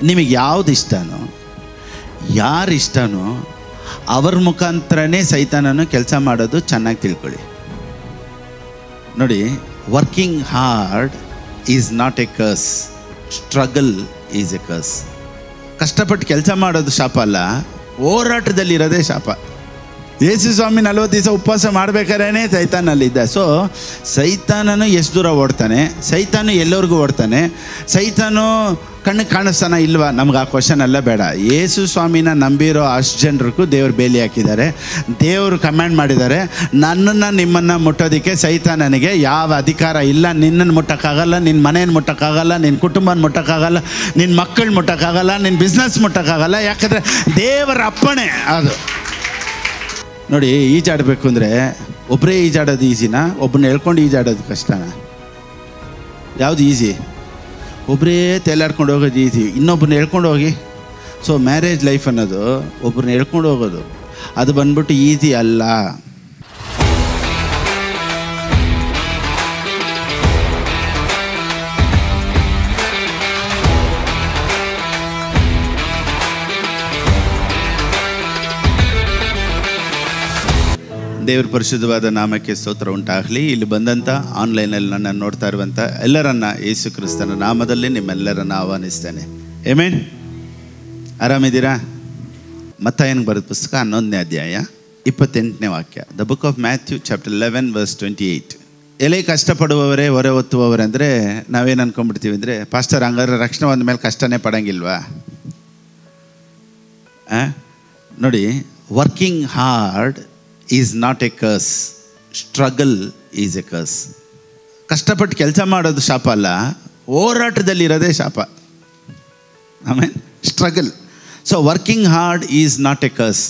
ನಿಮಗೆ ಯಾವ್ದು ಇಷ್ಟನೋ, ಯಾರು ಇಷ್ಟನೋ ಅವ್ರ ಮುಖಾಂತರನೇ ಸೈತಾನನು ಕೆಲಸ ಮಾಡೋದು ಚೆನ್ನಾಗಿ ತಿಳ್ಕೊಳ್ಳಿ. ನೋಡಿ, working hard is not a curse, struggle is a curse. ಕಷ್ಟಪಟ್ಟು ಕೆಲಸ ಮಾಡೋದು ಶಾಪ ಅಲ್ಲ, ಹೋರಾಟದಲ್ಲಿರೋದೇ ಶಾಪ. ಯೇಸು ಸ್ವಾಮಿ 40 ದಿವಸ ಉಪವಾಸ ಮಾಡ್ಬೇಕಾದ್ರೆ ಸೈತಾನಲ್ಲಿದ್ದ. ಸೊ ಸೈತಾನನು ಎಷ್ಟು ದೂರ ಓಡ್ತಾನೆ, ಸೈತಾನು ಎಲ್ಲರಿಗೂ ಓಡ್ತಾನೆ, ಸೈತಾನು ಕಣ್ಣಿಗೆ ಕಾಣಿಸ್ತಾನ ಇಲ್ವಾ? ನಮ್ಗೆ ಆ ಕ್ವಶನ್ ಎಲ್ಲ ಬೇಡ. ಯೇಸು ಸ್ವಾಮಿನ ನಂಬಿರೋ ಅಷ್ಟು ಜನರಿಗೂ ದೇವ್ರು ಬೇಲಿ ಹಾಕಿದ್ದಾರೆ. ದೇವರು ಕಮ್ಯಾಂಡ್ ಮಾಡಿದ್ದಾರೆ, ನನ್ನನ್ನು ನಿಮ್ಮನ್ನು ಮುಟ್ಟೋದಕ್ಕೆ ಸೈತಾನನಿಗೆ ಯಾವ ಅಧಿಕಾರ ಇಲ್ಲ. ನಿನ್ನನ್ನು ಮುಟ್ಟೋಕ್ಕಾಗಲ್ಲ, ನಿನ್ನ ಮನೆಯನ್ನು ಮುಟ್ಟೋಕ್ಕಾಗಲ್ಲ, ನಿನ್ನ ಕುಟುಂಬನ ಮುಟ್ಟೋಕ್ಕಾಗಲ್ಲ, ನಿನ್ನ ಮಕ್ಕಳು ಮುಟ್ಟೋಕ್ಕಾಗಲ್ಲ, ನಿನ್ನ ಬಿಸ್ನೆಸ್ ಮುಟ್ಟೋಕ್ಕಾಗಲ್ಲ. ಯಾಕಂದರೆ ದೇವರ ಅಪ್ಪಣೆ ಅದು. ನೋಡಿ, ಈಜಾಡಬೇಕು ಅಂದರೆ ಒಬ್ಬರೇ ಈಜಾಡೋದು ಈಸಿನಾ, ಒಬ್ಬನ ಹೇಳ್ಕೊಂಡು ಈಜಾಡೋದು ಕಷ್ಟನಾ? ಯಾವುದು ಈಸಿ? ಒಬ್ಬರೇ ತೇಲಾಡ್ಕೊಂಡು ಹೋಗೋದು ಈಸಿ, ಇನ್ನೊಬ್ಬರನ್ನ ಹೇಳ್ಕೊಂಡು ಹೋಗಿ. ಸೊ ಮ್ಯಾರೇಜ್ ಲೈಫ್ ಅನ್ನೋದು ಒಬ್ಬರನ್ನ ಹೇಳ್ಕೊಂಡು ಹೋಗೋದು, ಅದು ಬಂದ್ಬಿಟ್ಟು ಈಸಿ ಅಲ್ಲ. ದೇವ್ರ ಪರಿಶುದ್ಧವಾದ ನಾಮಕ್ಕೆ ಸ್ತೋತ್ರ ಉಂಟಾಗಲಿ. ಇಲ್ಲಿ ಬಂದಂಥ ಆನ್ಲೈನಲ್ಲಿ ನನ್ನನ್ನು ನೋಡ್ತಾ ಇರುವಂಥ ಎಲ್ಲರನ್ನ ಯೇಸು ಕ್ರಿಸ್ತನ ನಾಮದಲ್ಲಿ ನಿಮ್ಮೆಲ್ಲರನ್ನ ಆಹ್ವಾನಿಸ್ತೇನೆ. ಆಮೆನ್. ಆರಾಮಿದ್ದೀರಾ? ಮತ್ತಾಯನಿಗೆ ಬರೆದ ಪುಸ್ತಕ 11ನೇ ಅಧ್ಯಾಯ 28ನೇ ವಾಕ್ಯ. The book of Matthew chapter 11 verse 28. ಎಲೆ ಕಷ್ಟಪಡುವವರೇ ಹೊರೆ ಹೊತ್ತುವವರೇ ಅಂದರೆ ನಾವೇನು ಅಂದ್ಕೊಂಡ್ಬಿಡ್ತೀವಿ ಅಂದರೆ, ಪಾಸ್ಟರ್ ಹಂಗಾದ್ರೆ ರಕ್ಷಣೆ ಒಂದ ಮೇಲೆ ಕಷ್ಟನೇ ಪಡಂಗಿಲ್ವಾ? ನೋಡಿ, working hard is not a curse, struggle is a curse. ಕಷ್ಟಪಟ್ಟು ಕೆಲಸ ಮಾಡೋದು ಶಾಪ ಅಲ್ಲ, ಹೋರಾಟದಲ್ಲಿರೋದೇ ಶಾಪ. ಆಮೇಲೆ struggle. So working hard is not a curse,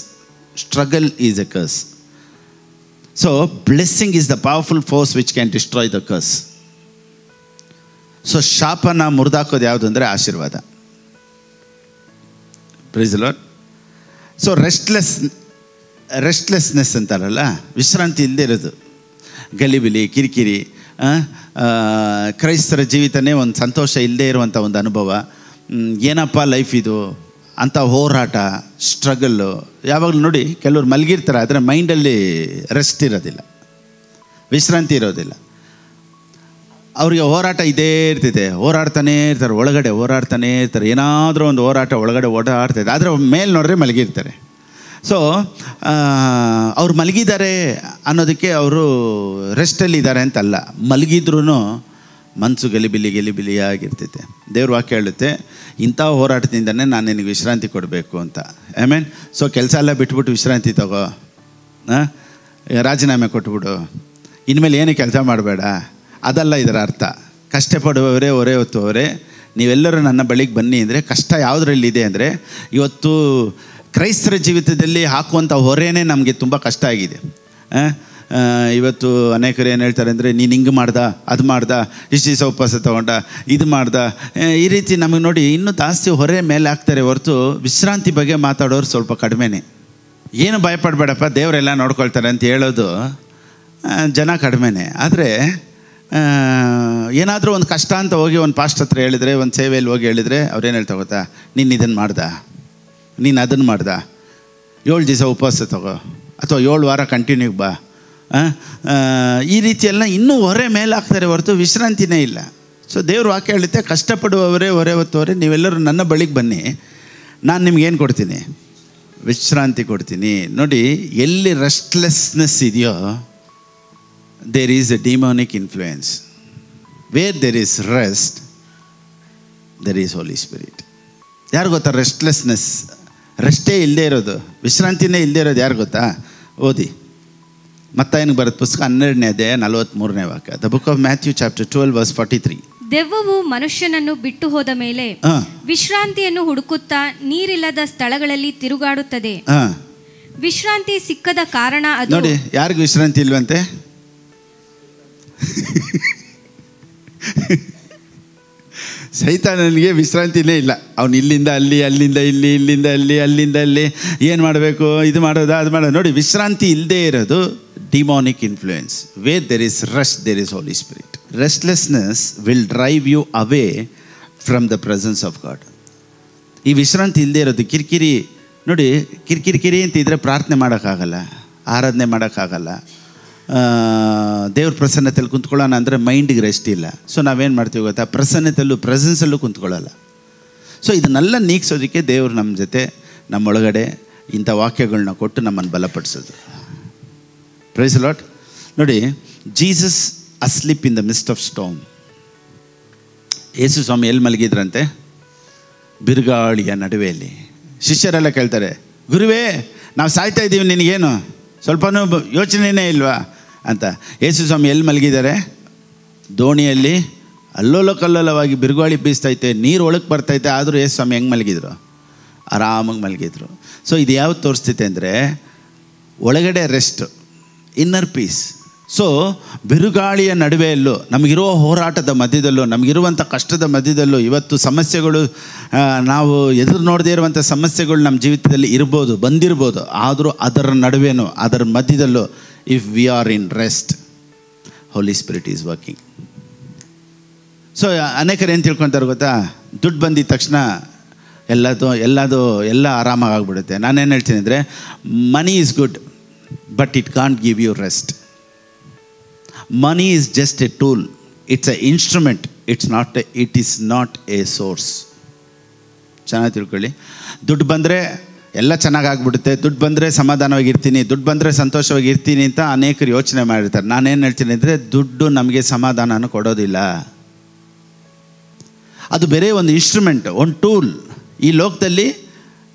struggle is a curse. So blessing is the powerful force which can destroy the curse. So ಶಾಪನ ಮುರಿದಾಕೋದು ಯಾವುದು ಅಂದರೆ ಆಶೀರ್ವಾದ. Praise the Lord. So restlessness ಅಂತಾರಲ್ಲ, ವಿಶ್ರಾಂತಿ ಇಲ್ಲದೆ ಇರೋದು, ಗಲಿಬಿಲಿ, ಕಿರಿಕಿರಿ, ಕ್ರೈಸ್ತರ ಜೀವಿತನೇ ಒಂದು ಸಂತೋಷ ಇಲ್ಲದೆ ಇರುವಂಥ ಒಂದು ಅನುಭವ. ಏನಪ್ಪ ಲೈಫ್ ಇದು ಅಂತ ಹೋರಾಟ, ಸ್ಟ್ರಗಲ್ಲು. ಯಾವಾಗಲೂ ನೋಡಿ, ಕೆಲವ್ರು ಮಲಗಿರ್ತಾರೆ, ಆದರೆ ಮೈಂಡಲ್ಲಿ ರೆಸ್ಟ್ ಇರೋದಿಲ್ಲ, ವಿಶ್ರಾಂತಿ ಇರೋದಿಲ್ಲ. ಅವರಿಗೆ ಹೋರಾಟ ಇದೇ ಇರ್ತಿದೆ, ಹೋರಾಡ್ತಾನೇ ಇರ್ತಾರೆ, ಒಳಗಡೆ ಹೋರಾಡ್ತಾನೇ ಇರ್ತಾರೆ, ಏನಾದರೂ ಒಂದು ಹೋರಾಟ ಒಳಗಡೆ ಓಡಾಡ್ತಾಯಿದೆ. ಆದರೆ ಮೇಲೆ ನೋಡ್ರೆ ಮಲಗಿರ್ತಾರೆ. ಸೊ ಅವ್ರು ಮಲಗಿದ್ದಾರೆ ಅನ್ನೋದಕ್ಕೆ ಅವರು ರೆಸ್ಟಲ್ಲಿದ್ದಾರೆ ಅಂತಲ್ಲ, ಮಲಗಿದ್ರೂ ಮನಸ್ಸು ಗಲಿಬಿಲಿಯಾಗಿರ್ತೈತೆ. ದೇವ್ರ ವಾಕ್ಯ ಹೇಳುತ್ತೆ, ಇಂಥ ಹೋರಾಟದಿಂದನೇ ನಾನು ನಿನಗೆ ವಿಶ್ರಾಂತಿ ಕೊಡಬೇಕು ಅಂತ. ಆಮೇನ್. ಸೊ ಕೆಲಸ ಎಲ್ಲ ಬಿಟ್ಬಿಟ್ಟು ವಿಶ್ರಾಂತಿ ತಗೋ, ರಾಜೀನಾಮೆ ಕೊಟ್ಬಿಡು, ಇನ್ಮೇಲೆ ಏನು ಕೆಲಸ ಮಾಡಬೇಡ, ಅದಲ್ಲ ಇದರ ಅರ್ಥ. ಕಷ್ಟಪಡುವವರೇ ಹೊರೆ ಹೊತ್ತುವವರೇ ನೀವೆಲ್ಲರೂ ನನ್ನ ಬಳಿಗೆ ಬನ್ನಿ ಅಂದರೆ, ಕಷ್ಟ ಯಾವುದರಲ್ಲಿದೆ ಅಂದರೆ, ಇವತ್ತು ಕ್ರೈಸ್ತರ ಜೀವಿತದಲ್ಲಿ ಹಾಕುವಂಥ ಹೊರೆನೇ ನಮಗೆ ತುಂಬ ಕಷ್ಟ ಆಗಿದೆ. ಇವತ್ತು ಅನೇಕರು ಏನು ಹೇಳ್ತಾರೆ ಅಂದರೆ, ನೀನು ಹಿಂಗೆ ಮಾಡ್ದ, ಅದು ಮಾಡ್ದ, ಇಷ್ಟು ದಿವಸ ಉಪವಾಸ ತೊಗೊಂಡ, ಇದು ಮಾಡ್ದ, ಈ ರೀತಿ ನಮಗೆ ನೋಡಿ ಇನ್ನೂ ಜಾಸ್ತಿ ಹೊರೆ ಮೇಲೆ ಹಾಕ್ತಾರೆ ಹೊರತು ವಿಶ್ರಾಂತಿ ಬಗ್ಗೆ ಮಾತಾಡೋರು ಸ್ವಲ್ಪ ಕಡಿಮೆನೇ. ಏನು ಭಯಪಡಬೇಡಪ್ಪ, ದೇವರೆಲ್ಲ ನೋಡ್ಕೊಳ್ತಾರೆ ಅಂತ ಹೇಳೋದು ಜನ ಕಡಿಮೆನೇ. ಆದರೆ ಏನಾದರೂ ಒಂದು ಕಷ್ಟ ಅಂತ ಹೋಗಿ ಒಂದು ಪಾಸ್ಟ್ ಹತ್ರ ಹೇಳಿದರೆ, ಒಂದು ಸೇವೆಯಲ್ಲಿ ಹೋಗಿ ಹೇಳಿದರೆ, ಅವ್ರೇನು ಹೇಳ್ತಾ ಗೊತ್ತಾ, ನೀನು ಇದನ್ನು ಮಾಡ್ದ, ನೀನು ಅದನ್ನು ಮಾಡ್ದ, 7 ದಿವಸ ಉಪವಾಸ ತಗೋ, ಅಥವಾ 7 ವಾರ ಕಂಟಿನ್ಯೂ ಬಾ, ಈ ರೀತಿಯೆಲ್ಲ ಇನ್ನೂ ಹೊರೆ ಮೇಲೆ ಹಾಕ್ತಾರೆ ಹೊರತು ವಿಶ್ರಾಂತಿನೇ ಇಲ್ಲ. ಸೊ ದೇವ್ರ ವಾಕ್ಯ ಹೇಳುತ್ತೆ, ಕಷ್ಟಪಡುವವರೇ ಹೊರೆ ಹೊತ್ತವರೇ ನೀವೆಲ್ಲರೂ ನನ್ನ ಬಳಿಗೆ ಬನ್ನಿ, ನಾನು ನಿಮ್ಗೇನು ಕೊಡ್ತೀನಿ? ವಿಶ್ರಾಂತಿ ಕೊಡ್ತೀನಿ. ನೋಡಿ, ಎಲ್ಲಿ ರೆಸ್ಟ್ಲೆಸ್ನೆಸ್ ಇದೆಯೋ there is a demonic influence. Where there is rest there is holy spirit. ಯಾರು ಗೊತ್ತಾ ರೆಸ್ಟ್ಲೆಸ್ನೆಸ್? ರೆಸ್ಟೇ ಇಲ್ಲದೆ ಇರೋದು, ವಿಶ್ರಾಂತಿನೇ ಇಲ್ಲದೆ ಇರೋದು ಯಾರು ಗೊತ್ತಾ? ಓದಿ, ಮತ್ತಾಯನಿಗೆ ಬರೆದ ಪುಸ್ತಕ 12ನೇ ಅಧ್ಯಾಯ 43ನೇ ವಾಕ್ಯ. The book of Matthew chapter 12 verse 43. ದೆವ್ವವು ಮನುಷ್ಯನನ್ನು ಬಿಟ್ಟು ಹೋದ ಮೇಲೆ ವಿಶ್ರಾಂತಿಯನ್ನು ಹುಡುಕುತ್ತಾ ನೀರಿಲ್ಲದ ಸ್ಥಳಗಳಲ್ಲಿ ತಿರುಗಾಡುತ್ತದೆ. ವಿಶ್ರಾಂತಿ ಸಿಕ್ಕದ ಕಾರಣ ಅದು. ನೋಡಿ, ಯಾರಿಗೂ ವಿಶ್ರಾಂತಿ ಇಲ್ವಂತೆ? ಸೈತಾನನಿಗೆ ವಿಶ್ರಾಂತಿನೇ ಇಲ್ಲ. ಅವನು ಇಲ್ಲಿಂದ ಅಲ್ಲಿ, ಅಲ್ಲಿಂದ ಇಲ್ಲಿ, ಇಲ್ಲಿಂದ ಅಲ್ಲಿ, ಅಲ್ಲಿಂದ ಅಲ್ಲಿ, ಏನು ಮಾಡಬೇಕು, ಇದು ಮಾಡೋದು, ಅದು ಮಾಡೋದು. ನೋಡಿ, ವಿಶ್ರಾಂತಿ ಇಲ್ಲದೆ ಇರೋದು demonic influence. Where there is rest there is holy spirit. Restlessness will drive you away from the presence of God. ಈ ವಿಶ್ರಾಂತಿ ಇಲ್ಲದೆ ಇರೋದು ಕಿರಿಕಿರಿ ನೋಡಿ. ಕಿರಿಕಿರಿ ಅಂತ ಇದ್ದರೆ ಪ್ರಾರ್ಥನೆ ಮಾಡೋಕ್ಕಾಗಲ್ಲ, ಆರಾಧನೆ ಮಾಡೋಕ್ಕಾಗಲ್ಲ, ದೇವ್ರ ಪ್ರಸನ್ನತೆಯಲ್ಲಿ ಕುಂತ್ಕೊಳ್ಳೋಣ ಅಂದರೆ ಮೈಂಡಿಗೆ ರೆಸ್ಟ್ ಇಲ್ಲ. ಸೊ ನಾವೇನು ಮಾಡ್ತೀವಿ ಗೊತ್ತಾ, ಪ್ರಸನ್ನತೆಯಲ್ಲೂ ಪ್ರೆಸೆನ್ಸಲ್ಲೂ ಕುಂತ್ಕೊಳ್ಳಲ್ಲ. ಸೊ ಇದನ್ನೆಲ್ಲ ನೀಗಿಸೋದಕ್ಕೆ ದೇವರು ನಮ್ಮ ಜೊತೆ ನಮ್ಮೊಳಗಡೆ ಇಂಥ ವಾಕ್ಯಗಳನ್ನ ಕೊಟ್ಟು ನಮ್ಮನ್ನು ಬಲಪಡಿಸೋದು. Praise the Lord. ನೋಡಿ, Jesus asleep in the mist of storm. ಯೇಸು ಸ್ವಾಮಿ ಎಲ್ಲಿ ಮಲಗಿದ್ರಂತೆ? ಬಿರುಗಾಳಿಯ ನಡುವೆಯಲ್ಲಿ. ಶಿಷ್ಯರೆಲ್ಲ ಕೇಳ್ತಾರೆ, ಗುರುವೇ ನಾವು ಸಾಯ್ತಾ ಇದ್ದೀವಿ, ನಿನಗೇನು ಸ್ವಲ್ಪನೂ ಯೋಚನೆಯೇ ಇಲ್ವಾ ಅಂತ. ಯೇಸು ಸ್ವಾಮಿ ಎಲ್ಲಿ ಮಲಗಿದ್ದಾರೆ? ದೋಣಿಯಲ್ಲಿ ಅಲ್ಲೋಲ ಕಲ್ಲೋಲವಾಗಿ ಬಿರುಗಾಳಿ ಬೀಸ್ತೈತೆ, ನೀರು ಒಳಗೆ ಬರ್ತೈತೆ, ಆದರೂ ಯೇಸು ಸ್ವಾಮಿ ಹೆಂಗೆ ಮಲಗಿದ್ರು? ಆರಾಮಾಗಿ ಮಲಗಿದ್ರು. ಸೊ ಇದು ಯಾವ್ದು ತೋರಿಸ್ತೈತೆ ಅಂದರೆ ಒಳಗಡೆ ರೆಸ್ಟ್, ಇನ್ನರ್ ಪೀಸ್. ಸೊ ಬಿರುಗಾಳಿಯ ನಡುವೆಯಲ್ಲೂ, ನಮಗಿರೋ ಹೋರಾಟದ ಮಧ್ಯದಲ್ಲೂ, ನಮಗಿರುವಂಥ ಕಷ್ಟದ ಮಧ್ಯದಲ್ಲೂ, ಇವತ್ತು ಸಮಸ್ಯೆಗಳು, ನಾವು ಎದುರು ನೋಡದೇ ಇರುವಂಥ ಸಮಸ್ಯೆಗಳು ನಮ್ಮ ಜೀವಿತದಲ್ಲಿ ಇರ್ಬೋದು, ಬಂದಿರ್ಬೋದು, ಆದರೂ ಅದರ ನಡುವೆನೂ, ಅದರ ಮಧ್ಯದಲ್ಲೂ, if we are in rest, Holy Spirit is working. So ಅನೇಕರು ಏನು ತಿಳ್ಕೊತಾರೆ ಗೊತ್ತಾ, ದುಡ್ಡು ಬಂದಿದ ತಕ್ಷಣ ಎಲ್ಲ ಆರಾಮಾಗಿ ಆಗ್ಬಿಡುತ್ತೆ. ನಾನೇನು ಹೇಳ್ತೀನಿ ಅಂದರೆ, money is good but it can't give you rest. Money is just a tool. It's an instrument. It is not a source. ಚೆನ್ನಾಗಿ ತಿಳ್ಕೊಳ್ಳಿ. ದುಡ್ಡು ಬಂದರೆ ಎಲ್ಲ ಚೆನ್ನಾಗಾಗ್ಬಿಡುತ್ತೆ, ದುಡ್ಡು ಬಂದರೆ ಸಮಾಧಾನವಾಗಿರ್ತೀನಿ, ದುಡ್ಡು ಬಂದರೆ ಸಂತೋಷವಾಗಿರ್ತೀನಿ ಅಂತ ಅನೇಕರು ಯೋಚನೆ ಮಾಡಿರ್ತಾರೆ. ನಾನೇನು ಹೇಳ್ತೀನಿ ಅಂದರೆ, ದುಡ್ಡು ನಮಗೆ ಸಮಾಧಾನನ ಕೊಡೋದಿಲ್ಲ. ಅದು ಬೇರೆ ಒಂದು ಇನ್ಸ್ಟ್ರೂಮೆಂಟ್, ಒಂದು ಟೂಲ್. ಈ ಲೋಕದಲ್ಲಿ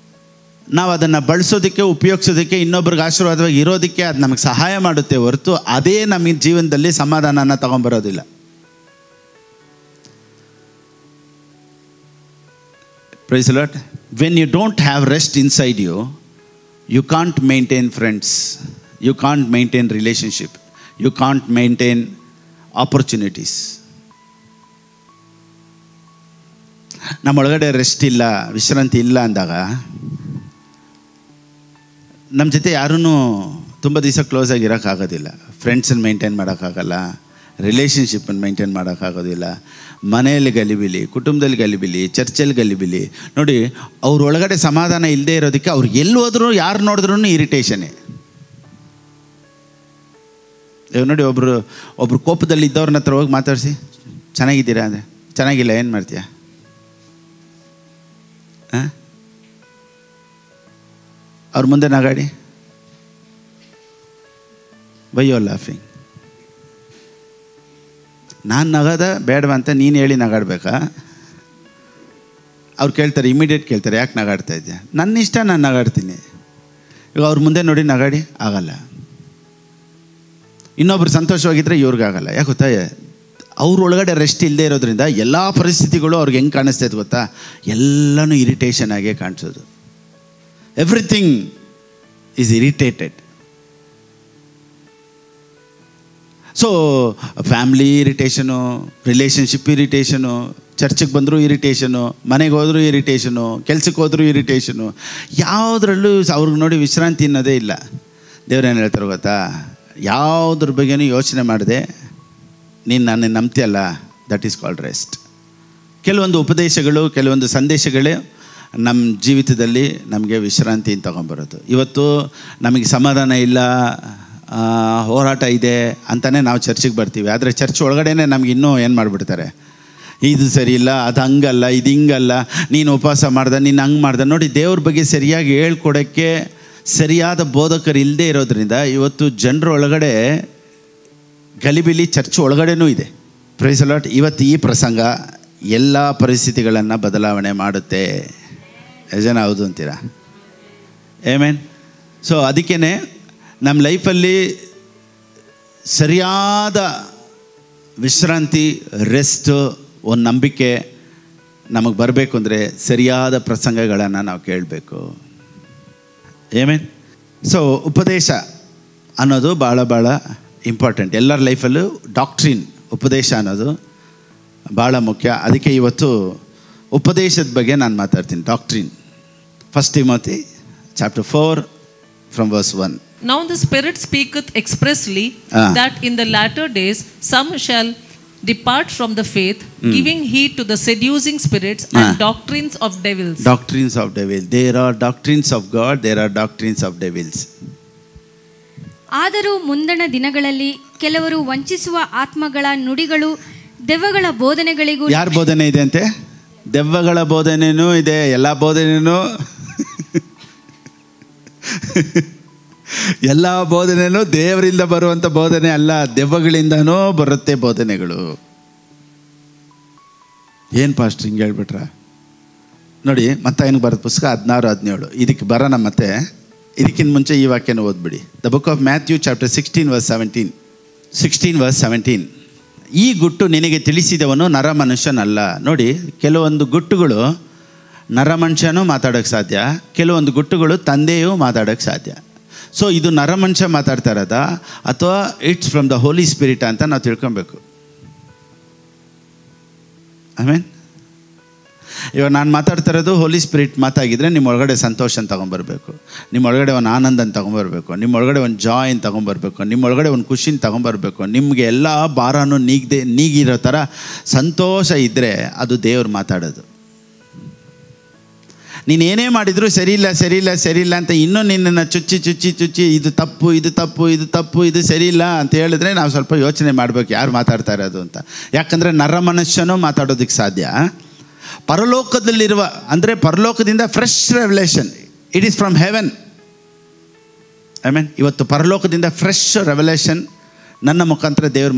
ನಾವು ಅದನ್ನು ಬಳಸೋದಕ್ಕೆ, ಉಪಯೋಗಿಸೋದಕ್ಕೆ, ಇನ್ನೊಬ್ರಿಗೆ ಆಶೀರ್ವಾದವಾಗಿ ಇರೋದಕ್ಕೆ ಅದು ನಮಗೆ ಸಹಾಯ ಮಾಡುತ್ತೆ ಹೊರತು ಅದೇ ನಮಗೆ ಜೀವನದಲ್ಲಿ ಸಮಾಧಾನನ ತಗೊಂಬರೋದಿಲ್ಲ. Praise the Lord. When you don't have rest inside you, you can't maintain friends, you can't maintain relationship, you can't maintain opportunities. ನಮ್ಮೊಳಗಡೆ ರೆಸ್ಟ್ ಇಲ್ಲ, ವಿಶ್ರಾಂತಿ ಇಲ್ಲ ಅಂದಾಗ ನಮ್ಮ ಜೊತೆ ಯಾರೂ ತುಂಬ ದಿವಸ ಕ್ಲೋಸಾಗಿ ಇರೋಕ್ಕಾಗೋದಿಲ್ಲ. ಫ್ರೆಂಡ್ಸನ್ನು ಮೇಂಟೈನ್ ಮಾಡೋಕ್ಕಾಗಲ್ಲ, ರಿಲೇಷನ್ಶಿಪ್ಪನ್ನು ಮೇಂಟೈನ್ ಮಾಡೋಕ್ಕಾಗೋದಿಲ್ಲ. ಮನೆಯಲ್ಲಿ ಗಲಿಬಿಲಿ, ಕುಟುಂಬದಲ್ಲಿ ಗಲಿಬಿಲಿ, ಚರ್ಚಲ್ಲಿ ಗಲಿಬಿಲಿ. ನೋಡಿ, ಅವ್ರೊಳಗಡೆ ಸಮಾಧಾನ ಇಲ್ಲದೆ ಇರೋದಕ್ಕೆ ಅವ್ರು ಎಲ್ಲಿ ಹೋದ್ರೂ, ಯಾರು ನೋಡಿದ್ರೂ ಇರಿಟೇಷನ್ನೇ. ನೋಡಿ, ಒಬ್ರು ಕೋಪದಲ್ಲಿ ಇದ್ದವ್ರನ್ನ ಹತ್ರ ಹೋಗಿ ಮಾತಾಡಿಸಿ, ಚೆನ್ನಾಗಿದ್ದೀರಾ ಅಂದರೆ, ಚೆನ್ನಾಗಿಲ್ಲ, ಏನು ಮಾಡ್ತೀಯಾ? ಅವ್ರ ಮುಂದೆ ನಗಾಡಿ, ವೈ ಯು ಆರ್ ಲಾಫಿಂಗ್? ನಾನು ನಗದ ಬೇಡವಾ ಅಂತ ನೀನು ಹೇಳಿ ನಗಾಡ್ಬೇಕಾ? ಅವ್ರು ಕೇಳ್ತಾರೆ, ಇಮಿಡಿಯೇಟ್ ಕೇಳ್ತಾರೆ, ಯಾಕೆ ನಗಾಡ್ತಾ ಇದ್ದೆ? ನನ್ನ ಇಷ್ಟ, ನಾನು ನಗಾಡ್ತೀನಿ. ಈಗ ಅವ್ರ ಮುಂದೆ ನೋಡಿ ನಗಾಡಿ ಆಗಲ್ಲ. ಇನ್ನೊಬ್ರು ಸಂತೋಷವಾಗಿದ್ದರೆ ಇವ್ರಿಗಾಗಲ್ಲ. ಯಾಕೆ ಗೊತ್ತಾ? ಅವ್ರೊಳಗಡೆ ರೆಸ್ಟ್ ಇಲ್ಲದೆ ಇರೋದ್ರಿಂದ ಎಲ್ಲ ಪರಿಸ್ಥಿತಿಗಳು ಅವ್ರಿಗೆ ಹೆಂಗೆ ಕಾಣಿಸ್ತೈತೆ ಗೊತ್ತಾ? ಎಲ್ಲನೂ ಇರಿಟೇಷನ್ ಆಗೇ ಕಾಣಿಸೋದು. Everything is irritated. So family irritation, relationship irritation, ಚರ್ಚಿಗೆ ಬಂದರೂ ಇರಿಟೇಷನು, ಮನೆಗೆ ಹೋದರೂ ಇರಿಟೇಷನು, ಕೆಲ್ಸಕ್ಕೆ ಹೋದರೂ ಇರಿಟೇಷನು. ಯಾವುದ್ರಲ್ಲೂ ಅವ್ರಿಗೆ ನೋಡಿ ವಿಶ್ರಾಂತಿ ಅನ್ನೋದೇ ಇಲ್ಲ. ದೇವ್ರೇನು ಹೇಳ್ತಾರೆ ಗೊತ್ತಾ? ಯಾವುದ್ರ ಬಗ್ಗೆನೂ ಯೋಚನೆ ಮಾಡಿದೆ ನೀನು ನನ್ನ ನಂಬ್ತೀಯಲ್ಲ, ದಟ್ ಈಸ್ ಕಾಲ್ಡ್ ರೆಸ್ಟ್. ಕೆಲವೊಂದು ಉಪದೇಶಗಳು, ಕೆಲವೊಂದು ಸಂದೇಶಗಳೇ ನಮ್ಮ ಜೀವಿತದಲ್ಲಿ ನಮಗೆ ವಿಶ್ರಾಂತಿಯನ್ನು ತೊಗೊಂಬರೋದು. ಇವತ್ತು ನಮಗೆ ಸಮಾಧಾನ ಇಲ್ಲ, ಹೋರಾಟ ಇದೆ ಅಂತಲೇ ನಾವು ಚರ್ಚಿಗೆ ಬರ್ತೀವಿ. ಆದರೆ ಚರ್ಚ್ ಒಳಗಡೆನೇ ನಮ್ಗೆ ಇನ್ನೂ ಏನು ಮಾಡಿಬಿಡ್ತಾರೆ, ಇದು ಸರಿ ಇಲ್ಲ, ಅದು ಹಂಗಲ್ಲ, ಇದು ಹಿಂಗಲ್ಲ, ನೀನು ಉಪವಾಸ ಮಾಡ್ದೆ, ನೀನು ಹಂಗೆ ಮಾಡ್ದೆ. ನೋಡಿ, ದೇವ್ರ ಬಗ್ಗೆ ಸರಿಯಾಗಿ ಹೇಳ್ಕೊಡೋಕ್ಕೆ ಸರಿಯಾದ ಬೋಧಕರು ಇಲ್ಲದೆ ಇರೋದ್ರಿಂದ ಇವತ್ತು ಜನರ ಒಳಗಡೆ ಗಲಿಬಿಲಿ ಚರ್ಚ್ ಒಳಗಡೆನೂ ಇದೆ. Praise the Lord. ಇವತ್ತು ಈ ಪ್ರಸಂಗ ಎಲ್ಲ ಪರಿಸ್ಥಿತಿಗಳನ್ನು ಬದಲಾವಣೆ ಮಾಡುತ್ತೆ. ಜನ ಹೌದು ಅಂತೀರಾ? ಆಮೆನ್. ಸೊ ಅದಕ್ಕೇ ನಮ್ಮ ಲೈಫಲ್ಲಿ ಸರಿಯಾದ ವಿಶ್ರಾಂತಿ, ರೆಸ್ಟು, ಒಂದು ನಂಬಿಕೆ ನಮಗೆ ಬರಬೇಕು ಅಂದರೆ ಸರಿಯಾದ ಪ್ರಸಂಗಗಳನ್ನು ನಾವು ಕೇಳಬೇಕು. ಆಮೆನ್. ಸೊ ಉಪದೇಶ ಅನ್ನೋದು ಭಾಳ ಭಾಳ ಇಂಪಾರ್ಟೆಂಟ್. ಎಲ್ಲರ ಲೈಫಲ್ಲೂ ಡಾಕ್ಟ್ರಿನ್, ಉಪದೇಶ ಅನ್ನೋದು ಭಾಳ ಮುಖ್ಯ. ಅದಕ್ಕೆ ಇವತ್ತು ಉಪದೇಶದ ಬಗ್ಗೆ ನಾನು ಮಾತಾಡ್ತೀನಿ. Doctrine. 1 Timothy chapter 4 from verse 1. Now the Spirit speaketh expressly that in the latter days some shall depart from the faith, giving heed to the seducing spirits and doctrines of devils. Doctrines of devils. There are doctrines of God, there are doctrines of devils. ಆದರೂ ಮುಂದಣ ದಿನಗಳಲ್ಲಿ ಕೆಲವರು ವಂಚಿಸುವ ಆತ್ಮಗಳ ನುಡಿಗಳು ದೆವ್ವಗಳ ಬೋಧನೆಗಳಿಗೂ. ಯಾರ ಬೋಧನೆ ಇದೆ ಅಂತೆ? ದೆವ್ವಗಳ ಬೋಧನೆನೂ ಇದೆ. ಎಲ್ಲ ಬೋಧನೆನೂ ಎಲ್ಲ ಬೋಧನೆನೂ ದೇವರಿಂದ ಬರುವಂಥ ಬೋಧನೆ ಅಲ್ಲ, ದೆವ್ವಗಳಿಂದನೂ ಬರುತ್ತೆ ಬೋಧನೆಗಳು. ಏನು ಪಾಸ್ಟರ್ ಹಿಂಗೆ ಹೇಳ್ಬಿಟ್ರ? ನೋಡಿ ಮತ್ತಾಯನಿಗೆ ಬರೋದು ಪುಸ್ತಕ 16-17. ಇದಕ್ಕೆ ಬರೋಣ. ಮತ್ತೆ ಇದಕ್ಕಿಂತ ಮುಂಚೆ ಈ ವಾಕ್ಯನ ಓದ್ಬಿಡಿ. The book of Matthew chapter 16:17. ಈ ಗುಟ್ಟು ನಿನಗೆ ತಿಳಿಸಿದವನು ನರ ಮನುಷ್ಯನಲ್ಲ. ನೋಡಿ, ಕೆಲವೊಂದು ಗುಟ್ಟುಗಳು ನರ ಮನುಷ್ಯನೂ ಮಾತಾಡೋಕ್ಕೆ ಸಾಧ್ಯ, ಕೆಲವೊಂದು ಗುಟ್ಟುಗಳು ತಂದೆಯೂ ಮಾತಾಡೋಕ್ಕೆ ಸಾಧ್ಯ. ಸೊ ಇದು ನರ ಮನುಷ್ಯ ಮಾತಾಡ್ತಾ ಇರೋದಾ ಅಥವಾ it's from the holy spirit ಅಂತ ನಾವು ತಿಳ್ಕೊಬೇಕು. ಆಮೇನ್. ಇವಾಗ ನಾನು ಮಾತಾಡ್ತಾ ಇರೋದು ಹೋಲಿ ಸ್ಪಿರಿಟ್ ಮಾತಾಗಿದ್ರೆ ನಿಮ್ಮ ಒಳಗಡೆ ಸಂತೋಷನ ತೊಗೊಂಬರ್ಬೇಕು, ನಿಮ್ಮ ಒಳಗಡೆ ಒಂದು ಆನಂದನ ತೊಗೊಂಬರ್ಬೇಕು, ನಿಮ್ಮ ಒಳಗಡೆ ಒಂದು ಜಾಯ್ನ ತೊಗೊಂಬರ್ಬೇಕು, ನಿಮ್ಮ ಒಳಗಡೆ ಒಂದು ಖುಷಿನ ತೊಗೊಂಬರ್ಬೇಕು. ನಿಮಗೆ ಎಲ್ಲ ಭಾರನೂ ನೀಗಿರೋ ಥರ ಸಂತೋಷ ಇದ್ದರೆ ಅದು ದೇವ್ರು ಮಾತಾಡೋದು. ನೀನು ಏನೇ ಮಾಡಿದರೂ ಸರಿಯಿಲ್ಲ ಅಂತ ಇನ್ನೂ ನಿನ್ನನ್ನು ಚುಚ್ಚಿ ಇದು ತಪ್ಪು ಇದು ಸರಿಯಿಲ್ಲ ಅಂತ ಹೇಳಿದ್ರೆ ನಾವು ಸ್ವಲ್ಪ ಯೋಚನೆ ಮಾಡಬೇಕು ಯಾರು ಮಾತಾಡ್ತಾ ಇರೋದು ಅಂತ. ಯಾಕಂದರೆ ನರ ಮನುಷ್ಯನೂ ಮಾತಾಡೋದಕ್ಕೆ ಸಾಧ್ಯ. ಪರಲೋಕದಲ್ಲಿರುವ ಅಂದರೆ ಪರಲೋಕದಿಂದ fresh revelation, it is from Heaven. I mean ಇವತ್ತು ಪರಲೋಕದಿಂದ ಫ್ರೆಶ್ ರೆವಲೇಷನ್ ನನ್ನ ಮುಖಾಂತರ ದೇವರು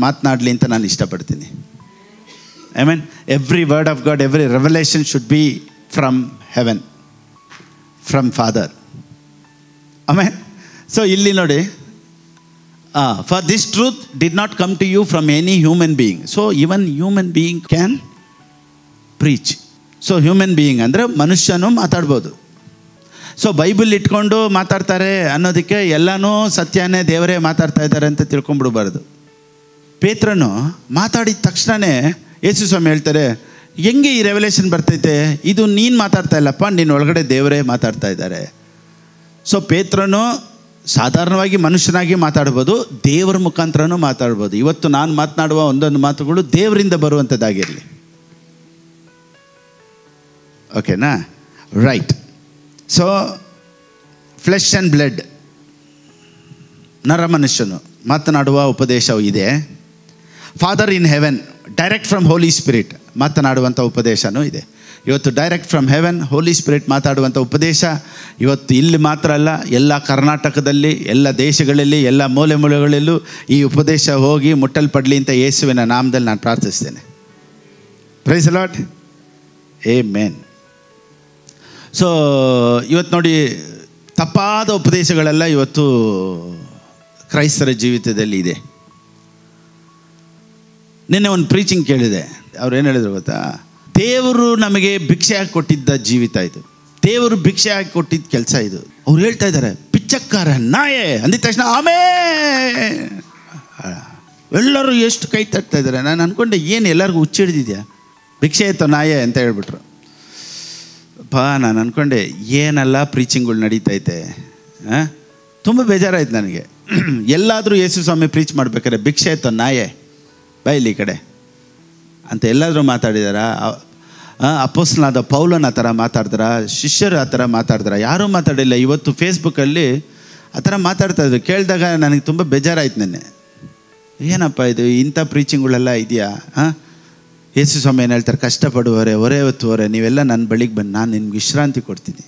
ಮಾತನಾಡಲಿ ಅಂತ ನಾನು ಇಷ್ಟಪಡ್ತೀನಿ. I mean every word of God, every revelation should be from heaven, from father. Amen. So ಇಲ್ಲಿ ನೋಡಿ, for this truth did not come to you from any human being. So even human being can preach. So human being ಅಂದರೆ ಮನುಷ್ಯನೂ ಮಾತಾಡ್ಬೋದು. So Bible ಇಟ್ಕೊಂಡು ಮಾತಾಡ್ತಾರೆ ಅನ್ನೋದಕ್ಕೆ ಎಲ್ಲನೂ ಸತ್ಯನೇ ದೇವರೇ ಮಾತಾಡ್ತಾ ಇದ್ದಾರೆ ಅಂತ ತಿಳ್ಕೊಂಬಿಡ್ಬಾರ್ದು. ಪೇತ್ರನು ಮಾತಾಡಿದ ತಕ್ಷಣವೇ ಯೇಸು ಸ್ವಾಮಿ ಹೇಳ್ತಾರೆ, ಹೆಂಗೆ ಈ ರೆವಲೇಷನ್ ಬರ್ತೈತೆ? ಇದು ನೀನು ಮಾತಾಡ್ತಾ ಇಲ್ಲಪ್ಪ, ನಿನ್ನ ಒಳಗಡೆ ದೇವರೇ ಮಾತಾಡ್ತಾ ಇದ್ದಾರೆ. ಸೊ ಪೇತ್ರನು ಸಾಧಾರಣವಾಗಿ ಮನುಷ್ಯನಾಗಿ ಮಾತಾಡ್ಬೋದು, ದೇವರ ಮುಖಾಂತರನೂ ಮಾತಾಡ್ಬೋದು. ಇವತ್ತು ನಾನು ಮಾತನಾಡುವ ಒಂದೊಂದು ಮಾತುಗಳು ದೇವರಿಂದ ಬರುವಂಥದ್ದಾಗಿರಲಿ. ಓಕೆನಾ? Right. So flesh and blood, ನರ ಮನುಷ್ಯನು ಮಾತನಾಡುವ ಉಪದೇಶವು ಇದೆ. Father in heaven, direct from Holy Spirit ಮಾತನಾಡುವಂಥ ಉಪದೇಶನೂ ಇದೆ. ಇವತ್ತು direct from heaven Holy Spirit ಮಾತಾಡುವಂಥ ಉಪದೇಶ ಇವತ್ತು ಇಲ್ಲಿ ಮಾತ್ರ ಅಲ್ಲ, ಎಲ್ಲ ಕರ್ನಾಟಕದಲ್ಲಿ, ಎಲ್ಲ ದೇಶಗಳಲ್ಲಿ, ಎಲ್ಲ ಮೂಲೆ ಮೂಲೆಗಳಲ್ಲೂ ಈ ಉಪದೇಶ ಹೋಗಿ ಮುಟ್ಟಲ್ಪಡಲಿ ಅಂತ ಯೇಸುವಿನ ನಾಮದಲ್ಲಿ ನಾನು ಪ್ರಾರ್ಥಿಸ್ತೇನೆ. Praise the Lord. Amen. So ಇವತ್ತು ನೋಡಿ, ತಪ್ಪಾದ ಉಪದೇಶಗಳೆಲ್ಲ ಇವತ್ತು ಕ್ರೈಸ್ತರ ಜೀವಿತದಲ್ಲಿ ಇದೆ. ನಿನ್ನೆ ಒಂದು ಪ್ರೀಚಿಂಗ್ ಕೇಳಿದೆ, ಅವ್ರು ಏನು ಹೇಳಿದ್ರು ಗೊತ್ತಾ? ದೇವರು ನಮಗೆ ಭಿಕ್ಷೆ ಹಾಕಿ ಕೊಟ್ಟಿದ್ದ ಜೀವಿತ ಇದು, ದೇವರು ಭಿಕ್ಷೆ ಹಾಕಿ ಕೊಟ್ಟಿದ್ದ ಕೆಲಸ ಇದು. ಅವ್ರು ಹೇಳ್ತಾ ಇದ್ದಾರೆ, ಪಿಚ್ಚಕ್ಕಾರ ನಾಯೇ ಅಂದಿದ ತಕ್ಷಣ ಎಲ್ಲರೂ ಎಷ್ಟು ಕೈ ತಟ್ತಾ ಇದ್ದಾರೆ. ನಾನು ಅಂದ್ಕೊಂಡೆ ಏನು ಎಲ್ಲರಿಗೂ ಹುಚ್ಚಿಡ್ದಿದ್ಯಾ, ಭಿಕ್ಷೆ ಆಯ್ತು ನಾಯೇ ಅಂತ ಹೇಳ್ಬಿಟ್ರು. ನಾನು ಅಂದ್ಕೊಂಡೆ ಏನೆಲ್ಲ ಪ್ರೀಚಿಂಗ್ಗಳು ನಡೀತೈತೆ. ತುಂಬ ಬೇಜಾರಾಯ್ತು ನನಗೆ. ಎಲ್ಲಾದರೂ ಯೇಸು ಸ್ವಾಮಿ ಪ್ರೀಚ್ ಮಾಡ್ಬೇಕಾದ್ರೆ ಭಿಕ್ಷೆ ಆಯ್ತು ನಾಯೇ ಬೈಲಿ ಈ ಕಡೆ ಅಂತ ಎಲ್ಲಾದರೂ ಮಾತಾಡಿದಾರ? ಅಪೊಸ್ತಲನಾದ ಪೌಲನ ಆ ಥರ ಮಾತಾಡಿದ್ರ? ಶಿಷ್ಯರು ಆ ಥರ ಮಾತಾಡಿದ್ರ? ಯಾರೂ ಮಾತಾಡಿಲ್ಲ. ಇವತ್ತು ಫೇಸ್ಬುಕ್ಕಲ್ಲಿ ಆ ಥರ ಮಾತಾಡ್ತಾಯಿದ್ರು. ಕೇಳಿದಾಗ ನನಗೆ ತುಂಬ ಬೇಜಾರಾಯ್ತು ನೆನ್ನೆ. ಏನಪ್ಪ ಇದು, ಇಂಥ ಪ್ರೀಚಿಂಗ್ಗಳೆಲ್ಲ ಇದೆಯಾ? ಯೇಸು ಸ್ವಾಮಿ ಏನು ಹೇಳ್ತಾರೆ? ಕಷ್ಟಪಡುವವರೇ, ಹೊರೆ ಹೊತ್ತುವರೆ ನೀವೆಲ್ಲ ನನ್ನ ಬಳಿಗೆ ಬಂದು ನಾನು ನಿನ್ಗೆ ವಿಶ್ರಾಂತಿ ಕೊಡ್ತೀನಿ,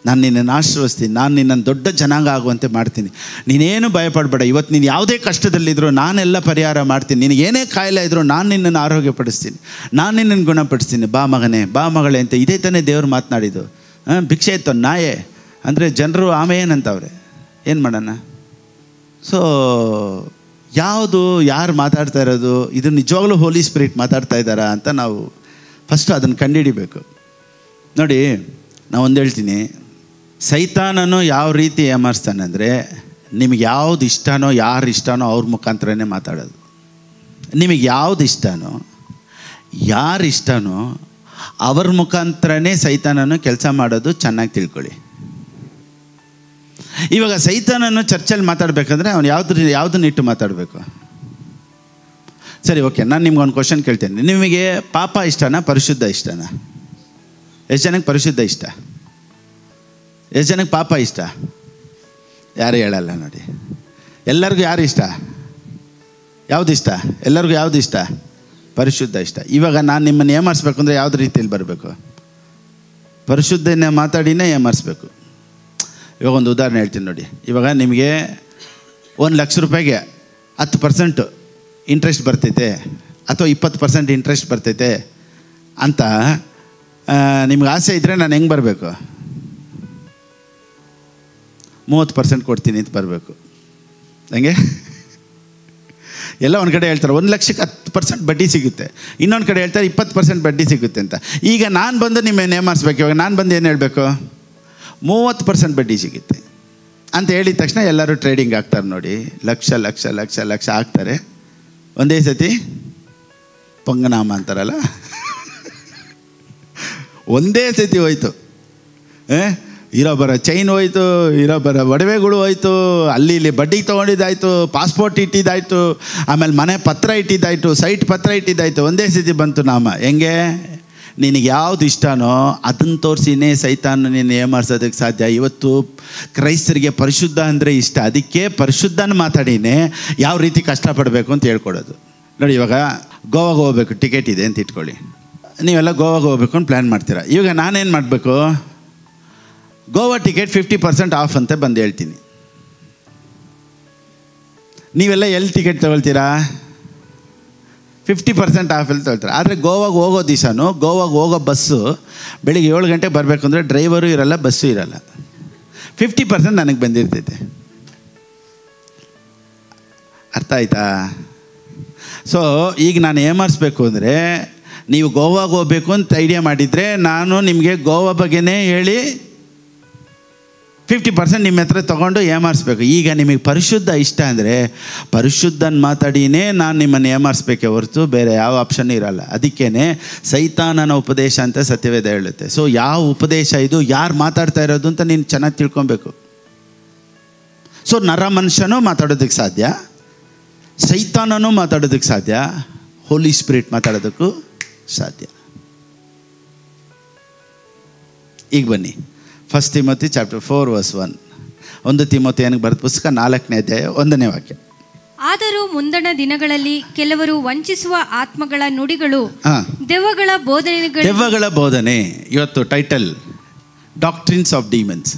ನಾನು ನಿನ್ನನ್ನು ಆಶೀರ್ವದಿಸ್ತೀನಿ, ನಾನು ನಿನ್ನನ್ನು ದೊಡ್ಡ ಜನಾಂಗ ಆಗುವಂತೆ ಮಾಡ್ತೀನಿ. ನೀನೇನು ಭಯಪಡಬೇಡ. ಇವತ್ತು ನೀನು ಯಾವುದೇ ಕಷ್ಟದಲ್ಲಿದ್ದರೂ ನಾನೆಲ್ಲ ಪರಿಹಾರ ಮಾಡ್ತೀನಿ. ನಿನಗೆ ಏನೇ ಕಾಯಿಲೆ ಇದ್ದರೂ ನಾನು ನಿನ್ನನ್ನು ಆರೋಗ್ಯಪಡಿಸ್ತೀನಿ, ನಾನು ನಿನ್ನನ್ನು ಗುಣಪಡಿಸ್ತೀನಿ. ಬಾ ಮಗನೇ, ಬಾ ಮಗಳೇ ಅಂತ ಇದೇ ತಾನೇ ದೇವ್ರು ಮಾತನಾಡಿದ್ದು. ಭಿಕ್ಷೆ ಇತ್ತು ನಾಯೇ ಅಂದರೆ ಜನರು ಏನಂತವ್ರೆ, ಏನು ಮಾಡೋಣ? ಸೊ ಯಾರು ಮಾತಾಡ್ತಾ ಇರೋದು, ಇದು ನಿಜವಾಗ್ಲೂ ಹೋಲಿ ಸ್ಪಿರಿಟ್ ಮಾತಾಡ್ತಾ ಇದ್ದಾರಾ ಅಂತ ನಾವು ಫಸ್ಟು ಅದನ್ನು ಕಂಡುಹಿಡಿಬೇಕು. ನೋಡಿ, ನಾವು ಒಂದು ಹೇಳ್ತೀನಿ, ಸೈತಾನನು ಯಾವ ರೀತಿ ಏಮಾರಿಸ್ತಾನೆ ಅಂದರೆ, ನಿಮಗೆ ಯಾವ್ದು ಇಷ್ಟನೋ, ಯಾರು ಇಷ್ಟನೋ ಅವ್ರ ಮುಖಾಂತರನೇ ಮಾತಾಡೋದು. ನಿಮಗೆ ಯಾವ್ದು ಇಷ್ಟನೋ, ಯಾರು ಇಷ್ಟನೋ ಅವ್ರ ಮುಖಾಂತರನೇ ಸೈತಾನನು ಕೆಲಸ ಮಾಡೋದು. ಚೆನ್ನಾಗಿ ತಿಳ್ಕೊಳ್ಳಿ. ಇವಾಗ ಸೈತಾನನ್ನು ಚರ್ಚಲ್ಲಿ ಮಾತಾಡಬೇಕಂದ್ರೆ ಅವನು ಯಾವುದನ್ನ ಇಟ್ಟು ಮಾತಾಡಬೇಕು? ಸರಿ, ಓಕೆ, ನಾನು ನಿಮ್ಗೊಂದು ಕ್ವಶನ್ ಕೇಳ್ತೇನೆ. ನಿಮಗೆ ಪಾಪ ಇಷ್ಟನಾ ಪರಿಶುದ್ಧ ಇಷ್ಟನಾ? ಎಷ್ಟು ಜನಕ್ಕೆ ಪರಿಶುದ್ಧ ಇಷ್ಟ? ಎಷ್ಟು ಜನಕ್ಕೆ ಪಾಪ ಇಷ್ಟ? ಯಾರು ಹೇಳಲ್ಲ ನೋಡಿ. ಎಲ್ಲರಿಗೂ ಯಾರು ಇಷ್ಟ? ಯಾವುದು ಇಷ್ಟ? ಎಲ್ಲರಿಗೂ ಯಾವುದು ಇಷ್ಟ? ಪರಿಶುದ್ಧ ಇಷ್ಟ. ಇವಾಗ ನಾನು ನಿಮ್ಮನ್ನು ಏಮಾರಿಸ್ಬೇಕು ಅಂದರೆ ಯಾವ್ದು ರೀತಿಯಲ್ಲಿ ಬರಬೇಕು? ಪರಿಶುದ್ಧನೇ ಮಾತಾಡಿನೇ ಏಮಾರಿಸ್ಬೇಕು. ಇವಾಗ ಒಂದು ಉದಾಹರಣೆ ಹೇಳ್ತೀನಿ ನೋಡಿ. ಇವಾಗ ನಿಮಗೆ 1,00,000 ರೂಪಾಯಿಗೆ 10% ಇಂಟ್ರೆಸ್ಟ್ ಬರ್ತೈತೆ ಅಥವಾ 20% ಇಂಟ್ರೆಸ್ಟ್ ಬರ್ತೈತೆ ಅಂತ ನಿಮ್ಗೆ ಆಸೆ ಇದ್ದರೆ ನಾನು ಹೆಂಗೆ ಬರಬೇಕು? 30% ಕೊಡ್ತೀನಿ ಅಂತ ಬರಬೇಕು. ಹಂಗೆ ಎಲ್ಲ ಒಂದು ಕಡೆ ಹೇಳ್ತಾರೆ 1,00,000ಕ್ಕೆ 10% ಬಡ್ಡಿ ಸಿಗುತ್ತೆ, ಇನ್ನೊಂದು ಕಡೆ ಹೇಳ್ತಾರೆ 20% ಬಡ್ಡಿ ಸಿಗುತ್ತೆ ಅಂತ. ಈಗ ನಾನು ಬಂದು ನಿಮ್ಮನ್ನು ಏಮಾರಿಸ್ಬೇಕು. ಇವಾಗ ನಾನು ಬಂದು ಏನು ಹೇಳಬೇಕು? 30% ಬಡ್ಡಿ ಸಿಗುತ್ತೆ ಅಂತ ಹೇಳಿದ ತಕ್ಷಣ ಎಲ್ಲರೂ ಟ್ರೇಡಿಂಗ್ ಆಗ್ತಾರೆ ನೋಡಿ. ಲಕ್ಷ ಲಕ್ಷ ಲಕ್ಷ ಲಕ್ಷ ಆಗ್ತಾರೆ. ಒಂದೇ ಸತಿ ಪಂಗನಾಮ ಅಂತಾರಲ್ಲ, ಒಂದೇ ಸತಿ ಹೋಯ್ತು. ಇರೋ ಬರೋ ಚೈನ್ ಹೋಯ್ತು, ಇರೋ ಬರೋ ಒಡವೆಗಳು ಹೋಯ್ತು, ಅಲ್ಲಿ ಇಲ್ಲಿ ಬಡ್ಡಿಗೆ ತೊಗೊಂಡಿದ್ದಾಯ್ತು, ಪಾಸ್ಪೋರ್ಟ್ ಇಟ್ಟಿದ್ದಾಯ್ತು, ಆಮೇಲೆ ಮನೆ ಪತ್ರ ಇಟ್ಟಿದ್ದಾಯ್ತು, ಸೈಟ್ ಪತ್ರ ಇಟ್ಟಿದ್ದಾಯ್ತು. ಒಂದೇ ಸತಿ ಬಂತು ನಾಮ. ಹೆಂಗೆ? ನಿನಗೆ ಯಾವುದು ಇಷ್ಟನೋ ಅದನ್ನು ತೋರಿಸಿನೇ ಸೈತಾನ ನೀನು ಏಮಾರಿಸೋದಕ್ಕೆ ಸಾಧ್ಯ. ಇವತ್ತು ಕ್ರೈಸ್ತರಿಗೆ ಪರಿಶುದ್ಧ ಅಂದರೆ ಇಷ್ಟ, ಅದಕ್ಕೆ ಪರಿಶುದ್ಧನ ಮಾತಾಡಿನೇ ಯಾವ ರೀತಿ ಕಷ್ಟಪಡಬೇಕು ಅಂತ ಹೇಳ್ಕೊಡೋದು ನೋಡಿ. ಇವಾಗ ಗೋವಾಗೆ ಹೋಗ್ಬೇಕು, ಟಿಕೆಟ್ ಇದೆ ಅಂತ ಇಟ್ಕೊಳ್ಳಿ. ನೀವೆಲ್ಲ ಗೋವಾಗೆ ಹೋಗ್ಬೇಕು ಅಂತ ಪ್ಲ್ಯಾನ್ ಮಾಡ್ತೀರಾ. ಇವಾಗ ನಾನೇನು ಮಾಡಬೇಕು? ಗೋವಾ ಟಿಕೆಟ್ 50% ಆಫ್ ಅಂತ ಬಂದು ಹೇಳ್ತೀನಿ. ನೀವೆಲ್ಲ ಎಲ್ಲಿ ಟಿಕೆಟ್ ತೊಗೊಳ್ತೀರಾ? 50% ಆಫಲ್ಲಿ ತೊಗೊಳ್ತಾರೆ. ಆದರೆ ಗೋವಾಗೆ ಹೋಗೋ ದಿವಸನೂ ಗೋವಾಗೆ ಹೋಗೋ ಬಸ್ಸು ಬೆಳಿಗ್ಗೆ 7 ಗಂಟೆಗೆ ಬರಬೇಕು ಅಂದರೆ ಡ್ರೈವರು ಇರಲ್ಲ, ಬಸ್ಸು ಇರಲ್ಲ. 50% ನನಗೆ ಬಂದಿರ್ತೈತೆ. ಅರ್ಥ ಆಯ್ತಾ? ಸೊ ಈಗ ನಾನು ಏಮಾರಿಸ್ಬೇಕು ಅಂದರೆ, ನೀವು ಗೋವಾಗೆ ಹೋಗ್ಬೇಕು ಅಂತ ಐಡಿಯಾ ಮಾಡಿದರೆ ನಾನು ನಿಮಗೆ ಗೋವಾ ಬಗ್ಗೆನೇ ಹೇಳಿ 50% ನಿಮ್ಮ ಹತ್ರ ತೊಗೊಂಡು ಏಮಾರಿಸ್ಬೇಕು. ಈಗ ನಿಮಗೆ ಪರಿಶುದ್ಧ ಇಷ್ಟ ಅಂದರೆ ಪರಿಶುದ್ಧನ ಮಾತಾಡಿನೇ ನಾನು ನಿಮ್ಮನ್ನು ಏಮಾರಿಸ್ಬೇಕೆ ಹೊರತು ಬೇರೆ ಯಾವ ಆಪ್ಷನ್ ಇರಲ್ಲ. ಅದಕ್ಕೇ ಸೈತಾನನ ಉಪದೇಶ ಅಂತ ಸತ್ಯವೇದ ಹೇಳುತ್ತೆ. ಸೊ ಯಾವ ಉಪದೇಶ ಇದು, ಯಾರು ಮಾತಾಡ್ತಾ ಇರೋದು ಅಂತ ನೀನು ಚೆನ್ನಾಗಿ ತಿಳ್ಕೊಬೇಕು. ಸೊ ನರ ಮನುಷ್ಯನೂ ಮಾತಾಡೋದಕ್ಕೆ ಸಾಧ್ಯ, ಸೈತಾನನೂ ಮಾತಾಡೋದಕ್ಕೆ ಸಾಧ್ಯ, ಹೋಲಿ ಸ್ಪಿರಿಟ್ ಮಾತಾಡೋದಕ್ಕೂ ಸಾಧ್ಯ. ಈಗ ಬನ್ನಿ, 1 ತಿಮೋತಿ ಚಾಪ್ಟರ್ 4 ವರ್ಸ್ 1. 1 ತಿಮೋತಿಯನಿಗೆ ಬರೆದ ಪುಸ್ತಕ 4ನೇ ಅಧ್ಯಾಯ 1ನೇ ವಾಕ್ಯ. ಆದರೂ ಮುಂದಣ ದಿನಗಳಲ್ಲಿ ಕೆಲವರು ವಂಚಿಸುವ ಆತ್ಮಗಳ ನುಡಿಗಳು, ದೆವ್ವಗಳ ಬೋಧನೆ. ಇವತ್ತು ಟೈಟಲ್ ಡಾಕ್ಟ್ರಿನ್ಸ್ ಆಫ್ ಡಿಮನ್ಸ್.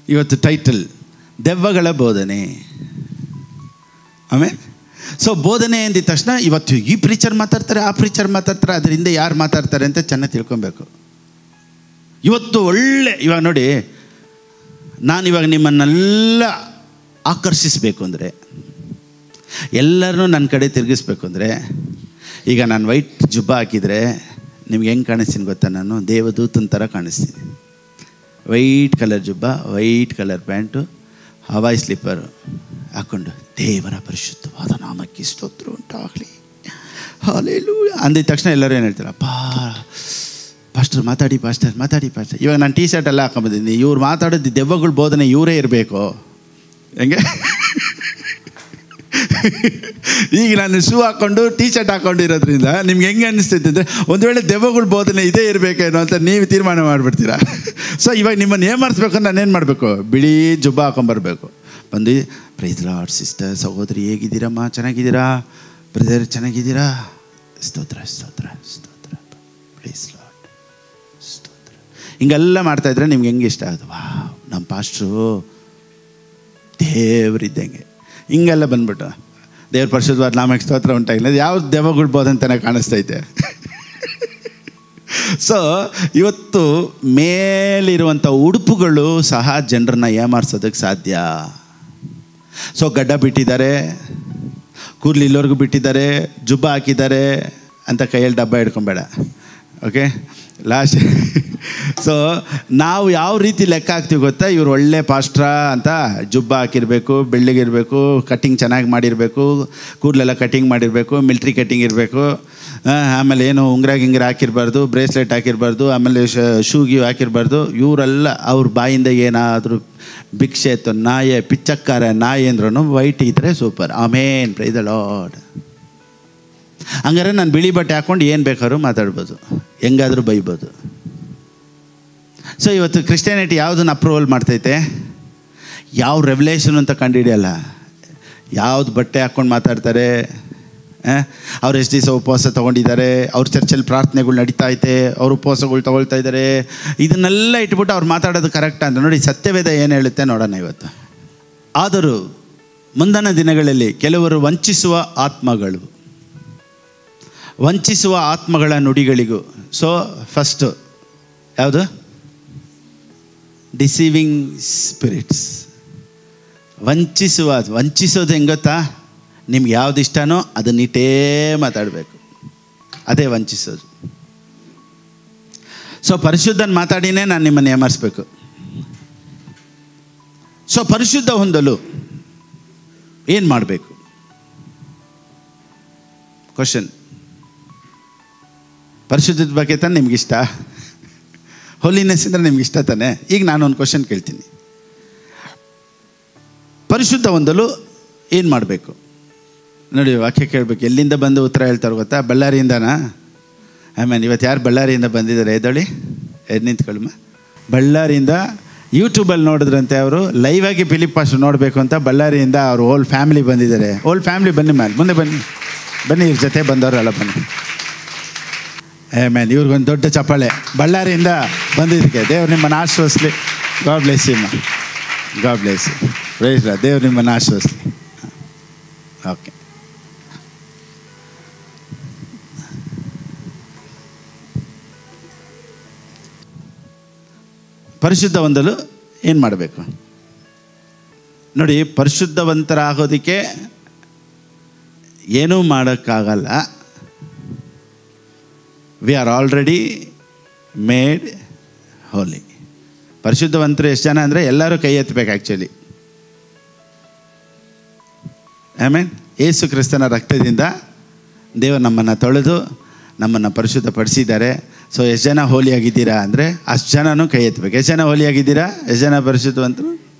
ಇವತ್ತು ಟೈಟಲ್ ದೆವ್ವಗಳ ಬೋಧನೆ. ಆಮೇಲೆ ಸೊ ಬೋಧನೆ ಅಂದಿದ ತಕ್ಷಣ ಇವತ್ತು ಈ ಪ್ರೀಚರ್ ಮಾತಾಡ್ತಾರೆ, ಆ ಪ್ರೀಚರ್ ಮಾತಾಡ್ತಾರೆ, ಅದರಿಂದ ಯಾರು ಮಾತಾಡ್ತಾರೆ ಅಂತ ಚೆನ್ನಾಗಿ ತಿಳ್ಕೊಬೇಕು. ಇವತ್ತು ಇವಾಗ ನೋಡಿ, ನಾನಿವಾಗ ನಿಮ್ಮನ್ನೆಲ್ಲ ಆಕರ್ಷಿಸಬೇಕು ಅಂದರೆ, ಎಲ್ಲರನ್ನೂ ನನ್ನ ಕಡೆ ತಿರುಗಿಸ್ಬೇಕು ಅಂದರೆ, ಈಗ ನಾನು ವೈಟ್ ಜುಬ್ಬ ಹಾಕಿದರೆ ನಿಮ್ಗೆ ಹೆಂಗೆ ಕಾಣಿಸ್ತೀನಿ ಗೊತ್ತಾ? ನಾನು ದೇವದೂತನ ಥರ ಕಾಣಿಸ್ತೀನಿ. ವೈಟ್ ಕಲರ್ ಜುಬ್ಬ, white colour pant, Hawaii slipper ಹಾಕ್ಕೊಂಡು ದೇವರ ಪರಿಶುದ್ಧವಾದ ನಾಮಕ್ಕೆ ಸ್ತೋತ್ರ ಉಂಟಾಗಲಿ, ಹಲ್ಲೆಲೂಯಾ ಅಂದಿದ ತಕ್ಷಣ ಎಲ್ಲರೂ ಏನು ಹೇಳ್ತಾರೆ? ಪಾಸ್ಟರ್ ಮಾತಾಡಿ, ಪಾಸ್ಟರ್ ಮಾತಾಡಿ, ಪಾಸ್ಟರ್. ಇವಾಗ ನಾನು ಟೀ ಶರ್ಟ್ ಎಲ್ಲ ಹಾಕೊಂಬಂದಿದ್ದೀನಿ. ಇವ್ರು ಮಾತಾಡೋದು ದೆವ್ವಗಳ ಬೋಧನೆ ಇವರೇ ಇರಬೇಕು. ಹೆಂಗೆ? ಈಗ ನಾನು ಶೂ ಹಾಕ್ಕೊಂಡು ಟೀ ಶರ್ಟ್ ಹಾಕ್ಕೊಂಡಿರೋದ್ರಿಂದ ನಿಮ್ಗೆ ಹೆಂಗೆ ಅನ್ನಿಸ್ತೈತೆ ಅಂದರೆ, ಒಂದು ವೇಳೆ ದೆವ್ವಗಳ ಬೋಧನೆ ಇದೇ ಇರಬೇಕೇನೋ ಅಂತ ನೀವು ತೀರ್ಮಾನ ಮಾಡಿಬಿಡ್ತೀರಾ. ಸೊ ಇವಾಗ ನಿಮ್ಮನ್ನು ಏಮಾರಿಸ್ಬೇಕು ಅಂತ ನಾನೇನು ಮಾಡಬೇಕು? ಬಿಳಿ ಜುಬ್ಬ ಹಾಕೊಂಬರ್ಬೇಕು. ಬಂದು ಪ್ರೈಸ್ ಲಾರ್ಡ್ ಸಿಸ್ಟರ್, ಸಹೋದರಿ ಹೇಗಿದ್ದೀರಮ್ಮ? ಚೆನ್ನಾಗಿದ್ದೀರಾ? ಬ್ರದರ್ ಚೆನ್ನಾಗಿದ್ದೀರಾ? ಸ್ತೋತ್ರ ಸ್ತೋತ್ರ ಸ್ತೋತ್ರ, ಪ್ರೈಸ್ ಲಾರ್ಡ್ ಸ್ತೋತ್ರ. ಹಿಂಗೆಲ್ಲ ಮಾಡ್ತಾಯಿದ್ರೆ ನಿಮ್ಗೆ ಹೆಂಗೆ ಇಷ್ಟ ಆಗೋದು? ವಾ, ನಮ್ಮ ಪಾಸ್ಟ್ರು ದೇವರಿದ್ದಂಗೆ. ಹಿಂಗೆಲ್ಲ ಬಂದ್ಬಿಟ್ಟು ದೇವ್ರ ಪರಿಶುದ್ಧವಾದ ನಾಮಕ್ಕೆ ಸ್ತೋತ್ರ ಉಂಟಾಗಿಲ್ಲ, ಯಾವ ದೆವ್ವಗಳು ಬೋದಂತಾನೆ ಕಾಣಿಸ್ತೈತೆ. ಸೊ ಇವತ್ತು ಮೇಲಿರುವಂಥ ಉಡುಪುಗಳು ಸಹ ಜನರನ್ನ ಏಮಾರಿಸೋದಕ್ಕೆ ಸಾಧ್ಯ. ಸೊ ಗಡ್ಡ ಬಿಟ್ಟಿದ್ದಾರೆ, ಕೂದಲು ಇಲ್ಲವರೆಗೂ ಬಿಟ್ಟಿದ್ದಾರೆ, ಜುಬ್ಬ ಹಾಕಿದ್ದಾರೆ ಅಂತ ಕೈಯಲ್ಲಿ ಡಬ್ಬ ಹಿಡ್ಕೊಬೇಡ. Okay, last. ಸೊ ನಾವು ಯಾವ ರೀತಿ ಲೆಕ್ಕ ಹಾಕ್ತೀವಿ ಗೊತ್ತಾ? ಇವ್ರು ಒಳ್ಳೆ ಪಾಸ್ಟ್ರಾ ಅಂತ ಜುಬ್ಬ ಹಾಕಿರಬೇಕು, ಬೆಳ್ಳಿಗಿರಬೇಕು, ಕಟ್ಟಿಂಗ್ ಚೆನ್ನಾಗಿ ಮಾಡಿರಬೇಕು, ಕೂದಲೆಲ್ಲ ಕಟ್ಟಿಂಗ್ ಮಾಡಿರಬೇಕು, ಮಿಲ್ಟ್ರಿ ಕಟ್ಟಿಂಗ್ ಇರಬೇಕು, ಆಮೇಲೆ ಏನು ಉಂಗ್ರ ಗಿಂಗ್ರ ಹಾಕಿರಬಾರ್ದು, ಬ್ರೇಸ್ಲೆಟ್ ಹಾಕಿರಬಾರ್ದು, ಆಮೇಲೆ ಶೂ ಗ್ಯೂ ಹಾಕಿರಬಾರ್ದು. ಇವರೆಲ್ಲ ಅವ್ರ ಬಾಯಿಂದ ಏನಾದರೂ ಭಿಕ್ಷೆ ಎತ್ತು ನಾಯಿ, ಪಿಚ್ಚಕ್ಕಾರ ನಾಯಿ ಅಂದ್ರೂ ವೈಟ್ ಇದ್ದರೆ super. Amen, praise the lord. ಹಂಗಾರೆ ನಾನು ಬಿಳಿ ಬಟ್ಟೆ ಹಾಕ್ಕೊಂಡು ಏನು ಬೇಕಾದ್ರೂ ಮಾತಾಡ್ಬೋದು, ಹೆಂಗಾದರೂ ಬೈಬೋದು. ಸೊ ಇವತ್ತು ಕ್ರಿಸ್ಟಿಯಾನಿಟಿ ಯಾವುದನ್ನು ಅಪ್ರೂವಲ್ ಮಾಡ್ತೈತೆ? ಯಾವ ರೆವಲೇಷನ್ ಅಂತ ಕಂಡುಹಿಡಿಯಲ್ಲ, ಯಾವ್ದು ಬಟ್ಟೆ ಹಾಕ್ಕೊಂಡು ಮಾತಾಡ್ತಾರೆ. ಅವ್ರು ಎಷ್ಟು ದಿವಸ ಉಪವಾಸ ತೊಗೊಂಡಿದ್ದಾರೆ, ಅವ್ರ ಚರ್ಚಲ್ಲಿ ಪ್ರಾರ್ಥನೆಗಳು ನಡೀತಾ ಐತೆ, ಅವ್ರ ಉಪವಾಸಗಳು ತೊಗೊಳ್ತಾ ಇದ್ದಾರೆ, ಇದನ್ನೆಲ್ಲ ಇಟ್ಬಿಟ್ಟು ಅವ್ರು ಮಾತಾಡೋದು ಕರೆಕ್ಟ್ ಅಂತ. ನೋಡಿ, ಸತ್ಯವೇದ ಏನು ಹೇಳುತ್ತೆ ನೋಡೋಣ ಇವತ್ತು. ಆದರೂ ಮುಂದಿನ ದಿನಗಳಲ್ಲಿ ಕೆಲವರು ವಂಚಿಸುವ ಆತ್ಮಗಳ ನುಡಿಗಳಿಗೂ. ಸೊ ಫಸ್ಟು ಯಾವುದು? Deceiving spirits. ವಂಚಿಸೋದು ಹೆಂಗೆ ಗೊತ್ತಾ? ನಿಮ್ಗೆ ಯಾವ್ದು ಇಷ್ಟನೋ ಅದನ್ನಿಟ್ಟೇ ಮಾತಾಡಬೇಕು, ಅದೇ ವಂಚಿಸೋದು. ಸೊ ಪರಿಶುದ್ಧನ ಮಾತಾಡಿನೇ ನಾನು ನಿಮ್ಮನ್ನು ಏಮರಿಸ್ಬೇಕು. ಸೊ ಪರಿಶುದ್ಧ ಹೊಂದಲು ಏನು ಮಾಡಬೇಕು? ಕ್ವಶನ್. ಪರಿಶುದ್ಧದ ಬಗ್ಗೆ ತಾನೆ ನಿಮಗಿಷ್ಟ? ಹೋಲಿನೆಸ್ ಅಂದರೆ ನಿಮ್ಗೆ ಇಷ್ಟ ತಾನೆ? ಈಗ ನಾನು ಒಂದು ಕ್ವಶನ್ ಕೇಳ್ತೀನಿ. ಪರಿಶುದ್ಧ ಹೊಂದಲು ಏನು ಮಾಡಬೇಕು? ನೋಡಿ, ವಾಕ್ಯ ಕೇಳಬೇಕು. ಎಲ್ಲಿಂದ ಬಂದು ಉತ್ತರ ಹೇಳ್ತಾರೆ ಗೊತ್ತಾ? ಬಳ್ಳಾರಿಯಿಂದನಾ? ಇವತ್ತು ಯಾರು ಬಳ್ಳಾರಿಯಿಂದ ಬಂದಿದ್ದಾರೆ? ಎದ್ದೇಳಿ, ಎದ್ದು ನಿಂತ್ಕೊಳಮ್ಮ. ಬಳ್ಳಾರಿಯಿಂದ ಯೂಟ್ಯೂಬಲ್ಲಿ ನೋಡಿದ್ರಂತೆ ಅವರು, ಲೈವ್ ಆಗಿ ಫಿಲಿಪ್ ಪಾಸ್ಟರ್ ನೋಡಬೇಕು ಅಂತ ಬಳ್ಳಾರಿಯಿಂದ ಅವರು ಹೋಲ್ ಫ್ಯಾಮಿಲಿ ಬಂದಿದ್ದಾರೆ. ಹೋಲ್ ಫ್ಯಾಮಿಲಿ ಬನ್ನಿ, ಮುಂದೆ ಬನ್ನಿ, ಇವ್ರ ಜೊತೆ ಬಂದವರಲ್ಲ, ಬನ್ನಿ. ಇವ್ರಿಗೊಂದು ದೊಡ್ಡ ಚಪ್ಪಾಳೆ. ಬಳ್ಳಾರಿಯಿಂದ ಬಂದಿದ್ದಕ್ಕೆ ದೇವ್ರು ನಿಮ್ಮನ್ನು ಆಶ್ವಸ್ಲಿ. God bless you. God bless you. Praise Lord. ದೇವ್ರು ನಿಮ್ಮನ್ನು ಆಶ್ವಸ್ಲಿ. ಓಕೆ. ಪರಿಶುದ್ಧ ಹೊಂದಲು ಏನು ಮಾಡಬೇಕು? ನೋಡಿ, ಪರಿಶುದ್ಧವಂತರಾಗೋದಕ್ಕೆ ಏನೂ ಮಾಡೋಕ್ಕಾಗಲ್ಲ. ವಿ ಆರ್ ಆಲ್ರೆಡಿ ಮೇಡ್ ಹೋಲಿ. ಪರಿಶುದ್ಧವಂತರು ಎಷ್ಟು ಜನ ಅಂದರೆ ಎಲ್ಲರೂ ಕೈ ಎತ್ತಬೇಕು ಆ್ಯಕ್ಚುಲಿ. ಯೇಸು ಕ್ರಿಸ್ತನ ರಕ್ತದಿಂದ ದೇವರು ನಮ್ಮನ್ನು ತೊಳೆದು ನಮ್ಮನ್ನು ಪರಿಶುದ್ಧಪಡಿಸಿದ್ದಾರೆ. ಸೊ ಎಷ್ಟು ಜನ ಹೋಲಿಯಾಗಿದ್ದೀರಾ ಅಂದರೆ ಅಷ್ಟು ಜನನೂ ಕೈ ಎತ್ತಬೇಕು. ಎಷ್ಟು ಜನ ಹೋಲಿಯಾಗಿದ್ದೀರಾ? ಎಷ್ಟು ಜನ ಪರಿಶುದ್ಧವಂತರು?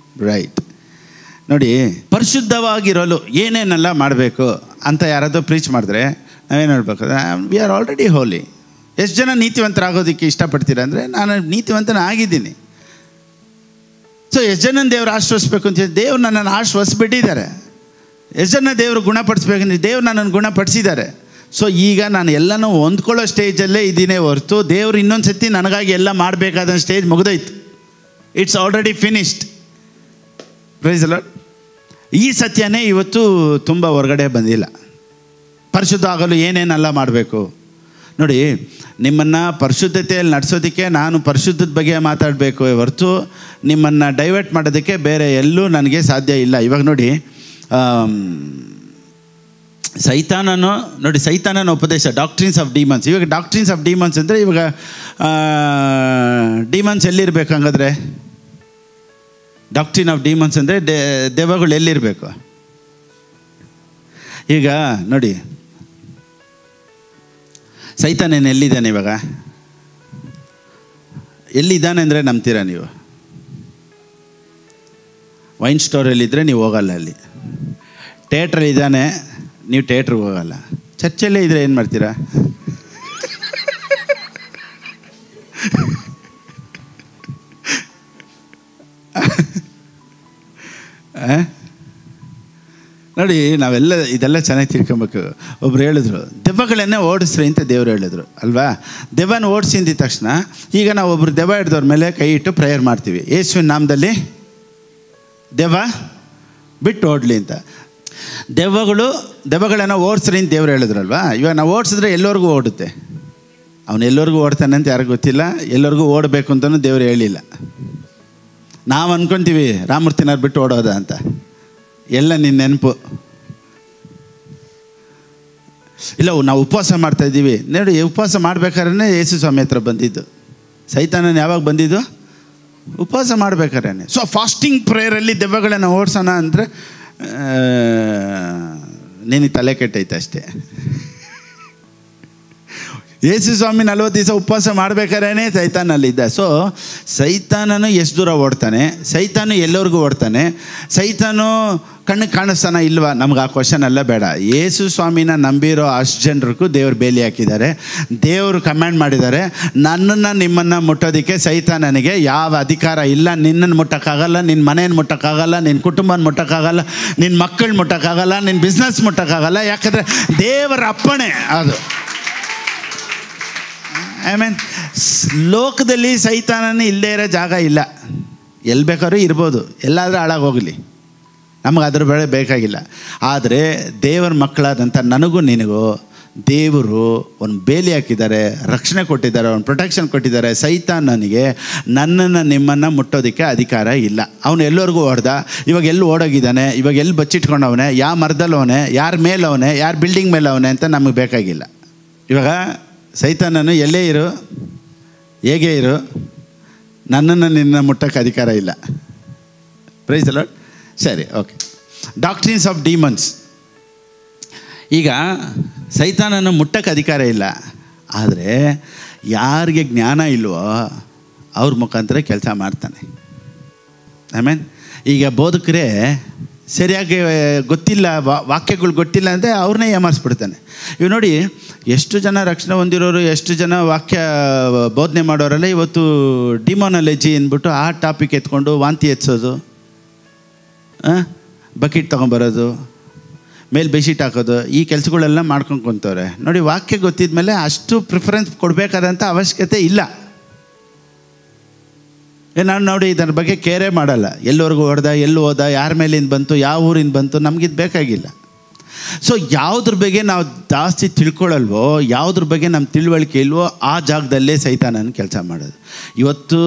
ರೈಟ್. ನೋಡಿ, ಪರಿಶುದ್ಧವಾಗಿರಲು ಏನೇನೆಲ್ಲ ಮಾಡಬೇಕು ಅಂತ ಯಾರಾದರೂ ಪ್ರೀಚ್ ಮಾಡಿದ್ರೆ ನಾವೇನು ಹೇಳ್ಬೇಕು? ವಿ ಆರ್ ಆಲ್ರೆಡಿ ಹೋಲಿ. ಎಷ್ಟು ಜನ ನೀತಿವಂತರಾಗೋದಕ್ಕೆ ಇಷ್ಟಪಡ್ತೀರಾ ಅಂದರೆ ನಾನು ನೀತಿವಂತನ ಆಗಿದ್ದೀನಿ. ಸೊ ಎಷ್ಟು ಜನ ದೇವ್ರು ಆಶ್ವಸಿಸ್ಬೇಕು ಅಂತ ದೇವ್ರು ನನ್ನನ್ನು ಆಶ್ವಸಿಸ್ಬಿಟ್ಟಿದ್ದಾರೆ. ಎಷ್ಟು ಜನ ದೇವರು ಗುಣಪಡಿಸ್ಬೇಕಂದ್ರೆ ದೇವ್ರು ನನ್ನನ್ನು ಗುಣಪಡಿಸಿದ್ದಾರೆ. ಸೊ ಈಗ ನಾನು ಎಲ್ಲನೂ ಹೊಂದ್ಕೊಳ್ಳೋ ಸ್ಟೇಜಲ್ಲೇ ಇದ್ದೀನೇ ಹೊರತು ದೇವ್ರು ಇನ್ನೊಂದು ಸತಿ ನನಗಾಗಿ ಎಲ್ಲ ಮಾಡಬೇಕಾದ ಸ್ಟೇಜ್ ಮುಗಿದೋಯ್ತು. It's already finished. Praise the Lord. ಈ ಸತ್ಯನೇ ಇವತ್ತು ತುಂಬ ಹೊರಗಡೆ ಬಂದಿಲ್ಲ. ಪರಿಶುದ್ಧ ಆಗಲು ಏನೇನೆಲ್ಲ ಮಾಡಬೇಕು? ನೋಡಿ, ನಿಮ್ಮನ್ನು ಪರಿಶುದ್ಧತೆಯಲ್ಲಿ ನಡೆಸೋದಕ್ಕೆ ನಾನು ಪರಿಶುದ್ಧದ ಬಗ್ಗೆ ಮಾತಾಡಬೇಕು ಹೊರತು ನಿಮ್ಮನ್ನು ಡೈವರ್ಟ್ ಮಾಡೋದಕ್ಕೆ ಬೇರೆ ಎಲ್ಲೂ ನನಗೆ ಸಾಧ್ಯ ಇಲ್ಲ. ಇವಾಗ ನೋಡಿ, ಸೈತಾನನ ಉಪದೇಶ, ಡಾಕ್ಟ್ರಿನ್ಸ್ ಆಫ್ ಡಿಮನ್ಸ್. ಇವಾಗ ಡಾಕ್ಟ್ರಿನ್ಸ್ ಆಫ್ ಡಿಮನ್ಸ್ ಅಂದರೆ ಇವಾಗ ಡಿಮನ್ಸ್ ಎಲ್ಲಿರಬೇಕು? ಹಂಗಾದ್ರೆ ಡಾಕ್ಟ್ರಿನ್ ಆಫ್ ಡಿಮನ್ಸ್ ಅಂದರೆ ದೆವ್ವಗಳು ಎಲ್ಲಿರಬೇಕು? ಈಗ ನೋಡಿ, ಸೈತಾನೇನು ಎಲ್ಲಿದ್ದಾನೆ? ಇವಾಗ ಎಲ್ಲಿದ್ದಾನೆ ಅಂದರೆ ನಂಬ್ತೀರಾ ನೀವು? ವೈನ್ ಸ್ಟೋರಲ್ಲಿದ್ದರೆ ನೀವು ಹೋಗಲ್ಲ, ಅಲ್ಲಿ ಥಿಯೇಟ್ರಲ್ಲಿ ಇದ್ದಾನೆ, ನೀವು ಥಿಯೇಟ್ರಿಗೆ ಹೋಗಲ್ಲ. ಚರ್ಚಲ್ಲೇ ಇದ್ದರೆ ಏನು ಮಾಡ್ತೀರಾ? ನೋಡಿ, ನಾವೆಲ್ಲ ಇದೆಲ್ಲ ಚೆನ್ನಾಗಿ ತಿಳ್ಕೊಬೇಕು. ಒಬ್ರು ಹೇಳಿದ್ರು, ದೆವ್ವಗಳನ್ನೇ ಓಡಿಸ್ರಿ ಅಂತ ದೇವ್ರು ಹೇಳಿದ್ರು ಅಲ್ವಾ? ದೆವ್ವನ ಓಡಿಸಿ ಅಂದಿದ ತಕ್ಷಣ ಈಗ ನಾವು ಒಬ್ರು ದೆವ್ವ ಹಿಡ್ದವ್ರ ಮೇಲೆ ಕೈ ಇಟ್ಟು ಪ್ರೇಯರ್ ಮಾಡ್ತೀವಿ, ಯೇಸುವಿನ ನಾಮದಲ್ಲಿ ದೆವ್ವ ಬಿಟ್ಟು ಓಡಲಿ ಅಂತ. ದೆವ್ವಗಳನ್ನು ಓಡಿಸ್ರಿ ಅಂತ ದೇವ್ರು ಹೇಳಿದ್ರಲ್ವಾ? ಇವಾಗ ನಾವು ಓಡಿಸಿದ್ರೆ ಎಲ್ಲರಿಗೂ ಓಡುತ್ತೆ. ಅವನು ಎಲ್ಲರಿಗೂ ಓಡ್ತಾನೆ ಅಂತ ಯಾರಿಗೂ ಗೊತ್ತಿಲ್ಲ, ಎಲ್ಲರಿಗೂ ಓಡಬೇಕು ಅಂತಲೂ ದೇವ್ರು ಹೇಳಿಲ್ಲ. ನಾವು ಅಂದ್ಕೊತೀವಿ ರಾಮಮೂರ್ತಿನವ್ರು ಬಿಟ್ಟು ಓಡೋದ ಅಂತ. ಎಲ್ಲ ನಿನ್ನ ನೆನಪು. ಇಲ್ಲ, ನಾವು ಉಪವಾಸ ಮಾಡ್ತಾಯಿದ್ದೀವಿ. ನೋಡಿ, ಉಪವಾಸ ಮಾಡ್ಬೇಕಾದ್ರೆ ಯೇಸು ಸ್ವಾಮಿ ಹತ್ರ ಬಂದಿದ್ದು. ಸೈತಾನನ ಯಾವಾಗ ಬಂದಿದ್ದು? ಉಪವಾಸ ಮಾಡ್ಬೇಕಾದ್ರೆ. ಸೊ ಫಾಸ್ಟಿಂಗ್ ಪ್ರೇಯರಲ್ಲಿ ದೆವ್ವಗಳನ್ನು ಓಡಿಸೋಣ ಅಂದರೆ ನಿನಗೆ ತಲೆ ಕೆಟ್ಟೈತೆ ಅಷ್ಟೇ. ಯೇಸು ಸ್ವಾಮಿ 40 ದಿವಸ ಉಪವಾಸ ಮಾಡ್ಬೇಕಾದ್ರೆ ಸೈತಾನಲ್ಲಿದ್ದ. ಸೊ ಸೈತಾನನು ಎಷ್ಟು ದೂರ ಓಡ್ತಾನೆ, ಸೈತಾನು ಎಲ್ಲರಿಗೂ ಓಡ್ತಾನೆ, ಸೈತಾನು ಕಣ್ಣಿಗೆ ಕಾಣಿಸ್ತಾನ ಇಲ್ವಾ? ನಮ್ಗೆ ಆ ಕ್ವಶನ್ ಎಲ್ಲ ಬೇಡ. ಯೇಸು ಸ್ವಾಮಿನ ನಂಬಿರೋ ಅಷ್ಟು ಜನರಿಗೂ ದೇವ್ರು ಬೇಲಿ ಹಾಕಿದ್ದಾರೆ. ದೇವರು ಕಮ್ಯಾಂಡ್ ಮಾಡಿದ್ದಾರೆ, ನನ್ನನ್ನು ನಿಮ್ಮನ್ನು ಮುಟ್ಟೋದಕ್ಕೆ ಸೈತಾನನಿಗೆ ಯಾವ ಅಧಿಕಾರ ಇಲ್ಲ. ನಿನ್ನನ್ನು ಮುಟ್ಟೋಕ್ಕಾಗಲ್ಲ, ನಿನ್ನ ಮನೆಯನ್ನು ಮುಟ್ಟೋಕ್ಕಾಗಲ್ಲ, ನಿನ್ನ ಕುಟುಂಬನ ಮುಟ್ಟೋಕ್ಕಾಗಲ್ಲ, ನಿನ್ನ ಮಕ್ಕಳು ಮುಟ್ಟೋಕ್ಕಾಗಲ್ಲ, ನಿನ್ನ ಬಿಸ್ನೆಸ್ ಮುಟ್ಟೋಕ್ಕಾಗಲ್ಲ. ಯಾಕಂದರೆ ದೇವರ ಅಪ್ಪಣೆ ಅದು. ಲೋಕದಲ್ಲಿ ಸೈತಾನನ ಇಲ್ಲದೇ ಇರೋ ಜಾಗ ಇಲ್ಲ. ಎಲ್ಲಿ ಬೇಕಾದ್ರೂ ಇರ್ಬೋದು, ಎಲ್ಲಾದರೂ ಹಾಳಾಗೋಗಲಿ, ನಮಗೆ ಅದ್ರ ಬೆಳೆ ಬೇಕಾಗಿಲ್ಲ. ಆದರೆ ದೇವರ ಮಕ್ಕಳಾದಂಥ ನನಗೂ ನಿನಗೂ ದೇವರು ಒಂದು ಬೇಲಿ ಹಾಕಿದ್ದಾರೆ, ರಕ್ಷಣೆ ಕೊಟ್ಟಿದ್ದಾರೆ, ಒಂದು ಪ್ರೊಟೆಕ್ಷನ್ ಕೊಟ್ಟಿದ್ದಾರೆ. ಸೈತಾನನಿಗೆ ನನ್ನನ್ನು ನಿಮ್ಮನ್ನು ಮುಟ್ಟೋದಕ್ಕೆ ಅಧಿಕಾರ ಇಲ್ಲ. ಅವನು ಎಲ್ಲರಿಗೂ ಹೊಡೆದ, ಇವಾಗ ಎಲ್ಲಿ ಓಡೋಗಿದ್ದಾನೆ, ಇವಾಗ ಎಲ್ಲಿ ಬಚ್ಚಿಟ್ಕೊಂಡವನೆ, ಯಾವ ಮರದಲ್ಲವನೆ, ಯಾರ ಮೇಲವನೆ, ಯಾರ ಬಿಲ್ಡಿಂಗ್ ಮೇಲವನೆ ಅಂತ ನಮಗೆ ಬೇಕಾಗಿಲ್ಲ. ಇವಾಗ ಸೈತಾನನು ಎಲ್ಲೇ ಇರು, ಹೇಗೆ ಇರು, ನನ್ನನ್ನು ನಿನ್ನ ಮುಟ್ಟಕ್ಕೆ ಅಧಿಕಾರ ಇಲ್ಲ. Praise the Lord. ಸರಿ, ಓಕೆ. Doctrines of demons. ಈಗ ಸೈತಾನನ್ನು ಮುಟ್ಟಕ್ಕೆ ಅಧಿಕಾರ ಇಲ್ಲ, ಆದರೆ ಯಾರಿಗೆ ಜ್ಞಾನ ಇಲ್ವೋ ಅವ್ರ ಮುಖಾಂತರ ಕೆಲಸ ಮಾಡ್ತಾನೆ. ಈಗ ಬೋಧಕರೇ ಸರಿಯಾಗಿ ಗೊತ್ತಿಲ್ಲ, ವಾಕ್ಯಗಳು ಗೊತ್ತಿಲ್ಲ ಅಂದರೆ ಅವ್ರನ್ನೇ ಏಮಾರಿಸ್ಬಿಡ್ತಾನೆ. ಇವು ನೋಡಿ, ಎಷ್ಟು ಜನ ರಕ್ಷಣೆ ಹೊಂದಿರೋರು, ಎಷ್ಟು ಜನ ವಾಕ್ಯ ಬೋಧನೆ ಮಾಡೋರೆಲ್ಲ ಇವತ್ತು ಡಿಮೋನಾಲಜಿ ಅಂದ್ಬಿಟ್ಟು ಆ ಟಾಪಿಕ್ ಎತ್ಕೊಂಡು ವಾಂತಿ ಎತ್ಸೋದು, ಬಕೆಟ್ ತೊಗೊಂಬರೋದು, ಮೇಲೆ ಬೆಡ್ಶೀಟ್ ಹಾಕೋದು, ಈ ಕೆಲಸಗಳೆಲ್ಲ ಮಾಡ್ಕೊಂಡು ಕುಂತವ್ರೆ. ನೋಡಿ, ವಾಕ್ಯ ಗೊತ್ತಿದ ಮೇಲೆ ಅಷ್ಟು ಪ್ರಿಫರೆನ್ಸ್ ಕೊಡಬೇಕಾದಂಥ ಅವಶ್ಯಕತೆ ಇಲ್ಲ. ನಾನು ನೋಡಿ ಇದರ ಬಗ್ಗೆ ಕೇರೇ ಮಾಡಲ್ಲ. ಎಲ್ಲವರೆಗೂ ಹೊಡೆದ, ಎಲ್ಲಿ ಹೋದ, ಯಾರ ಮೇಲಿಂದ ಬಂತು, ಯಾವ ಊರಿಂದ ಬಂತು, ನಮಗಿದು ಬೇಕಾಗಿಲ್ಲ. ಸೊ ಯಾವುದ್ರ ಬಗ್ಗೆ ನಾವು ಜಾಸ್ತಿ ತಿಳ್ಕೊಳ್ಳಲ್ವೋ, ಯಾವುದ್ರ ಬಗ್ಗೆ ನಮ್ಮ ತಿಳುವಳಿಕೆ ಇಲ್ವೋ ಆ ಜಾಗದಲ್ಲೇ ಸೈತಾನನ ಕೆಲಸ ಮಾಡೋದು. ಇವತ್ತು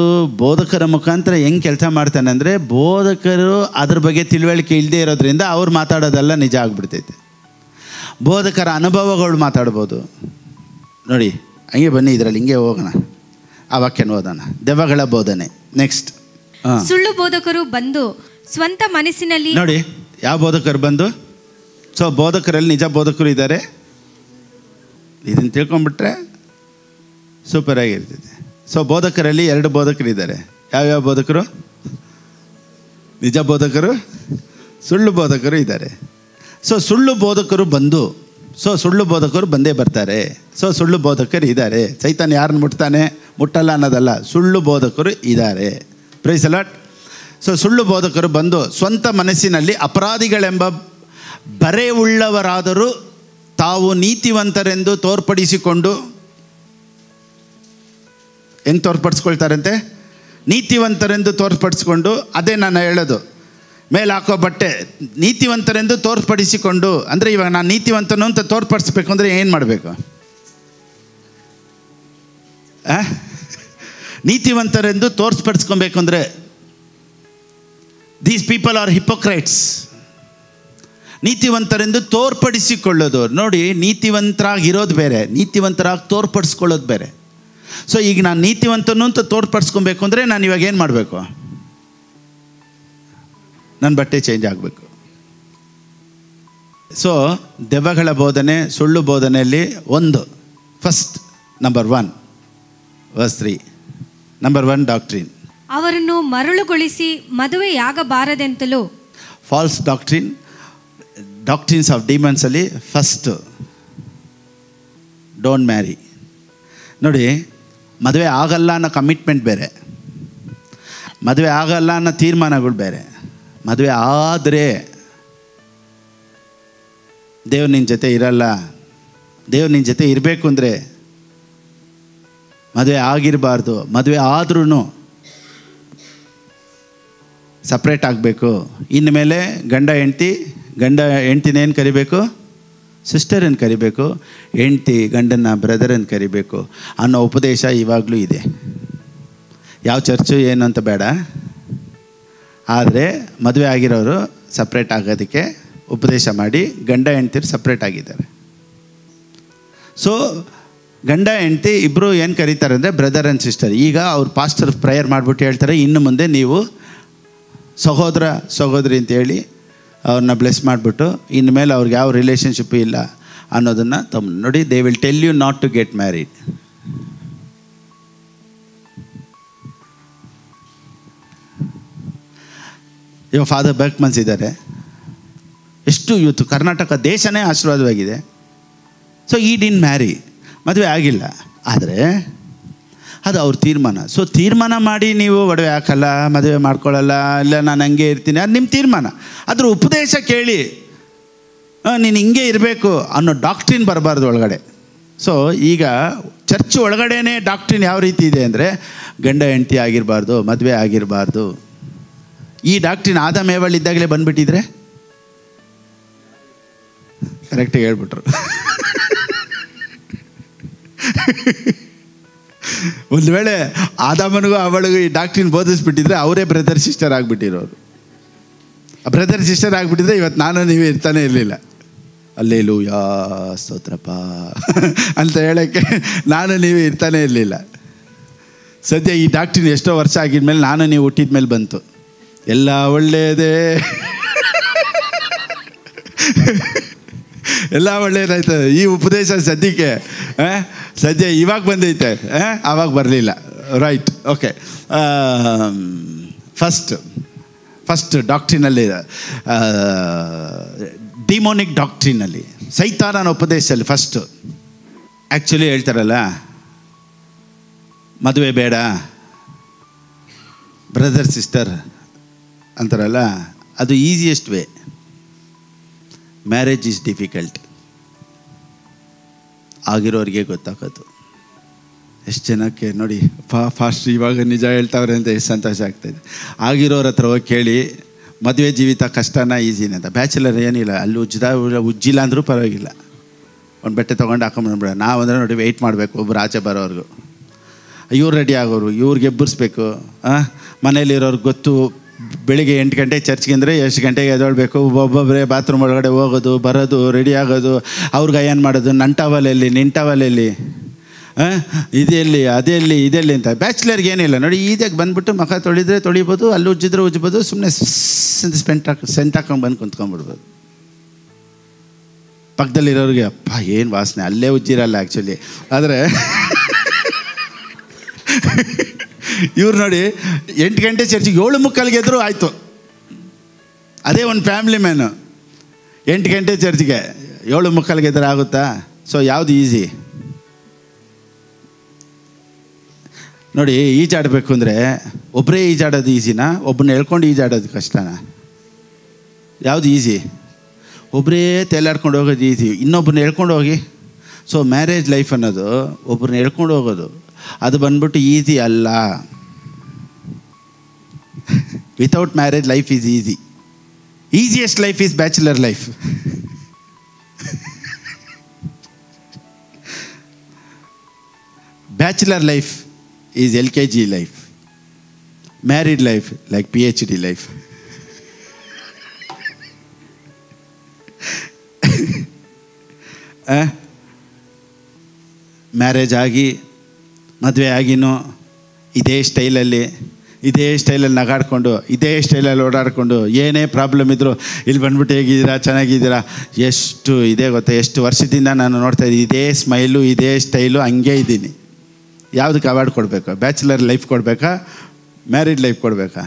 ಬೋಧಕರ ಮುಖಾಂತರ ಹೆಂಗೆ ಕೆಲಸ ಮಾಡ್ತಾನೆ ಅಂದರೆ, ಬೋಧಕರು ಅದ್ರ ಬಗ್ಗೆ ತಿಳುವಳಿಕೆ ಇಲ್ಲದೆ ಇರೋದ್ರಿಂದ ಅವ್ರು ಮಾತಾಡೋದೆಲ್ಲ ನಿಜ ಆಗ್ಬಿಡ್ತೈತೆ. ಬೋಧಕರ ಅನುಭವಗಳು ಮಾತಾಡ್ಬೋದು. ನೋಡಿ, ಹಂಗೆ ಬನ್ನಿ, ಇದರಲ್ಲಿ ಹಿಂಗೆ ಹೋಗೋಣ, ಆ ವಾಕ್ಯನ ಓದೋಣ. ದೆವ್ವಗಳ ಬೋಧನೆ. ನೆಕ್ಸ್ಟ್, ಸುಳ್ಳು ಬೋಧಕರು ಬಂದು ಸ್ವಂತ ಮನಸ್ಸಿನಲ್ಲಿ. ನೋಡಿ, ಯಾವ ಬೋಧಕರು ಬಂದು, ಸೊ ಬೋಧಕರಲ್ಲಿ ನಿಜ ಬೋಧಕರು ಇದ್ದಾರೆ. ಇದನ್ನು ತಿಳ್ಕೊಂಬಿಟ್ರೆ ಸೂಪರಾಗಿರ್ತೈತೆ. ಸೊ ಬೋಧಕರಲ್ಲಿ 2 ಬೋಧಕರು ಇದ್ದಾರೆ. ಯಾವ್ಯಾವ ಬೋಧಕರು? ನಿಜ ಬೋಧಕರು, ಸುಳ್ಳು ಬೋಧಕರು ಇದ್ದಾರೆ. ಸೊ ಸುಳ್ಳು ಬೋಧಕರು ಬಂದು, ಸೊ ಸುಳ್ಳು ಬೋಧಕರು ಬಂದೇ ಬರ್ತಾರೆ. ಸೊ ಸುಳ್ಳು ಬೋಧಕರು ಇದ್ದಾರೆ. ಸೈತಾನ್ ಯಾರನ್ನು ಮುಟ್ತಾನೆ, ಮುಟ್ಟಲ್ಲ ಅನ್ನೋದಲ್ಲ, ಸುಳ್ಳು ಬೋಧಕರು ಇದ್ದಾರೆ. Price the Lord. ಸೊ ಸುಳ್ಳು ಬೋಧಕರು ಬಂದು ಸ್ವಂತ ಮನಸ್ಸಿನಲ್ಲಿ ಅಪರಾಧಿಗಳೆಂಬ ಬರೆ ಉಳ್ಳವರಾದರೂ ತಾವು ನೀತಿವಂತರೆಂದು ತೋರ್ಪಡಿಸಿಕೊಂಡು, ಹೆಂಗೆ ತೋರ್ಪಡಿಸ್ಕೊಳ್ತಾರಂತೆ? ನೀತಿವಂತರೆಂದು ತೋರ್ಪಡಿಸ್ಕೊಂಡು. ಅದೇ ನಾನು ಹೇಳೋದು, ಮೇಲೆ ಹಾಕೋ ಬಟ್ಟೆ ನೀತಿವಂತರೆಂದು ತೋರ್ಪಡಿಸಿಕೊಂಡು. ಅಂದರೆ ಇವಾಗ ನಾನು ನೀತಿವಂತನು ಅಂತ ತೋರ್ಪಡಿಸ್ಬೇಕು ಅಂದರೆ ಏನು ಮಾಡಬೇಕು? ನೀತಿವಂತರೆಂದು ತೋರ್ಪಡಿಸ್ಕೊಬೇಕು ಅಂದರೆ, ದೀಸ್ ಪೀಪಲ್ ಆರ್ ಹಿಪೋಕ್ರೈಟ್ಸ್. ನೀತಿವಂತರೆಂದು ತೋರ್ಪಡಿಸಿಕೊಳ್ಳೋದು. ನೋಡಿ, ನೀತಿವಂತರಾಗಿರೋದು ಬೇರೆ, ನೀತಿವಂತರಾಗಿ ತೋರ್ಪಡಿಸ್ಕೊಳ್ಳೋದು ಬೇರೆ. ಸೊ ಈಗ ನಾನು ನೀತಿವಂತನು ಅಂತ ತೋರ್ಪಡಿಸ್ಕೊಬೇಕು ಅಂದರೆ ನಾನು ಇವಾಗ ಏನು ಮಾಡಬೇಕು? ನನ್ನ ಬಟ್ಟೆ ಚೇಂಜ್ ಆಗಬೇಕು. ಸೊ ದೆವ್ವಗಳ ಬೋಧನೆ, ಸುಳ್ಳು ಬೋಧನೆಯಲ್ಲಿ ಒಂದು, first number 1 verse 3, number 1 doctrine. ಅವರನ್ನು ಮರಳುಗೊಳಿಸಿ ಮದುವೆಯಾಗಬಾರದೆಂತಲೂ. False doctrine. ಡಾಕ್ಟ್ರಿನ್ಸ್ ಆಫ್ ಡಿಮನ್ಸಲ್ಲಿ ಫಸ್ಟು, ಡೋಂಟ್ ಮ್ಯಾರಿ. ನೋಡಿ, ಮದುವೆ ಆಗಲ್ಲ ಅನ್ನೋ ಕಮಿಟ್ಮೆಂಟ್ ಬೇರೆ, ಮದುವೆ ಆಗಲ್ಲ ಅನ್ನೋ ತೀರ್ಮಾನಗಳು ಬೇರೆ. ಮದುವೆ ಆದರೆ ದೇವ್ರು ನಿನ್ನ ಜೊತೆ ಇರಲ್ಲ, ದೇವ್ರು ನಿನ್ನ ಜೊತೆ ಇರಬೇಕು ಅಂದರೆ ಮದುವೆ ಆಗಿರಬಾರ್ದು. ಮದುವೆ ಆದ್ರೂ ಸಪ್ರೇಟ್ ಆಗಬೇಕು. ಇನ್ಮೇಲೆ ಗಂಡ ಹೆಂಡ್ತಿನೇನು ಕರಿಬೇಕು? ಸಿಸ್ಟರನ್ನು ಕರಿಬೇಕು. ಹೆಂಡ್ತಿ ಗಂಡನ ಬ್ರದರನ್ನು ಕರಿಬೇಕು ಅನ್ನೋ ಉಪದೇಶ ಇವಾಗಲೂ ಇದೆ. ಯಾವ ಚರ್ಚು ಏನು ಅಂತ ಬೇಡ, ಆದರೆ ಮದುವೆ ಆಗಿರೋರು ಸಪ್ರೇಟ್ ಆಗೋದಕ್ಕೆ ಉಪದೇಶ ಮಾಡಿ ಗಂಡ ಹೆಂಡ್ತಿರು ಸಪ್ರೇಟ್ ಆಗಿದ್ದಾರೆ. ಸೊ ಗಂಡ ಹೆಂಡ್ತಿ ಇಬ್ಬರು ಏನು ಕರೀತಾರೆ ಅಂದರೆ ಬ್ರದರ್ ಆ್ಯಂಡ್ ಸಿಸ್ಟರ್. ಈಗ ಅವ್ರು ಪಾಸ್ಟರ್ ಪ್ರೇಯರ್ ಮಾಡಿಬಿಟ್ಟು ಹೇಳ್ತಾರೆ, ಇನ್ನು ಮುಂದೆ ನೀವು ಸಹೋದರ ಸಹೋದರಿ ಅಂತೇಳಿ ಅವ್ರನ್ನ ಬ್ಲೆಸ್ ಮಾಡಿಬಿಟ್ಟು ಇನ್ಮೇಲೆ ಅವ್ರಿಗೆ ಯಾವ ರಿಲೇಷನ್ಶಿಪ್ಪು ಇಲ್ಲ, ಅನ್ನೋದನ್ನು ನೋಡಿ, they will tell you not to get married. ಇವಾಗ ಫಾದರ್ ಬರ್ಕ್ಮನ್ಸ್ ಇದ್ದಾರೆ, ಎಷ್ಟು ಇವತ್ತು ಕರ್ನಾಟಕ ದೇಶನೇ ಆಶೀರ್ವಾದವಾಗಿದೆ. ಸೊ ಈ ಡಿನ್ ಮ್ಯಾರಿ, ಮದುವೆ ಆಗಿಲ್ಲ, ಆದರೆ ಅದು ಅವ್ರ ತೀರ್ಮಾನ. ಸೊ ತೀರ್ಮಾನ ಮಾಡಿ ನೀವು ಒಡವೆ ಹಾಕಲ್ಲ, ಮದುವೆ ಮಾಡ್ಕೊಳ್ಳಲ್ಲ, ಇಲ್ಲ ನಾನು ಹಂಗೆ ಇರ್ತೀನಿ, ಅದು ನಿಮ್ಮ ತೀರ್ಮಾನ. ಅದ್ರ ಉಪದೇಶ ಕೇಳಿ ನೀನು ಹಿಂಗೆ ಇರಬೇಕು ಅನ್ನೋ ಡಾಕ್ಟ್ರಿನ್ ಬರಬಾರ್ದು ಒಳಗಡೆ. ಸೊ ಈಗ ಚರ್ಚ್ ಒಳಗಡೆನೇ ಡಾಕ್ಟ್ರಿನ್ ಯಾವ ರೀತಿ ಇದೆ ಅಂದರೆ, ಗಂಡ ಹೆಂಡತಿ ಆಗಿರಬಾರ್ದು, ಮದುವೆ ಆಗಿರಬಾರ್ದು. ಈ ಡಾಕ್ಟ್ರಿನ್ ಆದಾಮ್ ಏವಲ್ ಇದ್ದಾಗಲೇ ಬಂದುಬಿಟ್ಟಿದ್ರೆ ಕರೆಕ್ಟಾಗಿ ಹೇಳ್ಬಿಟ್ರು. ಒಂದು ವೇಳೆ ಆದಾಮನಿಗೂ ಅವಳಿಗೂ ಈ ಡಾಕ್ಟ್ರಿನ್ ಬೋಧಿಸ್ಬಿಟ್ಟಿದ್ರೆ ಅವರೇ ಬ್ರದರ್ ಸಿಸ್ಟರ್ ಆಗಿಬಿಟ್ಟಿರೋರು. ಬ್ರದರ್ ಸಿಸ್ಟರ್ ಆಗಿಬಿಟ್ಟಿದ್ರೆ ಇವತ್ತು ನಾನು ನೀವು ಇರ್ತಾನೆ ಇರಲಿಲ್ಲ. ಅಲ್ಲೇಲೂಯಾ ಸ್ತೋತ್ರಪ್ಪ ಅಂತ ಹೇಳೋಕ್ಕೆ ನಾನು ನೀವು ಇರ್ತಾನೆ ಇರಲಿಲ್ಲ. ಸದ್ಯ ಈ ಡಾಕ್ಟ್ರಿನ್ ಎಷ್ಟೋ ವರ್ಷ ಆಗಿದ್ಮೇಲೆ ನಾನು ನೀವು ಹುಟ್ಟಿದ ಮೇಲೆ ಬಂತು. ಎಲ್ಲ ಒಳ್ಳೆಯದೇ, ಎಲ್ಲ ಒಳ್ಳೆಯದಾಯ್ತು. ಈ ಉಪದೇಶ ಸದ್ಯಕ್ಕೆ ಸದ್ಯ ಇವಾಗ ಬಂದೈತೆ, ಆವಾಗ ಬರಲಿಲ್ಲ. Right, okay. ಫಸ್ಟ್ ಡಾಕ್ಟ್ರಿನಲ್ಲಿ, ಡಿಮೋನಿಕ್ ಡಾಕ್ಟ್ರಿನಲ್ಲಿ, ಸೈತಾನನ ಉಪದೇಶದಲ್ಲಿ ಫಸ್ಟು ಆ್ಯಕ್ಚುಲಿ ಹೇಳ್ತಾರಲ್ಲ, ಮದುವೆ ಬೇಡ, ಬ್ರದರ್ ಸಿಸ್ಟರ್ ಅಂತಾರಲ್ಲ, ಅದು easiest way. Marriage is difficult. ಆಗಿರೋರಿಗೆ ಗೊತ್ತಾಗೋದು. ಎಷ್ಟು ಜನಕ್ಕೆ ನೋಡಿ ಫಾಸ್ಟ್ ಇವಾಗ ನಿಜ ಹೇಳ್ತಾವ್ರೆ ಅಂತ ಎಷ್ಟು ಸಂತೋಷ ಆಗ್ತಾಯಿದೆ. ಆಗಿರೋರ ಹತ್ರ ಹೋಗಿ ಕೇಳಿ, ಮದುವೆ ಜೀವಿತ ಕಷ್ಟನ ಈಸಿನ ಅಂತ. ಬ್ಯಾಚುಲರ್ ಏನಿಲ್ಲ, ಅಲ್ಲಿ ಉಜ್ಜಿಲ್ಲ ಅಂದರೂ ಪರವಾಗಿಲ್ಲ, ಒಂದು ಬಟ್ಟೆ ತೊಗೊಂಡು ಹಾಕೊಂಡ್ಬಿಡ. ನಾವು ಅಂದರೆ ನೋಡಿ ವೆಯ್ಟ್ ಮಾಡಬೇಕು ಒಬ್ಬರು ಆಚೆ ಬರೋರ್ಗು. ಇವ್ರು ರೆಡಿ ಆಗೋರು, ಇವ್ರಿಗೆ ಎಬ್ಬರಿಸ್ಬೇಕು. ಮನೇಲಿರೋರ್ಗೆ ಗೊತ್ತು, ಬೆಳಿಗ್ಗೆ 8 ಗಂಟೆ ಚರ್ಚ್ಗೆ ಅಂದರೆ ಎಷ್ಟು ಗಂಟೆಗೆ ಎದ್ದೇಳಬೇಕು, ಒಬ್ಬೊಬ್ಬರೇ ಬಾತ್ರೂಮ್ ಒಳಗಡೆ ಹೋಗೋದು ಬರೋದು, ರೆಡಿ ಆಗೋದು, ಅವ್ರಿಗೆ ಏನು ಮಾಡೋದು, ನನ್ನ ಟವಲೆಲ್ಲಿ ನಿನ್ನ ಟವಲೆಲ್ಲಿ, ಇದೆಲ್ಲಿ ಅದೆಲ್ಲಿ ಇದೆಲ್ಲಿ ಅಂತ. ಬ್ಯಾಚುಲರ್ಗೆ ಏನಿಲ್ಲ ನೋಡಿ, ಈದಾಗ ಬಂದುಬಿಟ್ಟು ಮುಖ ತೊಳಿದ್ರೆ ತೊಳಿಬೋದು, ಅಲ್ಲಿ ಉಜ್ಜಿದ್ರೆ ಉಜ್ಬೋದು, ಸುಮ್ಮನೆ ಸೆಂಟ್ ಹಾಕೊಂಡು ಬಂದು ಕುಂತ್ಕೊಂಡ್ಬಿಡ್ಬೋದು. ಪಕ್ಕದಲ್ಲಿರೋರಿಗೆ ಅಪ್ಪ ಏನು ವಾಸನೆ, ಅಲ್ಲೇ ಉಜ್ಜಿರಲ್ಲ ಆ್ಯಕ್ಚುಲಿ. ಆದರೆ ಇವ್ರು ನೋಡಿ 8 ಗಂಟೆ ಚರ್ಚಿಗೆ 7:45 ಎದ್ರು ಆಯಿತು. ಅದೇ ಒಂದು ಫ್ಯಾಮಿಲಿ ಮ್ಯಾನು 8 ಗಂಟೆ ಚರ್ಚಿಗೆ 7:45 ಎದುರು ಆಗುತ್ತಾ? ಸೊ ಯಾವುದು ಈಸಿ ನೋಡಿ. ಈಜಾಡಬೇಕು ಅಂದರೆ ಒಬ್ಬರೇ ಈಜಾಡೋದು ಈಸಿನಾ, ಒಬ್ಬನ ಹೇಳ್ಕೊಂಡು ಈಜಾಡೋದು ಕಷ್ಟನಾ? ಯಾವುದು ಈಸಿ? ಒಬ್ಬರೇ ತೇಲಾಡ್ಕೊಂಡು ಹೋಗೋದು ಈಸಿ, ಇನ್ನೊಬ್ಬರನ್ನ ಹೇಳ್ಕೊಂಡು ಹೋಗಿ. ಸೊ ಮ್ಯಾರೇಜ್ ಲೈಫ್ ಅನ್ನೋದು ಒಬ್ಬರನ್ನ ಹೇಳ್ಕೊಂಡು ಹೋಗೋದು, ಅದು ಬಂದ್ಬಿಟ್ಟು ಈಸಿ ಅಲ್ಲ. Without marriage life is easy. Easiest life is bachelor life. Bachelor life is LKG life. Married life like PhD life. Marriage ಆಗಿ ಮದುವೆ ಆಗಿನೂ ಇದೇ ಸ್ಟೈಲಲ್ಲಿ ನಗಾಡ್ಕೊಂಡು, ಇದೇ ಸ್ಟೈಲಲ್ಲಿ ಓಡಾಡಿಕೊಂಡು, ಏನೇ ಪ್ರಾಬ್ಲಮ್ ಇದ್ದರೂ ಇಲ್ಲಿ ಬಂದ್ಬಿಟ್ಟು ಹೇಗಿದ್ದೀರಾ, ಚೆನ್ನಾಗಿದ್ದೀರಾ, ಎಷ್ಟು ಇದೇ ಗೊತ್ತಾ, ಎಷ್ಟು ವರ್ಷದಿಂದ ನಾನು ನೋಡ್ತಾಯಿದ್ದೀನಿ ಇದೇ ಸ್ಮೈಲು, ಇದೇ ಸ್ಟೈಲು, ಹಂಗೆ ಇದ್ದೀನಿ. ಯಾವುದಕ್ಕೆ ಅವಾರ್ಡ್ ಕೊಡಬೇಕು? ಬ್ಯಾಚುಲರ್ ಲೈಫ್ ಕೊಡಬೇಕಾ, ಮ್ಯಾರಿಡ್ ಲೈಫ್ ಕೊಡಬೇಕಾ?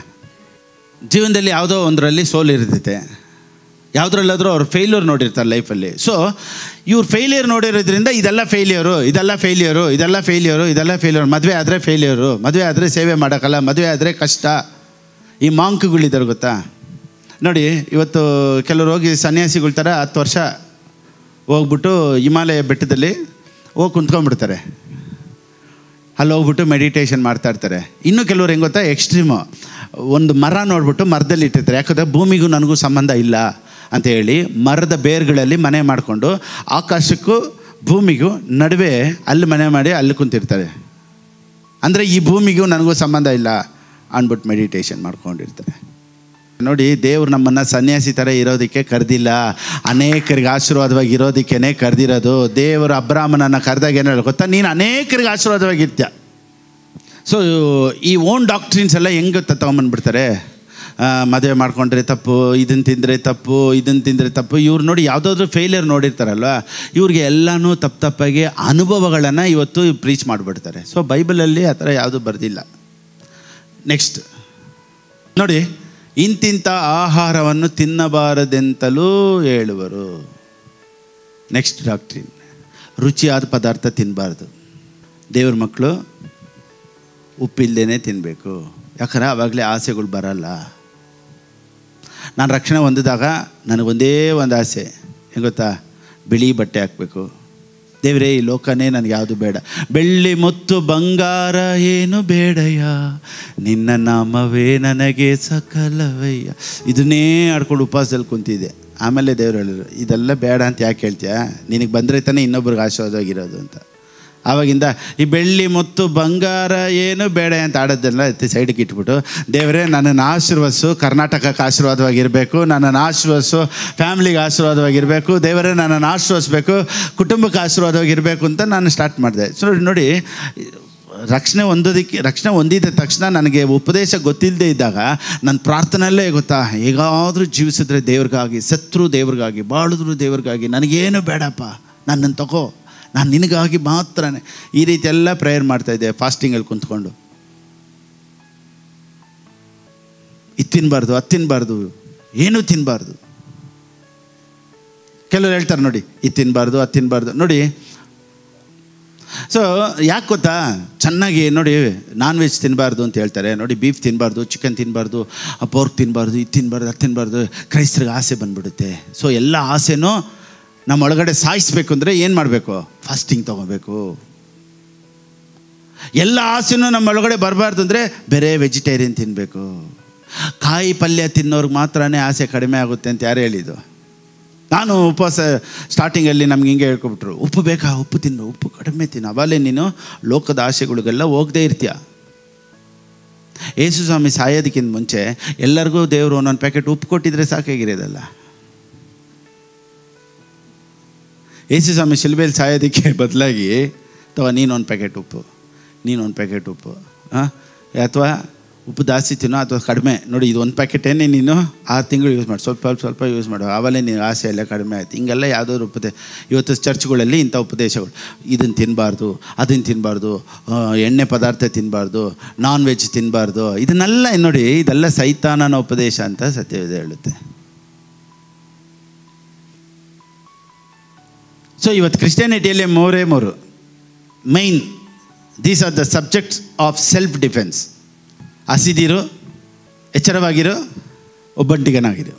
ಜೀವನದಲ್ಲಿ ಯಾವುದೋ ಒಂದರಲ್ಲಿ ಸೋಲು ಇರ್ತೈತೆ, ಯಾವುದ್ರಲ್ಲಾದರೂ ಅವ್ರು ಫೇಲ್ಯೂರ್ ನೋಡಿರ್ತಾರೆ ಲೈಫಲ್ಲಿ. ಸೊ ಇವ್ರು ಫೇಲಿಯರ್ ನೋಡಿರೋದ್ರಿಂದ ಇದೆಲ್ಲ ಫೇಲ್ಯೂರು. ಮದುವೆ ಆದರೆ ಫೇಲ್ಯೂರು, ಮದುವೆ ಆದರೆ ಸೇವೆ ಮಾಡೋಕ್ಕಲ್ಲ, ಮದುವೆ ಆದರೆ ಕಷ್ಟ. ಈ ಮಾಂಕ್ಗಳಿದ್ದಾರೆ ಗೊತ್ತಾ ನೋಡಿ. ಇವತ್ತು ಕೆಲವರು ಹೋಗಿ ಸನ್ಯಾಸಿಗಳ ಥರ 10 ವರ್ಷ ಹೋಗ್ಬಿಟ್ಟು ಹಿಮಾಲಯ ಬೆಟ್ಟದಲ್ಲಿ ಹೋಗಿ ಕುಂತ್ಕೊಂಡ್ಬಿಡ್ತಾರೆ. ಅಲ್ಲಿ ಹೋಗ್ಬಿಟ್ಟು ಮೆಡಿಟೇಷನ್ ಮಾಡ್ತಾಯಿರ್ತಾರೆ. ಇನ್ನೂ ಕೆಲವ್ರು ಹೆಂಗೆ ಗೊತ್ತಾ, ಎಕ್ಸ್ಟ್ರೀಮು, ಒಂದು ಮರ ನೋಡ್ಬಿಟ್ಟು ಮರದಲ್ಲಿ ಇಟ್ಟಿರ್ತಾರೆ. ಯಾಕಂದರೆ ಭೂಮಿಗೂ ನನಗೂ ಸಂಬಂಧ ಇಲ್ಲ ಅಂತ ಹೇಳಿ ಮರದ ಬೇರುಗಳಲ್ಲಿ ಮನೆ ಮಾಡಿಕೊಂಡು ಆಕಾಶಕ್ಕೂ ಭೂಮಿಗೂ ನಡುವೆ ಅಲ್ಲಿ ಮನೆ ಮಾಡಿ ಅಲ್ಲಿ ಕುಂತಿರ್ತಾರೆ. ಅಂದರೆ ಈ ಭೂಮಿಗೂ ನನಗೂ ಸಂಬಂಧ ಇಲ್ಲ ಅಂದ್ಬಿಟ್ಟು ಮೆಡಿಟೇಷನ್ ಮಾಡ್ಕೊಂಡಿರ್ತಾರೆ. ನೋಡಿ, ದೇವ್ರು ನಮ್ಮನ್ನು ಸನ್ಯಾಸಿ ಥರ ಇರೋದಕ್ಕೆ ಕರೆದಿಲ್ಲ, ಅನೇಕರಿಗೆ ಆಶೀರ್ವಾದವಾಗಿ ಇರೋದಕ್ಕೇ ಕರೆದಿರೋದು. ದೇವರು ಅಬ್ರಾಹ್ಮನನ್ನು ಕರೆದಾಗ ಏನೋ ಗೊತ್ತಾ, ನೀನು ಅನೇಕರಿಗೆ ಆಶೀರ್ವಾದವಾಗಿರ್ತೀಯ. ಸೊ ಈ ಓನ್ ಡಾಕ್ಟ್ರಿನ್ಸ್ ಎಲ್ಲ ಹೆಂಗೆ ತೊಗೊಂಬಂದ್ಬಿಡ್ತಾರೆ. ಮದುವೆ ಮಾಡ್ಕೊಂಡ್ರೆ ತಪ್ಪು, ಇದನ್ನು ತಿಂದರೆ ತಪ್ಪು, ಇದನ್ನು ತಿಂದರೆ ತಪ್ಪು. ಇವ್ರು ನೋಡಿ ಯಾವುದಾದ್ರೂ ಫೇಲಿಯರ್ ನೋಡಿರ್ತಾರಲ್ವ, ಇವ್ರಿಗೆ ಎಲ್ಲನೂ ತಪ್ಪಾಗಿ ಅನುಭವಗಳನ್ನು ಇವತ್ತು ಪ್ರೀಚ್ ಮಾಡಿಬಿಡ್ತಾರೆ. ಸೊ ಬೈಬಲಲ್ಲಿ ಆ ಥರ ಯಾವುದೂ ಬರೆದಿಲ್ಲ. ನೆಕ್ಸ್ಟ್ ನೋಡಿ, ಇಂತಿಂಥ ಆಹಾರವನ್ನು ತಿನ್ನಬಾರದೆಂತಲೂ ಹೇಳುವರು. ನೆಕ್ಸ್ಟ್ ಡಾಕ್ಟ್ರಿನ್, ರುಚಿಯಾದ ಪದಾರ್ಥ ತಿನ್ನಬಾರ್ದು. ದೇವ್ರ ಮಕ್ಕಳು ಉಪ್ಪಿಲ್ಲದೇ ತಿನ್ನಬೇಕು, ಯಾಕಂದ್ರೆ ಆವಾಗಲೇ ಆಸೆಗಳು ಬರಲ್ಲ. ನಾನು ರಕ್ಷಣೆ ಹೊಂದಿದಾಗ ನನಗೊಂದೇ ಒಂದು ಆಸೆ, ಹೆಂಗೆ ಗೊತ್ತಾ? ಬಿಳಿ ಬಟ್ಟೆ ಹಾಕಬೇಕು. ದೇವರೇ, ಈ ಲೋಕನೇ ನನಗೆ ಯಾವುದು ಬೇಡ, ಬೆಳ್ಳಿ ಮುತ್ತು ಬಂಗಾರ ಏನು ಬೇಡಯ್ಯ, ನಿನ್ನ ನಾಮವೇ ನನಗೆ ಸಕಲವಯ್ಯ. ಇದನ್ನೇ ಆಡ್ಕೊಂಡು ಉಪವಾಸದಲ್ಲಿ ಕುಂತಿದ್ದೆ. ಆಮೇಲೆ ದೇವ್ರು ಹೇಳಿದ್ರು, ಇದೆಲ್ಲ ಬೇಡ ಅಂತ ಯಾಕೆ ಹೇಳ್ತೀಯ, ನಿನಗೆ ಬಂದರೆ ತಾನೇ ಇನ್ನೊಬ್ರಿಗೆ ಆಶೀರ್ವಾದವಾಗಿರೋದು ಅಂತ. ಆವಾಗಿಂದ ಈ ಬೆಳ್ಳಿ ಮುತ್ತು ಬಂಗಾರ ಏನು ಬೇಡ ಅಂತ ಆಡೋದೆಲ್ಲ ಸೈಡಿಗೆ ಇಟ್ಬಿಟ್ಟು, ದೇವರೇ ನನ್ನನ್ನು ಆಶೀರ್ವದಿಸು, ಕರ್ನಾಟಕಕ್ಕೆ ಆಶೀರ್ವಾದವಾಗಿರಬೇಕು, ನನ್ನನ್ನು ಆಶೀರ್ವದಿಸು, ಫ್ಯಾಮ್ಲಿಗೆ ಆಶೀರ್ವಾದವಾಗಿರಬೇಕು, ದೇವರೇ ನನ್ನನ್ನು ಆಶೀರ್ವದಿಸ್ಬೇಕು, ಕುಟುಂಬಕ್ಕೆ ಆಶೀರ್ವಾದವಾಗಿರಬೇಕು ಅಂತ ನಾನು ಸ್ಟಾರ್ಟ್ ಮಾಡಿದೆ. ಸೊ ನೋಡಿ, ರಕ್ಷಣೆ ಹೊಂದಿದ ತಕ್ಷಣ ನನಗೆ ಉಪದೇಶ ಗೊತ್ತಿಲ್ಲದೆ ಇದ್ದಾಗ ನನ್ನ ಪ್ರಾರ್ಥನೆಯಲ್ಲೇ ಗೊತ್ತಾ, ಹೇಗಾದರೂ ಜೀವಿಸಿದ್ರೆ ದೇವ್ರಿಗಾಗಿ, ಸತ್ರು ದೇವ್ರಿಗಾಗಿ, ಬಾಳಿದ್ರು ದೇವ್ರಿಗಾಗಿ, ನನಗೇನು ಬೇಡಪ್ಪ, ನನ್ನನ್ನು ತಗೋ, ನಾನು ನಿನಗಾಗಿ ಮಾತ್ರ, ಈ ರೀತಿ ಎಲ್ಲ ಪ್ರೇಯರ್ ಮಾಡ್ತಾಯಿದ್ದೆ ಫಾಸ್ಟಿಂಗಲ್ಲಿ ಕುಂತ್ಕೊಂಡು. ಇದು ತಿನ್ನಬಾರ್ದು, ಅದು ತಿನ್ನಬಾರ್ದು, ಏನೂ ತಿನ್ನಬಾರ್ದು. ಕೆಲವರು ಹೇಳ್ತಾರೆ ನೋಡಿ, ಇದು ತಿನ್ನಬಾರ್ದು, ಅದು ತಿನ್ನಬಾರ್ದು. ನೋಡಿ, ಸೊ ಯಾಕೆ ಗೊತ್ತಾ, ಚೆನ್ನಾಗಿ ನೋಡಿ, ನಾನ್ ವೆಜ್ ತಿನ್ನಬಾರ್ದು ಅಂತ ಹೇಳ್ತಾರೆ ನೋಡಿ, ಬೀಫ್ ತಿನ್ನಬಾರ್ದು, ಚಿಕನ್ ತಿನ್ನಬಾರ್ದು, ಪೋರ್ಕ್ ತಿನ್ನಬಾರ್ದು, ಇದು ತಿನ್ನಬಾರ್ದು, ಅದು ತಿನ್ನಬಾರ್ದು. ಕ್ರೈಸ್ತರಿಗೆ ಆಸೆ ಬಂದ್ಬಿಡುತ್ತೆ. ಸೊ ಎಲ್ಲ ಆಸೆನೂ ನಮ್ಮ ಒಳಗಡೆ ಸಾಯಿಸ್ಬೇಕು ಅಂದರೆ ಏನು ಮಾಡಬೇಕು? ಫಾಸ್ಟಿಂಗ್ ತೊಗೋಬೇಕು. ಎಲ್ಲ ಆಸೆನೂ ನಮ್ಮ ಒಳಗಡೆ ಬರಬಾರ್ದು ಅಂದರೆ ಬೇರೆ ವೆಜಿಟೇರಿಯನ್ ತಿನ್ನಬೇಕು. ಕಾಯಿ ಪಲ್ಯ ತಿನ್ನೋರ್ಗೆ ಮಾತ್ರ ಆಸೆ ಕಡಿಮೆ ಆಗುತ್ತೆ ಅಂತ ಯಾರು ಹೇಳಿದ್ದು? ನಾನು ಉಪವಾಸ ಸ್ಟಾರ್ಟಿಂಗಲ್ಲಿ ನಮ್ಗೆ ಹಿಂಗೆ ಹೇಳ್ಕೊಬಿಟ್ರು, ಉಪ್ಪು ಬೇಕಾ, ಉಪ್ಪು ತಿನ್ನು, ಉಪ್ಪು ಕಡಿಮೆ ತಿನ್ನು, ಅವಾಗಲೇ ನೀನು ಲೋಕದ ಆಸೆಗಳಿಗೆಲ್ಲ ಹೋಗದೇ ಇರ್ತೀಯ. ಯೇಸು ಸ್ವಾಮಿ ಸಾಯೋದಕ್ಕಿಂತ ಮುಂಚೆ ಎಲ್ಲರಿಗೂ ದೇವರು ಒಂದೊಂದು ಪ್ಯಾಕೆಟ್ ಉಪ್ಪು ಕೊಟ್ಟಿದ್ರೆ ಸಾಕಾಗಿರೋದಲ್ಲ. ಯೇಸು ಸ್ವಾಮಿ ಶಿಲ್ಬೆಯಲ್ಲಿ ಸಾಯೋದಕ್ಕೆ ಬದಲಾಗಿ ನೀನೊಂದು ಪ್ಯಾಕೆಟ್ ಉಪ್ಪು, ನೀನೊಂದು ಪ್ಯಾಕೆಟ್ ಉಪ್ಪು, ಅಥವಾ ಉಪ್ಪು ಜಾಸ್ತಿ ತಿನ್ನೋ ಅಥವಾ ಕಡಿಮೆ ನೋಡಿ, ಇದು ಒಂದು ಪ್ಯಾಕೆಟೇನೆ ನೀನು 6 ತಿಂಗಳು ಯೂಸ್ ಮಾಡಿ, ಸ್ವಲ್ಪ ಯೂಸ್ ಮಾಡು, ಆವಾಗಲೇ ನೀನು ಆಸೆ ಎಲ್ಲ ಕಡಿಮೆ ಆಯ್ತು. ಹಿಂಗೆಲ್ಲ ಯಾವುದಾದ್ರು ಇವತ್ತು ಚರ್ಚ್ಗಳಲ್ಲಿ ಇಂಥ ಉಪದೇಶಗಳು, ಇದನ್ನು ತಿನ್ನಬಾರ್ದು, ಅದನ್ನು ತಿನ್ನಬಾರ್ದು, ಎಣ್ಣೆ ಪದಾರ್ಥ ತಿನ್ನಬಾರ್ದು, ನಾನ್ ವೆಜ್ ತಿನ್ನಬಾರ್ದು, ಇದನ್ನೆಲ್ಲ ನೋಡಿ, ಇದೆಲ್ಲ ಸೈತಾನನ ಉಪದೇಶ ಅಂತ ಸತ್ಯವೇದ ಹೇಳುತ್ತೆ. ಸೊ ಇವತ್ತು ಕ್ರಿಶ್ಚಿಯಾನಿಟಿಯಲ್ಲಿ ಮೂರೇ main, these are the subjects of self defence. ಹಸಿದಿರು, ಎಚ್ಚರವಾಗಿರು, ಒಬ್ಬಂಟಿಗನಾಗಿರು.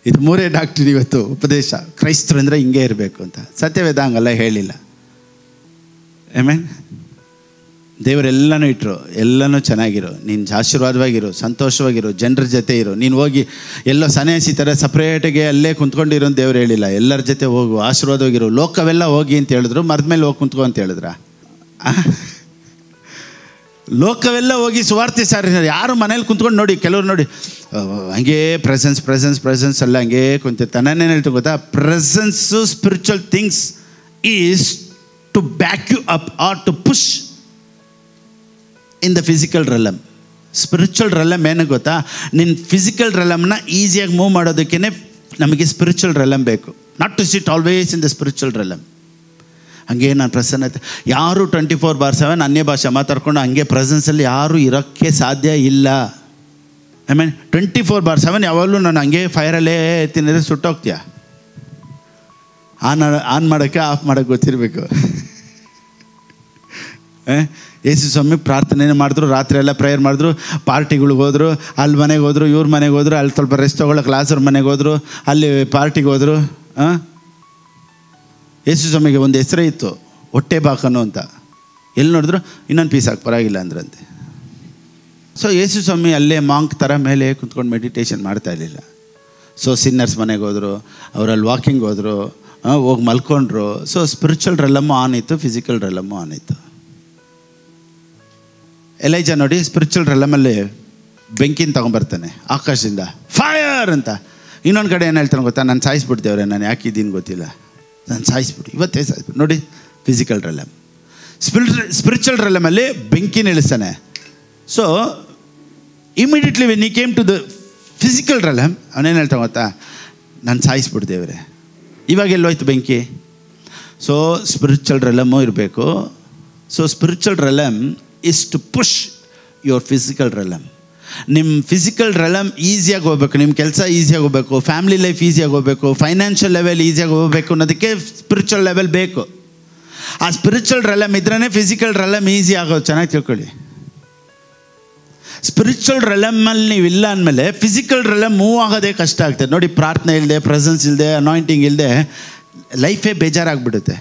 ಇದು ಮೂರೇ ಡಾಕ್ಟ್ರಿನ್ ಇವತ್ತು ಉಪದೇಶ. ಕ್ರೈಸ್ತರು ಅಂದರೆ ಹಿಂಗೆ ಇರಬೇಕು ಅಂತ. ಸತ್ಯವೇದ ಹಂಗಲ್ಲ ಹೇಳಿಲ್ಲ. ಆಮೇನ್. ದೇವರೆಲ್ಲನೂ ಇಟ್ಟರು, ಎಲ್ಲನೂ ಚೆನ್ನಾಗಿರು, ನೀನು ಆಶೀರ್ವಾದವಾಗಿರು, ಸಂತೋಷವಾಗಿರು, ಜನರ ಜೊತೆ ಇರು. ನೀನು ಹೋಗಿ ಎಲ್ಲೋ ಸನ್ಯಾಸಿ ಥರ ಸಪ್ರೇಟಾಗಿ ಅಲ್ಲೇ ಕುಂತ್ಕೊಂಡಿರೋ ಅಂತ ದೇವ್ರು ಹೇಳಿಲ್ಲ. ಎಲ್ಲರ ಜೊತೆ ಹೋಗು, ಆಶೀರ್ವಾದವಾಗಿರು. ಲೋಕವೆಲ್ಲ ಹೋಗಿ ಅಂತ ಹೇಳಿದ್ರು, ಮರದ ಮೇಲೆ ಹೋಗಿ ಕುಂತ್ಕೊ ಅಂತ ಹೇಳಿದ್ರ? ಲೋಕವೆಲ್ಲ ಹೋಗಿ ಸುವಾರ್ತೆ ಸಾರಿ. ಯಾರು ಮನೇಲಿ ಕುಂತ್ಕೊಂಡು ನೋಡಿ, ಕೆಲವ್ರು ನೋಡಿ ಹಂಗೇ ಪ್ರೆಸೆನ್ಸ್ ಎಲ್ಲ ಹಂಗೇ ಕುಂತಿರ್ತಾರೆ. ನಾನೇನು ಹೇಳ್ತೀನಿ ಗೊತ್ತಾ, presence spiritual things is to back you up or to push in the physical realm. Spiritual realm ಏನು ಗೊತ್ತಾ, ನಿನ್ನ ಫಿಸಿಕಲ್ ರೆಲಮ್ನ ಈಸಿಯಾಗಿ ಮೂವ್ ಮಾಡೋದಕ್ಕೇ ನಮಗೆ ಸ್ಪಿರಿಚುವಲ್ ರೆಲಮ್ ಬೇಕು. Not to sit always in the spiritual realm. ಹಂಗೆ ನಾನು ಪ್ರಸನ್ನತೆ, ಯಾರು 24/7 ಅನ್ಯ ಭಾಷೆ ಮಾತಾಡ್ಕೊಂಡು ಹಂಗೆ ಪ್ರೆಸೆನ್ಸಲ್ಲಿ ಯಾರೂ ಇರೋಕ್ಕೆ ಸಾಧ್ಯ ಇಲ್ಲ. ಐ ಮೀನ್ 24/7 ಯಾವಾಗಲೂ ನಾನು ಹಂಗೆ ಫೈರಲ್ಲೇ ತಿನ್ನಿದ್ರೆ ಸುಟ್ಟೋಗ್ತೀಯ. ಆನ್ ಮಾಡೋಕ್ಕೆ ಆಫ್ ಮಾಡೋಕ್ಕೆ ಗೊತ್ತಿರಬೇಕು. ಯೇಸು ಸ್ವಾಮಿ ಪ್ರಾರ್ಥನೆ ಮಾಡಿದ್ರು, ರಾತ್ರಿ ಎಲ್ಲ ಪ್ರೇಯರ್ ಮಾಡಿದ್ರು, ಪಾರ್ಟಿಗಳಿಗೆ ಹೋದರು, ಅಲ್ಲಿ ಮನೆಗೆ ಹೋದರು, ಇವ್ರ ಮನೆಗೆ ಹೋದರು, ಅಲ್ಲಿ ಸ್ವಲ್ಪ ರೆಸ್ಟ್ ತೊಗೊಳಕ್ಕೆ ಲಾಸರ್ ಮನೆಗೆ ಹೋದರು, ಅಲ್ಲಿ ಪಾರ್ಟಿಗೆ ಹೋದರು. ಯೇಸು ಸ್ವಾಮಿಗೆ ಒಂದು ಹೆಸರೇ ಇತ್ತು, ಹೊಟ್ಟೆ ಬಾಕನು ಅಂತ. ಎಲ್ಲಿ ನೋಡಿದ್ರು ಇನ್ನೊಂದು ಪೀಸ್ ಹಾಕಿ ಪರವಾಗಿಲ್ಲ ಅಂದ್ರಂತೆ. ಸೊ ಯೇಸು ಸ್ವಾಮಿ ಅಲ್ಲೇ ಮಾಂಕ್ ಥರ ಮೇಲೆ ಕುತ್ಕೊಂಡು ಮೆಡಿಟೇಷನ್ ಮಾಡ್ತಾ ಇರಲಿಲ್ಲ. ಸೊ ಸಿನ್ನರ್ಸ್ ಮನೆಗೆ ಹೋದರು, ಅವರಲ್ಲಿ ವಾಕಿಂಗ್ ಹೋದರು, ಹೋಗಿ ಮಲ್ಕೊಂಡ್ರು. ಸೊ ಸ್ಪಿರಿಚುವಲ್ ರೆಲಮ್ಮು ಆನ್ ಇತ್ತು, ಫಿಸಿಕಲ್ ರೆಲಮ್ಮು ಆನ್ ಇತ್ತು. ಎಲೈಜಾ ನೋಡಿ, ಸ್ಪಿರಿಚುವಲ್ ರೆಲಮಲ್ಲಿ ಬೆಂಕಿನ ತೊಗೊಂಬರ್ತಾನೆ ಆಕಾಶದಿಂದ, ಫೈರ್ ಅಂತ. ಇನ್ನೊಂದು ಕಡೆ ಏನು ಹೇಳ್ತಾನೆ ಗೊತ್ತಾ, ನಾನು ಸಾಯಿಸ್ಬಿಡ್ತೇವ್ರೆ, ನಾನು ಯಾಕಿದ್ದೀನಿ ಗೊತ್ತಿಲ್ಲ, ನಾನು ಸಾಯಿಸ್ಬಿಟ್ಟು ಇವತ್ತೇ ಸಾಯಿಸ್ಬಿಟ್ಟು. ನೋಡಿ ಫಿಸಿಕಲ್ ರೆಲಮ್. ಸ್ಪಿರಿಚುವಲ್ ರೆಲಮಲ್ಲಿ ಬೆಂಕಿನ ಇಳಿಸ್ತಾನೆ. So immediately when he came to the physical realm ಅವನೇನು ಹೇಳ್ತಾ ಗೊತ್ತಾ, ನಾನು ಸಾಯಿಸ್ಬಿಡ್ದೇವ್ರೆ, ಇವಾಗ ಎಲ್ಲೋಯ್ತು ಬೆಂಕಿ. ಸೊ ಸ್ಪಿರಿಚುವಲ್ ರೆಲಮು ಇರಬೇಕು. So spiritual realm is to push your physical realm. ನಿಮ್ಮ ಫಿಸಿಕಲ್ ರೆಲಮ್ ಈಸಿಯಾಗಿ ಹೋಗ್ಬೇಕು, ನಿಮ್ಮ ಕೆಲಸ ಈಸಿಯಾಗಿ ಹೋಗ್ಬೇಕು, ಫ್ಯಾಮಿಲಿ ಲೈಫ್ ಈಸಿಯಾಗಿ ಹೋಗ್ಬೇಕು, ಫೈನಾನ್ಷಿಯಲ್ ಲೆವೆಲ್ ಈಸಿಯಾಗಿ ಹೋಗ್ಬೇಕು ಅನ್ನೋದಕ್ಕೆ ಸ್ಪಿರಿಚುವಲ್ ಲೆವೆಲ್ ಬೇಕು. ಆ ಸ್ಪಿರಿಚುವಲ್ ರೆಲಮ್ ಇದ್ರೇ ಫಿಸಿಕಲ್ ರೆಲಮ್ ಈಸಿ ಆಗೋದು. ಚೆನ್ನಾಗಿ ತಿಳ್ಕೊಳ್ಳಿ. ಸ್ಪಿರಿಚುವಲ್ ರೆಲಮಲ್ಲಿ ನೀವು ಇಲ್ಲ ಅಂದಮೇಲೆ ಫಿಸಿಕಲ್ ರೆಲಮ್ ಮೂವ್ ಆಗೋದೇ ಕಷ್ಟ ಆಗ್ತದೆ. ನೋಡಿ, ಪ್ರಾರ್ಥನೆ ಇಲ್ಲದೆ, ಪ್ರೆಸೆನ್ಸ್ ಇಲ್ಲದೆ, ಅನಾಯಿಂಟಿಂಗ್ ಇಲ್ಲದೆ ಲೈಫೇ ಬೇಜಾರಾಗ್ಬಿಡುತ್ತೆ.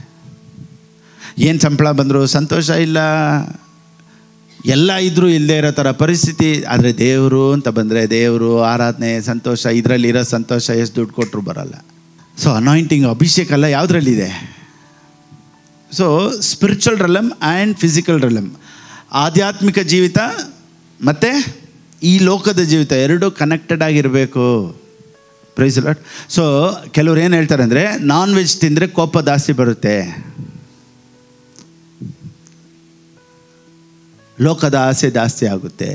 ಏನು ಸಂಬಳ ಬಂದರೂ ಸಂತೋಷ ಇಲ್ಲ, ಎಲ್ಲ ಇದ್ರೂ ಇಲ್ಲದೆ ಇರೋ ಥರ ಪರಿಸ್ಥಿತಿ. ಆದರೆ ದೇವರು ಅಂತ ಬಂದರೆ ದೇವರು, ಆರಾಧನೆ, ಸಂತೋಷ, ಇದರಲ್ಲಿರೋ ಸಂತೋಷ ಎಷ್ಟು ದುಡ್ಡು ಕೊಟ್ಟರು ಬರೋಲ್ಲ. ಸೊ ಅನಾಯಿಂಟಿಂಗ್, ಅಭಿಷೇಕ ಎಲ್ಲ ಯಾವುದ್ರಲ್ಲಿದೆ? ಸೊ ಸ್ಪಿರಿಚುವಲ್ ರೆಲಮ್ ಆ್ಯಂಡ್ ಫಿಸಿಕಲ್ ರೆಲಮ್, ಆಧ್ಯಾತ್ಮಿಕ ಜೀವಿತ ಮತ್ತು ಈ ಲೋಕದ ಜೀವಿತ ಎರಡೂ ಕನೆಕ್ಟೆಡ್ ಆಗಿರಬೇಕು. Price Lord. ಸೊ ಕೆಲವ್ರು ಏನು ಹೇಳ್ತಾರೆ ಅಂದರೆ, ನಾನ್ ವೆಜ್ ತಿಂದರೆ ಕೋಪ ಜಾಸ್ತಿ ಬರುತ್ತೆ, ಲೋಕದ ಆಸೆ ಜಾಸ್ತಿ ಆಗುತ್ತೆ,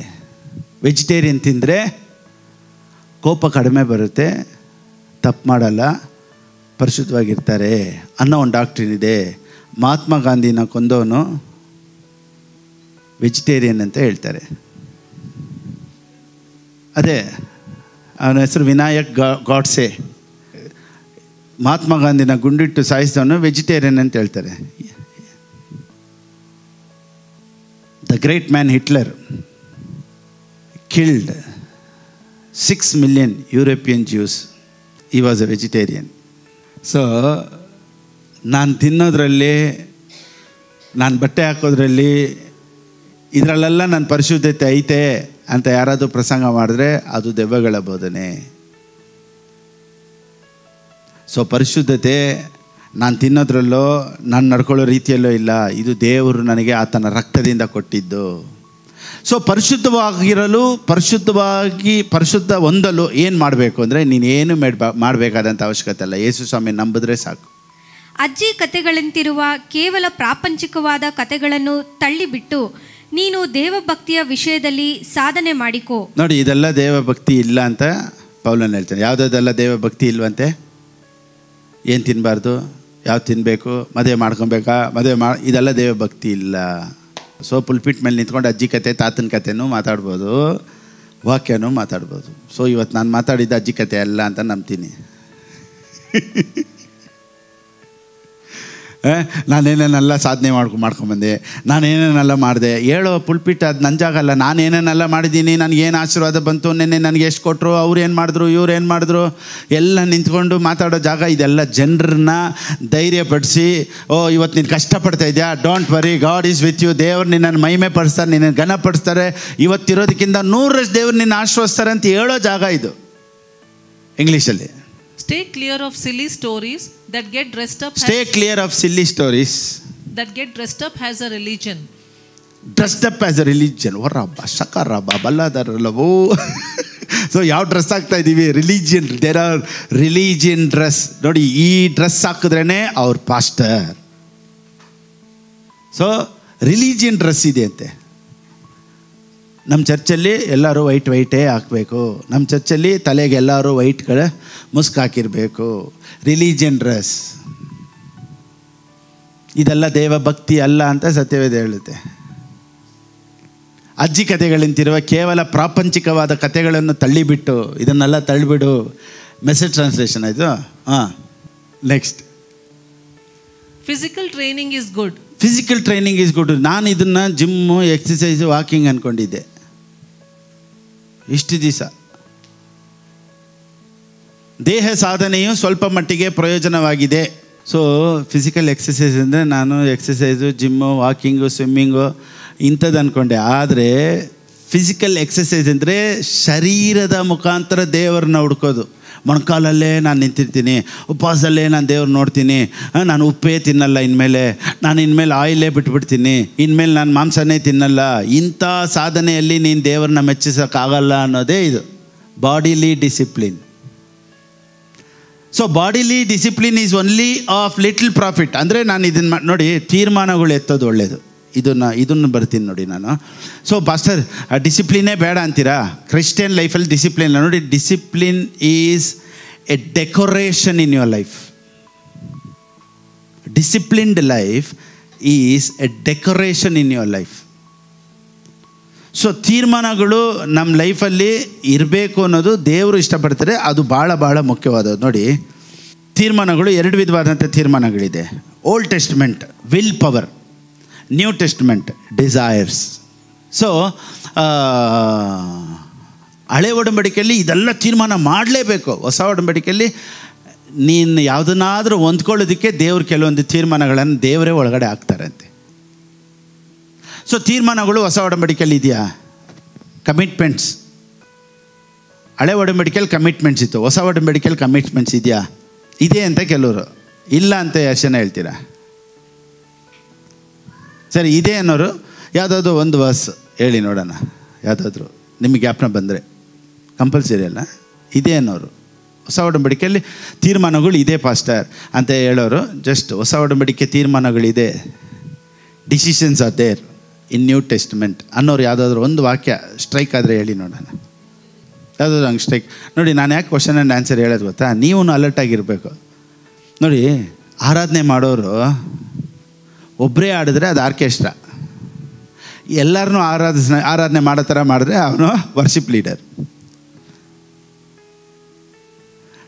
ವೆಜಿಟೇರಿಯನ್ ತಿಂದರೆ ಕೋಪ ಕಡಿಮೆ ಬರುತ್ತೆ, ತಪ್ಪು ಮಾಡಲ್ಲ, ಪರಿಶುದ್ಧವಾಗಿರ್ತಾರೆ ಅನ್ನೋ ಒಂದು ಡಾಕ್ಟ್ರಿನ್ ಇದೆ. ಮಹಾತ್ಮ ಗಾಂಧಿನ ಕೊಂದವನು ವೆಜಿಟೇರಿಯನ್ ಅಂತ ಹೇಳ್ತಾರೆ. ಅದೇ ಅವನ ಹೆಸರು ವಿನಾಯಕ್ ಗಾಡ್ಸೆ. ಮಹಾತ್ಮ ಗಾಂಧಿನ ಗುಂಡಿಟ್ಟು ಸಾಯಿಸಿದವನು ವೆಜಿಟೇರಿಯನ್ ಅಂತ ಹೇಳ್ತಾರೆ. The great man Hitler killed 6 million European Jews. He was a vegetarian. So ನಾನು ತಿನ್ನೋದ್ರಲ್ಲಿ, ನಾನು ಬಟ್ಟೆ ಹಾಕೋದ್ರಲ್ಲಿ, ಇದರಲ್ಲೆಲ್ಲ ನನ್ನ ಪರಿಶುದ್ಧತೆ ಐತೆ ಅಂತ ಯಾರಾದರೂ ಪ್ರಸಂಗ ಮಾಡಿದ್ರೆ ಅದು ದೆವ್ವಗಳ ಬೋಧನೆ. ಸೊ ಪರಿಶುದ್ಧತೆ ನಾನು ತಿನ್ನೋದ್ರಲ್ಲೋ ನಾನು ನಡ್ಕೊಳ್ಳೋ ರೀತಿಯಲ್ಲೋ ಇಲ್ಲ, ಇದು ದೇವರು ನನಗೆ ಆತನ ರಕ್ತದಿಂದ ಕೊಟ್ಟಿದ್ದು. ಸೊ ಪರಿಶುದ್ಧವಾಗಿರಲು, ಪರಿಶುದ್ಧ ಹೊಂದಲು ಏನು ಮಾಡಬೇಕು ಅಂದರೆ, ನೀನೇನು ಮಾಡಬೇಕಾದಂಥ ಅವಶ್ಯಕತೆ ಇಲ್ಲ, ಯೇಸು ಸ್ವಾಮಿ ನಂಬಿದ್ರೆ ಸಾಕು. ಅಜ್ಜಿ ಕತೆಗಳಂತಿರುವ ಕೇವಲ ಪ್ರಾಪಂಚಿಕವಾದ ಕತೆಗಳನ್ನು ತಳ್ಳಿಬಿಟ್ಟು ನೀನು ದೇವಭಕ್ತಿಯ ವಿಷಯದಲ್ಲಿ ಸಾಧನೆ ಮಾಡಿಕೋ. ನೋಡಿ, ಇದೆಲ್ಲ ದೇವಭಕ್ತಿ ಇಲ್ಲ ಅಂತ ಪೌಲನ್ ಹೇಳ್ತಾನೆ. ಯಾವುದೆಲ್ಲ ದೇವಭಕ್ತಿ ಇಲ್ವಂತೆ? ಏನು ತಿನ್ನಬಾರ್ದು, ಯಾವ್ದು ತಿನ್ನಬೇಕು, ಮದುವೆ ಮಾಡ್ಕೊಬೇಕಾ, ಇದೆಲ್ಲ ದೇವಭಕ್ತಿ ಇಲ್ಲ. ಸೊ ಪುಲ್ಪಿಟ್ ಮೇಲೆ ನಿಂತ್ಕೊಂಡು ಅಜ್ಜಿ ಕತೆ, ತಾತನ ಕತೆನೂ ಮಾತಾಡ್ಬೋದು, ವಾಕ್ಯನೂ ಮಾತಾಡ್ಬೋದು. ಸೊ ಇವತ್ತು ನಾನು ಮಾತಾಡಿದ್ದ ಅಜ್ಜಿ ಕತೆ ಅಲ್ಲ ಅಂತ ನಂಬ್ತೀನಿ. ನಾನೇನೇನೆಲ್ಲ ಸಾಧನೆ ಮಾಡ್ಕೊಂಬಂದೆ, ನಾನೇನೇನೆಲ್ಲ ಮಾಡಿದೆ ಹೇಳೋ ಪುಲ್ಪಿಟ್, ಅದು ನನ್ನ ಜಾಗ ಅಲ್ಲ. ನಾನೇನೇನೆಲ್ಲ ಮಾಡಿದ್ದೀನಿ, ನನಗೇನು ಆಶೀರ್ವಾದ ಬಂತು, ನೆನ್ನೆ ನನಗೆ ಎಷ್ಟು ಕೊಟ್ಟರು, ಅವ್ರು ಏನು ಮಾಡಿದ್ರು, ಇವ್ರು ಏನು ಮಾಡಿದ್ರು, ಎಲ್ಲ ನಿಂತ್ಕೊಂಡು ಮಾತಾಡೋ ಜಾಗ. ಇದೆಲ್ಲ ಜನರನ್ನ ಧೈರ್ಯಪಡಿಸಿ, ಓ ಇವತ್ತು ನೀನು ಕಷ್ಟಪಡ್ತಾ ಇದೆಯಾ, don't worry, God is with you, ದೇವ್ರು ನಿನ್ನನ್ನು ಮಹಿಮೆ ಪಡಿಸ್ತಾರೆ, ನಿನ್ನನ್ನು ಘನಪಡಿಸ್ತಾರೆ, ಇವತ್ತಿರೋದಕ್ಕಿಂತ 100ರಷ್ಟು ದೇವ್ರು ನಿನ್ನ ಆಶ್ರಯಿಸ್ತಾರೆ ಅಂತ ಹೇಳೋ ಜಾಗ ಇದು ಇಂಗ್ಲೀಷಲ್ಲಿ. Stay clear of silly stories that get dressed up. Stay clear of silly stories that get dressed up as a religion. Dressed up as a religion. Warabba, shakarabba, balladarallavu. So ಯಾವ ಡ್ರೆಸ್ ಹಾಕ್ತಾ ಇದ್ದೀವಿ? Religion. There are religion dress. ನೋಡಿ, ಈ dress ಹಾಕಿದ್ರೇ ಅವ್ರ pastor. So religion dress ಇದೆ ಅಂತೆ. ನಮ್ಮ ಚರ್ಚಲ್ಲಿ ಎಲ್ಲರೂ ವೈಟೇ ಹಾಕಬೇಕು, ನಮ್ಮ ಚರ್ಚಲ್ಲಿ ತಲೆಗೆ ಎಲ್ಲರೂ ವೈಟ್ಗಳ ಮುಸ್ಕ್ ಹಾಕಿರಬೇಕು. Religion dress. ಇದೆಲ್ಲ ದೇವಭಕ್ತಿ ಅಲ್ಲ ಅಂತ ಸತ್ಯವೇದ ಹೇಳುತ್ತೆ. ಅಜ್ಜಿ ಕಥೆಗಳಂತಿರುವ ಕೇವಲ ಪ್ರಾಪಂಚಿಕವಾದ ಕಥೆಗಳನ್ನು ತಳ್ಳಿಬಿಟ್ಟು, ಇದನ್ನೆಲ್ಲ ತಳ್ಳಿಬಿಡು. ಮೆಸೇಜ್ ಟ್ರಾನ್ಸ್ಲೇಷನ್ ಆಯಿತು. Next, physical training is good. Physical training is good. ನಾನು ಇದನ್ನು ಜಿಮ್ಮು, ಎಕ್ಸಸೈಸು, ವಾಕಿಂಗ್ ಅಂದ್ಕೊಂಡಿದ್ದೆ ಇಷ್ಟು ದಿವಸ. ದೇಹ ಸಾಧನೆಯು ಸ್ವಲ್ಪ ಮಟ್ಟಿಗೆ ಪ್ರಯೋಜನವಾಗಿದೆ. ಸೊ ಫಿಸಿಕಲ್ ಎಕ್ಸಸೈಸ್ ಅಂದರೆ ನಾನು ಎಕ್ಸಸೈಸು, ಜಿಮ್ಮು, ವಾಕಿಂಗು, ಸ್ವಿಮ್ಮಿಂಗು ಇಂಥದ್ದು ಅಂದ್ಕೊಂಡೆ. ಆದರೆ ಫಿಸಿಕಲ್ ಎಕ್ಸಸೈಸ್ ಅಂದರೆ ಶರೀರದ ಮುಖಾಂತರ ದೇವರನ್ನ ಹುಡ್ಕೋದು. ಮೊಣಕಾಲಲ್ಲೇ ನಾನು ನಿಂತಿರ್ತೀನಿ, ಉಪವಾಸದಲ್ಲೇ ನಾನು ದೇವ್ರು ನೋಡ್ತೀನಿ, ನಾನು ಉಪ್ಪೇ ತಿನ್ನಲ್ಲ ಇನ್ಮೇಲೆ, ನಾನು ಇನ್ಮೇಲೆ ಆಯಿಲೇ ಬಿಟ್ಬಿಡ್ತೀನಿ, ಇನ್ಮೇಲೆ ನಾನು ಮಾಂಸನೇ ತಿನ್ನಲ್ಲ. ಇಂಥ ಸಾಧನೆಯಲ್ಲಿ ನೀನು ದೇವ್ರನ್ನ ಮೆಚ್ಚಿಸೋಕ್ಕಾಗಲ್ಲ ಅನ್ನೋದೇ ಇದು bodily discipline. So bodily discipline is only of little profit. ಅಂದರೆ ನಾನು ಇದನ್ನು ನೋಡಿ, ತೀರ್ಮಾನಗಳು ಎತ್ತೋದು ಒಳ್ಳೆಯದು. ಇದನ್ನು ಬರ್ತೀನಿ ನೋಡಿ ನಾನು. ಸೊ ಪಾಸ್ಟರ್ ಡಿಸಿಪ್ಲಿನೇ ಬೇಡ ಅಂತೀರಾ? ಕ್ರಿಶ್ಚಿಯನ್ ಲೈಫಲ್ಲಿ ಡಿಸಿಪ್ಲಿನ್ ನೋಡಿ, discipline is A decoration in your life. Disciplined life is A decoration in your life. So ತೀರ್ಮಾನಗಳು ನಮ್ಮ ಲೈಫಲ್ಲಿ ಇರಬೇಕು ಅನ್ನೋದು ದೇವರು ಇಷ್ಟಪಡ್ತಾರೆ. ಅದು ಭಾಳ ಭಾಳ ಮುಖ್ಯವಾದದ್ದು. ನೋಡಿ, ತೀರ್ಮಾನಗಳು 2 ವಿಧವಾದಂಥ ತೀರ್ಮಾನಗಳಿದೆ. Old Testament will power, New Testament desires. So ಹಳೆ ಒಡಂಬಡಿಕೆಯಲ್ಲಿ ಇದೆಲ್ಲ ತೀರ್ಮಾನ ಮಾಡಲೇಬೇಕು. ಹೊಸ ಒಡಂಬಡಿಕೆಯಲ್ಲಿ ನೀನು ಯಾವುದನ್ನಾದರೂ ಹೊಂದ್ಕೊಳ್ಳೋದಕ್ಕೆ ದೇವ್ರು ಕೆಲವೊಂದು ತೀರ್ಮಾನಗಳನ್ನು ದೇವರೇ ಒಳಗಡೆ ಹಾಕ್ತಾರಂತೆ. ಸೊ ತೀರ್ಮಾನಗಳು ಹೊಸ ಒಡಂಬಡಿಕೆಯಲ್ಲಿ ಇದೆಯಾ? ಕಮಿಟ್ಮೆಂಟ್ಸ್. ಹಳೆ ಒಡಂಬಡಿಕೆಯಲ್ಲಿ ಕಮಿಟ್ಮೆಂಟ್ಸ್ ಇತ್ತು, ಹೊಸ ಒಡಂಬಡಿಕೆಯಲ್ಲಿ ಕಮಿಟ್ಮೆಂಟ್ಸ್ ಇದೆಯಾ? ಇದೆ ಅಂತ ಕೆಲವರು, ಇಲ್ಲ ಅಂತ ಎಷ್ಟು ಜನ ಹೇಳ್ತೀರಾ? ಸರಿ, ಇದೆ ಅನ್ನೋರು ಯಾವುದಾದ್ರು ಒಂದು ವರ್ಸ್ ಹೇಳಿ ನೋಡೋಣ. ಯಾವುದಾದ್ರು ನಿಮಗೆ ಜ್ಞಾಪನ ಬಂದರೆ, ಕಂಪಲ್ಸರಿ ಅಲ್ಲ. ಇದೆ ಅನ್ನೋರು ಹೊಸ ಒಡಂಬಡಿಕೆಯಲ್ಲಿ ತೀರ್ಮಾನಗಳು ಇದೆ ಪಾಸ್ಟರ್ ಅಂತ ಹೇಳೋರು, ಜಸ್ಟ್ ಹೊಸ ಒಡಂಬಡಿಕೆ ತೀರ್ಮಾನಗಳಿದೆ, decisions are there in New Testament ಅನ್ನೋರು ಯಾವುದಾದ್ರು ಒಂದು ವಾಕ್ಯ ಸ್ಟ್ರೈಕ್ ಆದರೆ ಹೇಳಿ ನೋಡೋಣ. ಯಾವುದಾದ್ರು ಹಂಗೆ ಸ್ಟ್ರೈಕ್ ನೋಡಿ. ನಾನು ಯಾಕೆ ಕ್ವಶನ್ ಆ್ಯಂಡ್ ಆನ್ಸರ್ ಹೇಳೋದು ಗೊತ್ತಾ? ನೀವು ಅಲರ್ಟಾಗಿರಬೇಕು. ನೋಡಿ, ಆರಾಧನೆ ಮಾಡೋರು ಒಬ್ಬರೇ ಆಡಿದ್ರೆ ಅದು ಆರ್ಕೆಸ್ಟ್ರಾ. ಎಲ್ಲರನ್ನೂ ಆರಾಧನೆ ಮಾಡೋ ಥರ ಮಾಡಿದ್ರೆ ಅವನು ವರ್ಷಿಪ್ ಲೀಡರ್.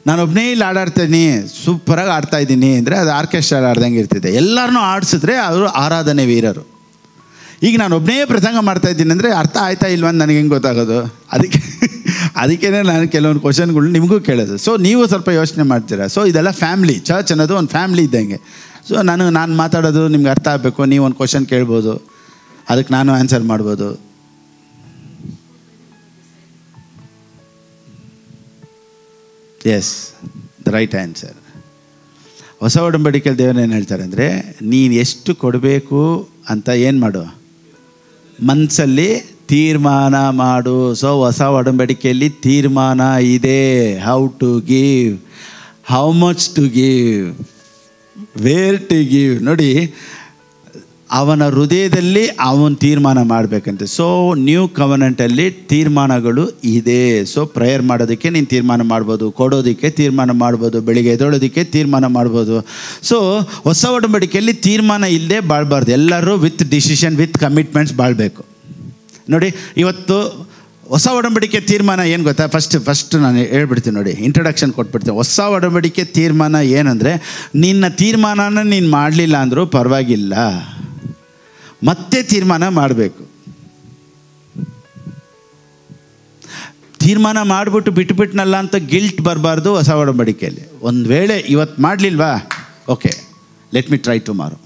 ನಾನೊಬ್ಬನೇ ಇಲ್ಲಿ ಆಡಾಡ್ತೀನಿ, ಸೂಪರಾಗಿ ಆಡ್ತಾಯಿದ್ದೀನಿ ಅಂದರೆ ಅದು ಆರ್ಕೆಸ್ಟ್ರಾ ಆಡ್ದಂಗೆ ಇರ್ತಿದೆ. ಎಲ್ಲರನ್ನೂ ಆಡಿಸಿದ್ರೆ ಅವರು ಆರಾಧನೆ ವೀರರು. ಈಗ ನಾನು ಒಬ್ಬನೇ ಪ್ರಸಂಗ ಮಾಡ್ತಾಯಿದ್ದೀನಿ ಅಂದರೆ ಅರ್ಥ ಆಯ್ತಾ ಇಲ್ವ ಅಂತ ನನಗೆ ಹೆಂಗೆ ಗೊತ್ತಾಗೋದು? ಅದಕ್ಕೇ ನಾನು ಕೆಲವೊಂದು ಕ್ವಶನ್ಗಳು ನಿಮಗೂ ಕೇಳೋದು. ಸೊ ನೀವು ಸ್ವಲ್ಪ ಯೋಚನೆ ಮಾಡ್ತೀರಾ. ಸೊ ಇದೆಲ್ಲ ಫ್ಯಾಮ್ಲಿ, ಚರ್ಚ್ ಅನ್ನೋದು ಒಂದು ಫ್ಯಾಮ್ಲಿ ಇದ್ದಂಗೆ. ಸೊ ನಾನು ಮಾತಾಡೋದು ನಿಮ್ಗೆ ಅರ್ಥ ಆಗಬೇಕು. ನೀವು ಒಂದು ಕ್ವಶನ್ ಕೇಳ್ಬೋದು, ಅದಕ್ಕೆ ನಾನು ಆನ್ಸರ್ ಮಾಡ್ಬೋದು. Yes, the right answer. ಹೊಸ ಒಡಂಬಡಿಕೆಯಲ್ಲಿ ದೇವರು ಏನು ಹೇಳ್ತಾರೆ ಅಂದರೆ, ನೀನು ಎಷ್ಟು ಕೊಡಬೇಕು ಅಂತ ಏನು ಮಾಡು, ಮನಸ್ಸಲ್ಲಿ ತೀರ್ಮಾನ ಮಾಡು. ಸೊ ಹೊಸ ಒಡಂಬಡಿಕೆಯಲ್ಲಿ ತೀರ್ಮಾನ ಇದೆ. How to give, how much to give, where to give. ನೋಡಿ, ಅವನ ಹೃದಯದಲ್ಲಿ ಅವನು ತೀರ್ಮಾನ ಮಾಡಬೇಕಂತೆ. ಸೊ ನ್ಯೂ ಕವನೆಂಟಲ್ಲಿ ತೀರ್ಮಾನಗಳು ಇದೆ. ಸೊ ಪ್ರೇಯರ್ ಮಾಡೋದಕ್ಕೆ ನೀನು ತೀರ್ಮಾನ ಮಾಡ್ಬೋದು, ಕೊಡೋದಕ್ಕೆ ತೀರ್ಮಾನ ಮಾಡ್ಬೋದು, ಬೆಳಿಗ್ಗೆ ಎದ್ದೋಳೋದಕ್ಕೆ ತೀರ್ಮಾನ ಮಾಡ್ಬೋದು. ಸೊ ಹೊಸ ಒಡಂಬಡಿಕೆಯಲ್ಲಿ ತೀರ್ಮಾನ ಇಲ್ಲದೆ ಬಾಳಬಾರ್ದು. ಎಲ್ಲರೂ ವಿತ್ ಡಿಸಿಷನ್, ವಿತ್ ಕಮಿಟ್ಮೆಂಟ್ಸ್ ಬಾಳಬೇಕು. ನೋಡಿ, ಇವತ್ತು ಹೊಸ ಒಡಂಬಡಿಕೆ ತೀರ್ಮಾನ ಏನು ಗೊತ್ತಾ? ಫಸ್ಟ್ ನಾನು ಹೇಳ್ಬಿಡ್ತೀನಿ ನೋಡಿ, ಇಂಟ್ರಡಕ್ಷನ್ ಕೊಟ್ಬಿಡ್ತೀನಿ. ಹೊಸ ಒಡಂಬಡಿಕೆ ತೀರ್ಮಾನ ಏನಂದರೆ, ನಿನ್ನ ತೀರ್ಮಾನನ ನೀನು ಮಾಡಲಿಲ್ಲ ಅಂದರೂ ಪರವಾಗಿಲ್ಲ, ಮತ್ತೆ ತೀರ್ಮಾನ ಮಾಡಬೇಕು. ತೀರ್ಮಾನ ಮಾಡಿಬಿಟ್ಟು ಬಿಟ್ಬಿಟ್ನಲ್ಲ ಅಂತ ಗಿಲ್ಟ್ ಬರಬಾರ್ದು ಹೊಸ ಒಡಂಬಡಿಕೆಯಲ್ಲಿ. ಒಂದು ವೇಳೆ ಇವತ್ತು ಮಾಡಲಿಲ್ವಾ, okay, let me try tomorrow.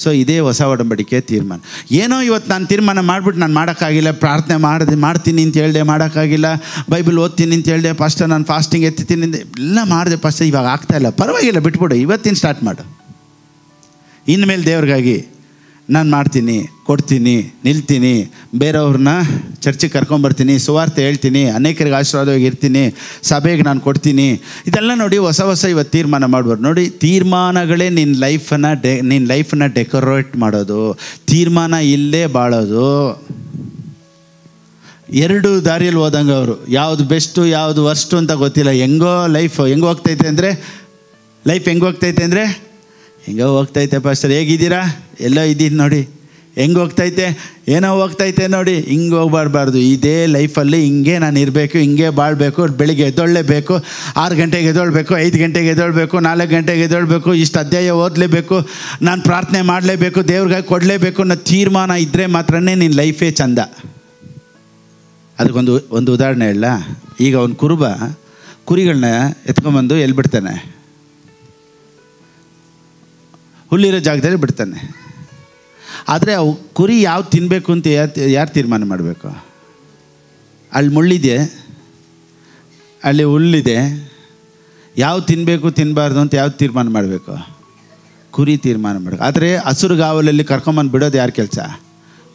So ಇದೇ ಹೊಸ ಒಡಂಬಡಿಕೆ ತೀರ್ಮಾನ. ಏನೋ ಇವತ್ತು ನಾನು ತೀರ್ಮಾನ ಮಾಡಿಬಿಟ್ಟು ನಾನು ಮಾಡೋಕ್ಕಾಗಿಲ್ಲ, ಪ್ರಾರ್ಥನೆ ಮಾಡ್ತೀನಿ ಅಂತ ಹೇಳಿದೆ, ಮಾಡೋಕ್ಕಾಗಿಲ್ಲ, ಬೈಬಲ್ ಓದ್ತೀನಿ ಅಂತ ಹೇಳಿದೆ, ಪಾಸ್ಟರ್ ನಾನು ಫಾಸ್ಟಿಂಗ್ ಎತ್ತೀನಿ ಎಲ್ಲ ಮಾಡಿದೆ ಪಾಸ್ಟರ್, ಇವಾಗ ಆಗ್ತಾಯಿಲ್ಲ, ಪರವಾಗಿಲ್ಲ, ಬಿಟ್ಬಿಡು, ಇವತ್ತಿನ ಸ್ಟಾರ್ಟ್ ಮಾಡು. ಇನ್ಮೇಲೆ ದೇವ್ರಿಗಾಗಿ ನಾನು ಮಾಡ್ತೀನಿ, ಕೊಡ್ತೀನಿ, ನಿಲ್ತೀನಿ, ಬೇರೆಯವ್ರನ್ನ ಚರ್ಚಿಗೆ ಕರ್ಕೊಂಬರ್ತೀನಿ, ಸುವಾರ್ತೆ ಹೇಳ್ತೀನಿ, ಅನೇಕರಿಗೆ ಆಶೀರ್ವಾದವಾಗಿ ಇರ್ತೀನಿ, ಸಭೆಗೆ ನಾನು ಕೊಡ್ತೀನಿ. ಇದೆಲ್ಲ ನೋಡಿ ಹೊಸ ಇವತ್ತು ತೀರ್ಮಾನ ಮಾಡ್ಬಾರ್ದು. ನೋಡಿ, ತೀರ್ಮಾನಗಳೇ ನಿನ್ನ ಲೈಫನ್ನು ಡೆಕೋರೇಟ್ ಮಾಡೋದು. ತೀರ್ಮಾನ ಇಲ್ಲೇ ಬಾಳೋದು. 2 ದಾರಿಯಲ್ಲಿ ಹೋದಂಗೆ ಅವರು, ಯಾವುದು ಬೆಸ್ಟು ಯಾವುದು ವರ್ಸ್ಟು ಅಂತ ಗೊತ್ತಿಲ್ಲ. ಲೈಫ್ ಹೆಂಗೆ ಹೋಗ್ತೈತೆ ಅಂದರೆ ಹೆಂಗೋ ಹೋಗ್ತೈತೆ ಪಾಸ್ಟರ್, ಹೇಗಿದ್ದೀರಾ? ಎಲ್ಲೋ ಇದ್ದೀನಿ ನೋಡಿ, ಹೆಂಗೆ ಹೋಗ್ತೈತೆ, ಏನೋ ಹೋಗ್ತೈತೆ ನೋಡಿ. ಹಿಂಗೆ ಹೋಗ್ಬಾರ್ದು. ಇದೇ ಲೈಫಲ್ಲಿ ಹಿಂಗೆ ನಾನು ಇರಬೇಕು, ಹಿಂಗೆ ಬಾಳಬೇಕು. ಬೆಳಿಗ್ಗೆ ಎದ್ದೊಳ್ಳೇಬೇಕು, 6 ಗಂಟೆಗೆ ಎದ್ದೊಳ್ಬೇಕು, 5 ಗಂಟೆಗೆ ಎದ್ದೊಳ್ಬೇಕು, 4 ಗಂಟೆಗೆ ಎದ್ದೊಳ್ಬೇಕು, ಇಷ್ಟು ಅಧ್ಯಾಯ ಓದಲೇಬೇಕು, ನಾನು ಪ್ರಾರ್ಥನೆ ಮಾಡಲೇಬೇಕು, ದೇವ್ರಿಗೆ ಕೊಡಲೇಬೇಕು ಅನ್ನೋ ತೀರ್ಮಾನ ಇದ್ದರೆ ಮಾತ್ರನೇ ನಿನ್ನ ಲೈಫೇ ಚಂದ. ಅದಕ್ಕೊಂದು ಉದಾಹರಣೆ ಹೇಳ. ಈಗ ಒಂದು ಕುರುಬ ಕುರಿಗಳನ್ನ ಎತ್ಕೊಂಬಂದು ಎಲ್ಲಿ ಬಿಡ್ತಾನೆ? ಹುಲ್ಲಿರೋ ಜಾಗದಲ್ಲಿ ಬಿಡ್ತಾನೆ. ಆದರೆ ಅವು ಕುರಿ ಯಾವ್ದು ತಿನ್ನಬೇಕು ಅಂತ ಯಾರು ತೀರ್ಮಾನ ಮಾಡಬೇಕು? ಅಲ್ಲಿ ಮುಳ್ಳಿದೆ, ಅಲ್ಲಿ ಹುಲ್ಲಿದೆ, ಯಾವ್ದು ತಿನ್ನಬೇಕು ತಿನ್ನಬಾರ್ದು ಅಂತ ಯಾವ್ದು ತೀರ್ಮಾನ ಮಾಡಬೇಕು? ಕುರಿ ತೀರ್ಮಾನ ಮಾಡಬೇಕು. ಆದರೆ ಹಸುರುಗಾವಲಲ್ಲಿ ಕರ್ಕೊಂಬಂದು ಬಿಡೋದು ಯಾರ ಕೆಲಸ?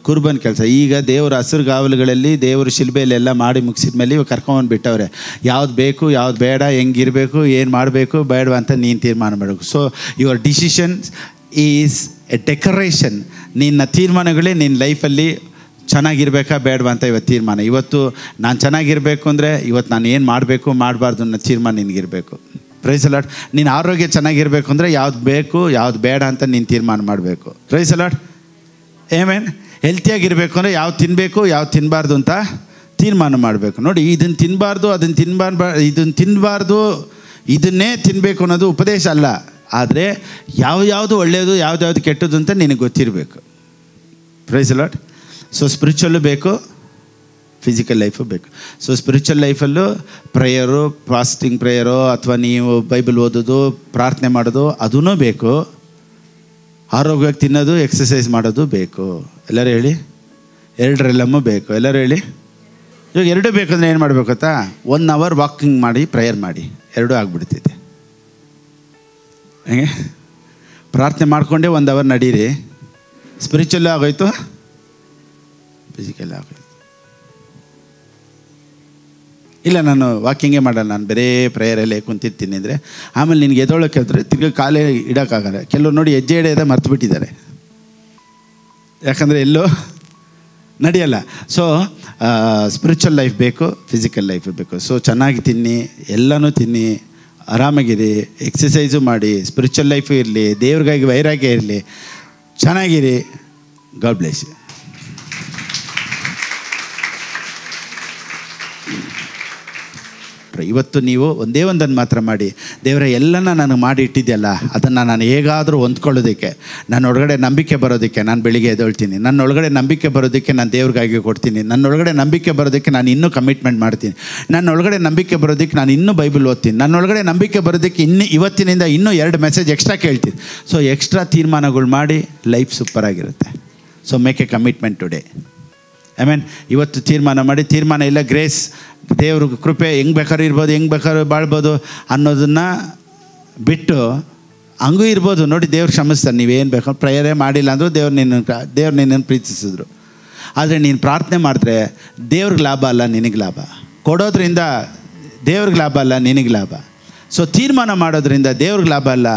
ಕುರುಬನ ಕೆಲಸ. ಈಗ ದೇವರು ಹಸುರುಗಾವಲುಗಳಲ್ಲಿ ದೇವರು ಶಿಲ್ಬೆಯಲ್ಲಿ ಎಲ್ಲ ಮಾಡಿ ಮುಗಿಸಿದ ಮೇಲೆ ಇವಾಗ ಕರ್ಕೊಂಬಂದು ಬಿಟ್ಟವ್ರೆ. ಯಾವ್ದು ಬೇಕು, ಯಾವ್ದು ಬೇಡ, ಹೆಂಗಿರಬೇಕು, ಏನು ಮಾಡಬೇಕು ಬೇಡವಾ ಅಂತ ನೀನು ತೀರ್ಮಾನ ಮಾಡಬೇಕು. So your decision is A decoration. ನಿನ್ನ ತೀರ್ಮಾನಗಳೇ ನಿನ್ನ ಲೈಫಲ್ಲಿ ಚೆನ್ನಾಗಿರ್ಬೇಕಾ ಬೇಡವಾ ಅಂತ ಇವತ್ತು ತೀರ್ಮಾನ. ಇವತ್ತು ನಾನು ಚೆನ್ನಾಗಿರಬೇಕು ಅಂದರೆ ಇವತ್ತು ನಾನು ಏನು ಮಾಡಬೇಕು ಮಾಡಬಾರ್ದು ಅನ್ನೋ ತೀರ್ಮಾನ ನಿನಗಿರಬೇಕು. Price lord. ನೀನು ಆರೋಗ್ಯ ಚೆನ್ನಾಗಿರಬೇಕು ಅಂದರೆ ಯಾವ್ದು ಬೇಕು ಯಾವ್ದು ಬೇಡ ಅಂತ ನೀನು ತೀರ್ಮಾನ ಮಾಡಬೇಕು. Price lord. ಆಮೆನ್. ಹೆಲ್ತಿಯಾಗಿರಬೇಕು ಅಂದರೆ ಯಾವ್ದು ತಿನ್ನಬೇಕು ಯಾವ್ದು ತಿನ್ನಬಾರ್ದು ಅಂತ ತೀರ್ಮಾನ ಮಾಡಬೇಕು. ನೋಡಿ, ಇದನ್ನು ತಿನ್ನಬಾರ್ದು ಅದನ್ನು ತಿನ್ನಬಾರ್ದು ಇದನ್ನೇ ತಿನ್ನಬೇಕು ಅನ್ನೋದು ಉಪದೇಶ ಅಲ್ಲ. ಆದರೆ ಯಾವುದು ಒಳ್ಳೆಯದು ಯಾವ್ದು ಕೆಟ್ಟದ್ದು ಅಂತ ನಿನಗೆ ಗೊತ್ತಿರಬೇಕು. Price Lord. ಸೊ ಸ್ಪಿರಿಚುವಲ್ಲು ಬೇಕು, ಫಿಸಿಕಲ್ ಲೈಫು ಬೇಕು. ಸೊ ಸ್ಪಿರಿಚುವಲ್ ಲೈಫಲ್ಲೂ ಪ್ರೇಯರು, ಫಾಸ್ಟಿಂಗ್ ಪ್ರೇಯರು ಅಥವಾ ನೀವು ಬೈಬಲ್ ಓದೋದು, ಪ್ರಾರ್ಥನೆ ಮಾಡೋದು ಅದೂ ಬೇಕು. ಆರೋಗ್ಯವಾಗಿ ತಿನ್ನೋದು, ಎಕ್ಸಸೈಸ್ ಮಾಡೋದು ಬೇಕು. ಎಲ್ಲರೂ ಹೇಳಿ, ಎರಡರೆಲ್ಲಮ್ಮೂ ಬೇಕು. ಎಲ್ಲರೂ ಹೇಳಿ. ಇವಾಗ ಎರಡೂ ಬೇಕು ಅಂದರೆ ಏನು ಮಾಡಬೇಕು ಗೊತ್ತಾ? 1 hour ವಾಕಿಂಗ್ ಮಾಡಿ ಪ್ರೇಯರ್ ಮಾಡಿ, ಎರಡೂ ಆಗಿಬಿಡ್ತೈತೆ. ಹೇಗೆ? ಪ್ರಾರ್ಥನೆ ಮಾಡಿಕೊಂಡೇ 1 hour ನಡೀರಿ, ಸ್ಪಿರಿಚುವಲ್ ಆಗೋಯ್ತು, ಫಿಸಿಕಲ್ ಆಗೋಯ್ತು. ಇಲ್ಲ ನಾನು ವಾಕಿಂಗೇ ಮಾಡಲ್ಲ, ನಾನು ಬೇರೆ ಪ್ರೇಯರಲ್ಲೇ ಕುಂತಿರ್ತೀನಿ ಅಂದರೆ ಆಮೇಲೆ ನಿನಗೆ ಎದೊಳಕ್ಕೆ ಅಂದರೆ ತಿರ್ಗಿ ಕಾಲೇ ಇಡೋಕ್ಕಾಗಲ್ಲ. ಕೆಲವರು ನೋಡಿ ಹೆಜ್ಜೆ ಹಿಡಿಯೋದೇ ಮರ್ತು ಬಿಟ್ಟಿದ್ದಾರೆ, ಯಾಕಂದರೆ ಎಲ್ಲೋ ನಡೆಯಲ್ಲ. ಸೊ ಸ್ಪಿರಿಚುವಲ್ ಲೈಫ್ ಬೇಕು, ಫಿಸಿಕಲ್ ಲೈಫ್ ಬೇಕು. ಸೊ ಚೆನ್ನಾಗಿ ತಿನ್ನಿ, ಎಲ್ಲನೂ ತಿನ್ನಿ, ಆರಾಮಾಗಿರಿ, ಎಕ್ಸಸೈಸು ಮಾಡಿ, ಸ್ಪಿರಿಚುವಲ್ ಲೈಫು ಇರಲಿ, ದೇವ್ರಿಗಾಗಿ ವೈರಾಗ್ಯ ಇರಲಿ, ಚೆನ್ನಾಗಿರಿ. God bless you. ಇವತ್ತು ನೀವು ಒಂದೇ ಒಂದನ್ನು ಮಾತ್ರ ಮಾಡಿ, ದೇವರ ಎಲ್ಲನ ನನಗೆ ಮಾಡಿ ಇಟ್ಟಿದೆಯಲ್ಲ ಅದನ್ನು ನಾನು ಹೇಗಾದರೂ ಹೊಂದ್ಕೊಳ್ಳೋದಕ್ಕೆ, ನನ್ನ ಒಳಗಡೆ ನಂಬಿಕೆ ಬರೋದಕ್ಕೆ ನಾನು ಬೆಳಿಗ್ಗೆ ಎದ್ದೇಳ್ತೀನಿ, ನನ್ನ ಒಳಗಡೆ ನಂಬಿಕೆ ಬರೋದಕ್ಕೆ ನಾನು ದೇವ್ರಿಗಾಗಿ ಕೊಡ್ತೀನಿ, ನನ್ನ ಒಳಗಡೆ ನಂಬಿಕೆ ಬರೋದಕ್ಕೆ ನಾನು ಇನ್ನೂ ಕಮಿಟ್ಮೆಂಟ್ ಮಾಡ್ತೀನಿ, ನನ್ನ ಒಳಗಡೆ ನಂಬಿಕೆ ಬರೋದಕ್ಕೆ ನಾನು ಇನ್ನೂ ಬೈಬಲ್ ಓದ್ತೀನಿ, ನನ್ನ ಒಳಗಡೆ ನಂಬಿಕೆ ಬರೋದಕ್ಕೆ ಇವತ್ತಿನಿಂದ ಇನ್ನೂ 2 ಮೆಸೇಜ್ ಎಕ್ಸ್ಟ್ರಾ ಕೇಳ್ತೀನಿ. ಸೊ ಎಕ್ಸ್ಟ್ರಾ ತೀರ್ಮಾನಗಳು ಮಾಡಿ ಲೈಫ್ ಸೂಪರಾಗಿರುತ್ತೆ. So make a commitment today. I mean ಇವತ್ತು ತೀರ್ಮಾನ ಮಾಡಿ, ತೀರ್ಮಾನ ಇಲ್ಲ ಗ್ರೇಸ್, ದೇವ್ರ ಕೃಪೆ ಹೆಂಗೆ ಬೇಕಾದ್ರೂ ಇರ್ಬೋದು, ಹೆಂಗೆ ಬೇಕಾದ್ರೂ ಬಾಳ್ಬೋದು ಅನ್ನೋದನ್ನು ಬಿಟ್ಟು ಹಂಗೂ ಇರ್ಬೋದು. ನೋಡಿ, ದೇವ್ರು ಕ್ಷಮಿಸ್ತಾರೆ. ನೀವೇನು ಬೇಕು ಪ್ರೇಯರೇ ಮಾಡಿಲ್ಲ ಅಂದರೂ ದೇವ್ರು ನಿನ್ನನ್ನು ಪ್ರೀತಿಸಿದ್ರು. ಆದರೆ ನೀನು ಪ್ರಾರ್ಥನೆ ಮಾಡಿದ್ರೆ ದೇವ್ರಿಗೆ ಲಾಭ ಅಲ್ಲ, ನಿನಗೆ ಲಾಭ. ಕೊಡೋದ್ರಿಂದ ದೇವ್ರಿಗೆ ಲಾಭ ಅಲ್ಲ, ನಿನಗೆ ಲಾಭ. ಸೊ ತೀರ್ಮಾನ ಮಾಡೋದ್ರಿಂದ ದೇವ್ರಿಗೆ ಲಾಭ ಅಲ್ಲ,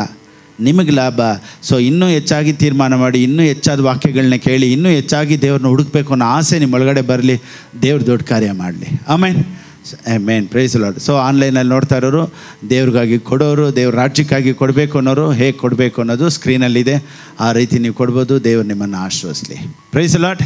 ನಿಮಗೆ ಲಾಭ. ಸೊ ಇನ್ನೂ ಹೆಚ್ಚಾಗಿ ತೀರ್ಮಾನ ಮಾಡಿ, ಇನ್ನೂ ಹೆಚ್ಚಾದ ವಾಕ್ಯಗಳನ್ನ ಕೇಳಿ, ಇನ್ನೂ ಹೆಚ್ಚಾಗಿ ದೇವ್ರನ್ನ ಹುಡುಕಬೇಕು ಅನ್ನೋ ಆಸೆ ನಿಮ್ಮ ಒಳಗಡೆ ಬರಲಿ. ದೇವ್ರು ದೊಡ್ಡ ಕಾರ್ಯ ಮಾಡಲಿ. Amen. Amen. Praise Lord. So ಆನ್ಲೈನಲ್ಲಿ ನೋಡ್ತಾ ಇರೋರು, ದೇವ್ರಿಗಾಗಿ ಕೊಡೋರು, ದೇವ್ರ ರಾಜ್ಯಕ್ಕಾಗಿ ಕೊಡಬೇಕು ಅನ್ನೋರು ಹೇಗೆ ಕೊಡಬೇಕು ಅನ್ನೋದು ಸ್ಕ್ರೀನಲ್ಲಿದೆ. ಆ ರೀತಿ ನೀವು ಕೊಡ್ಬೋದು. ದೇವ್ರು ನಿಮ್ಮನ್ನು ಆಶೀರ್ವದಿಸಲಿ. Praise lord.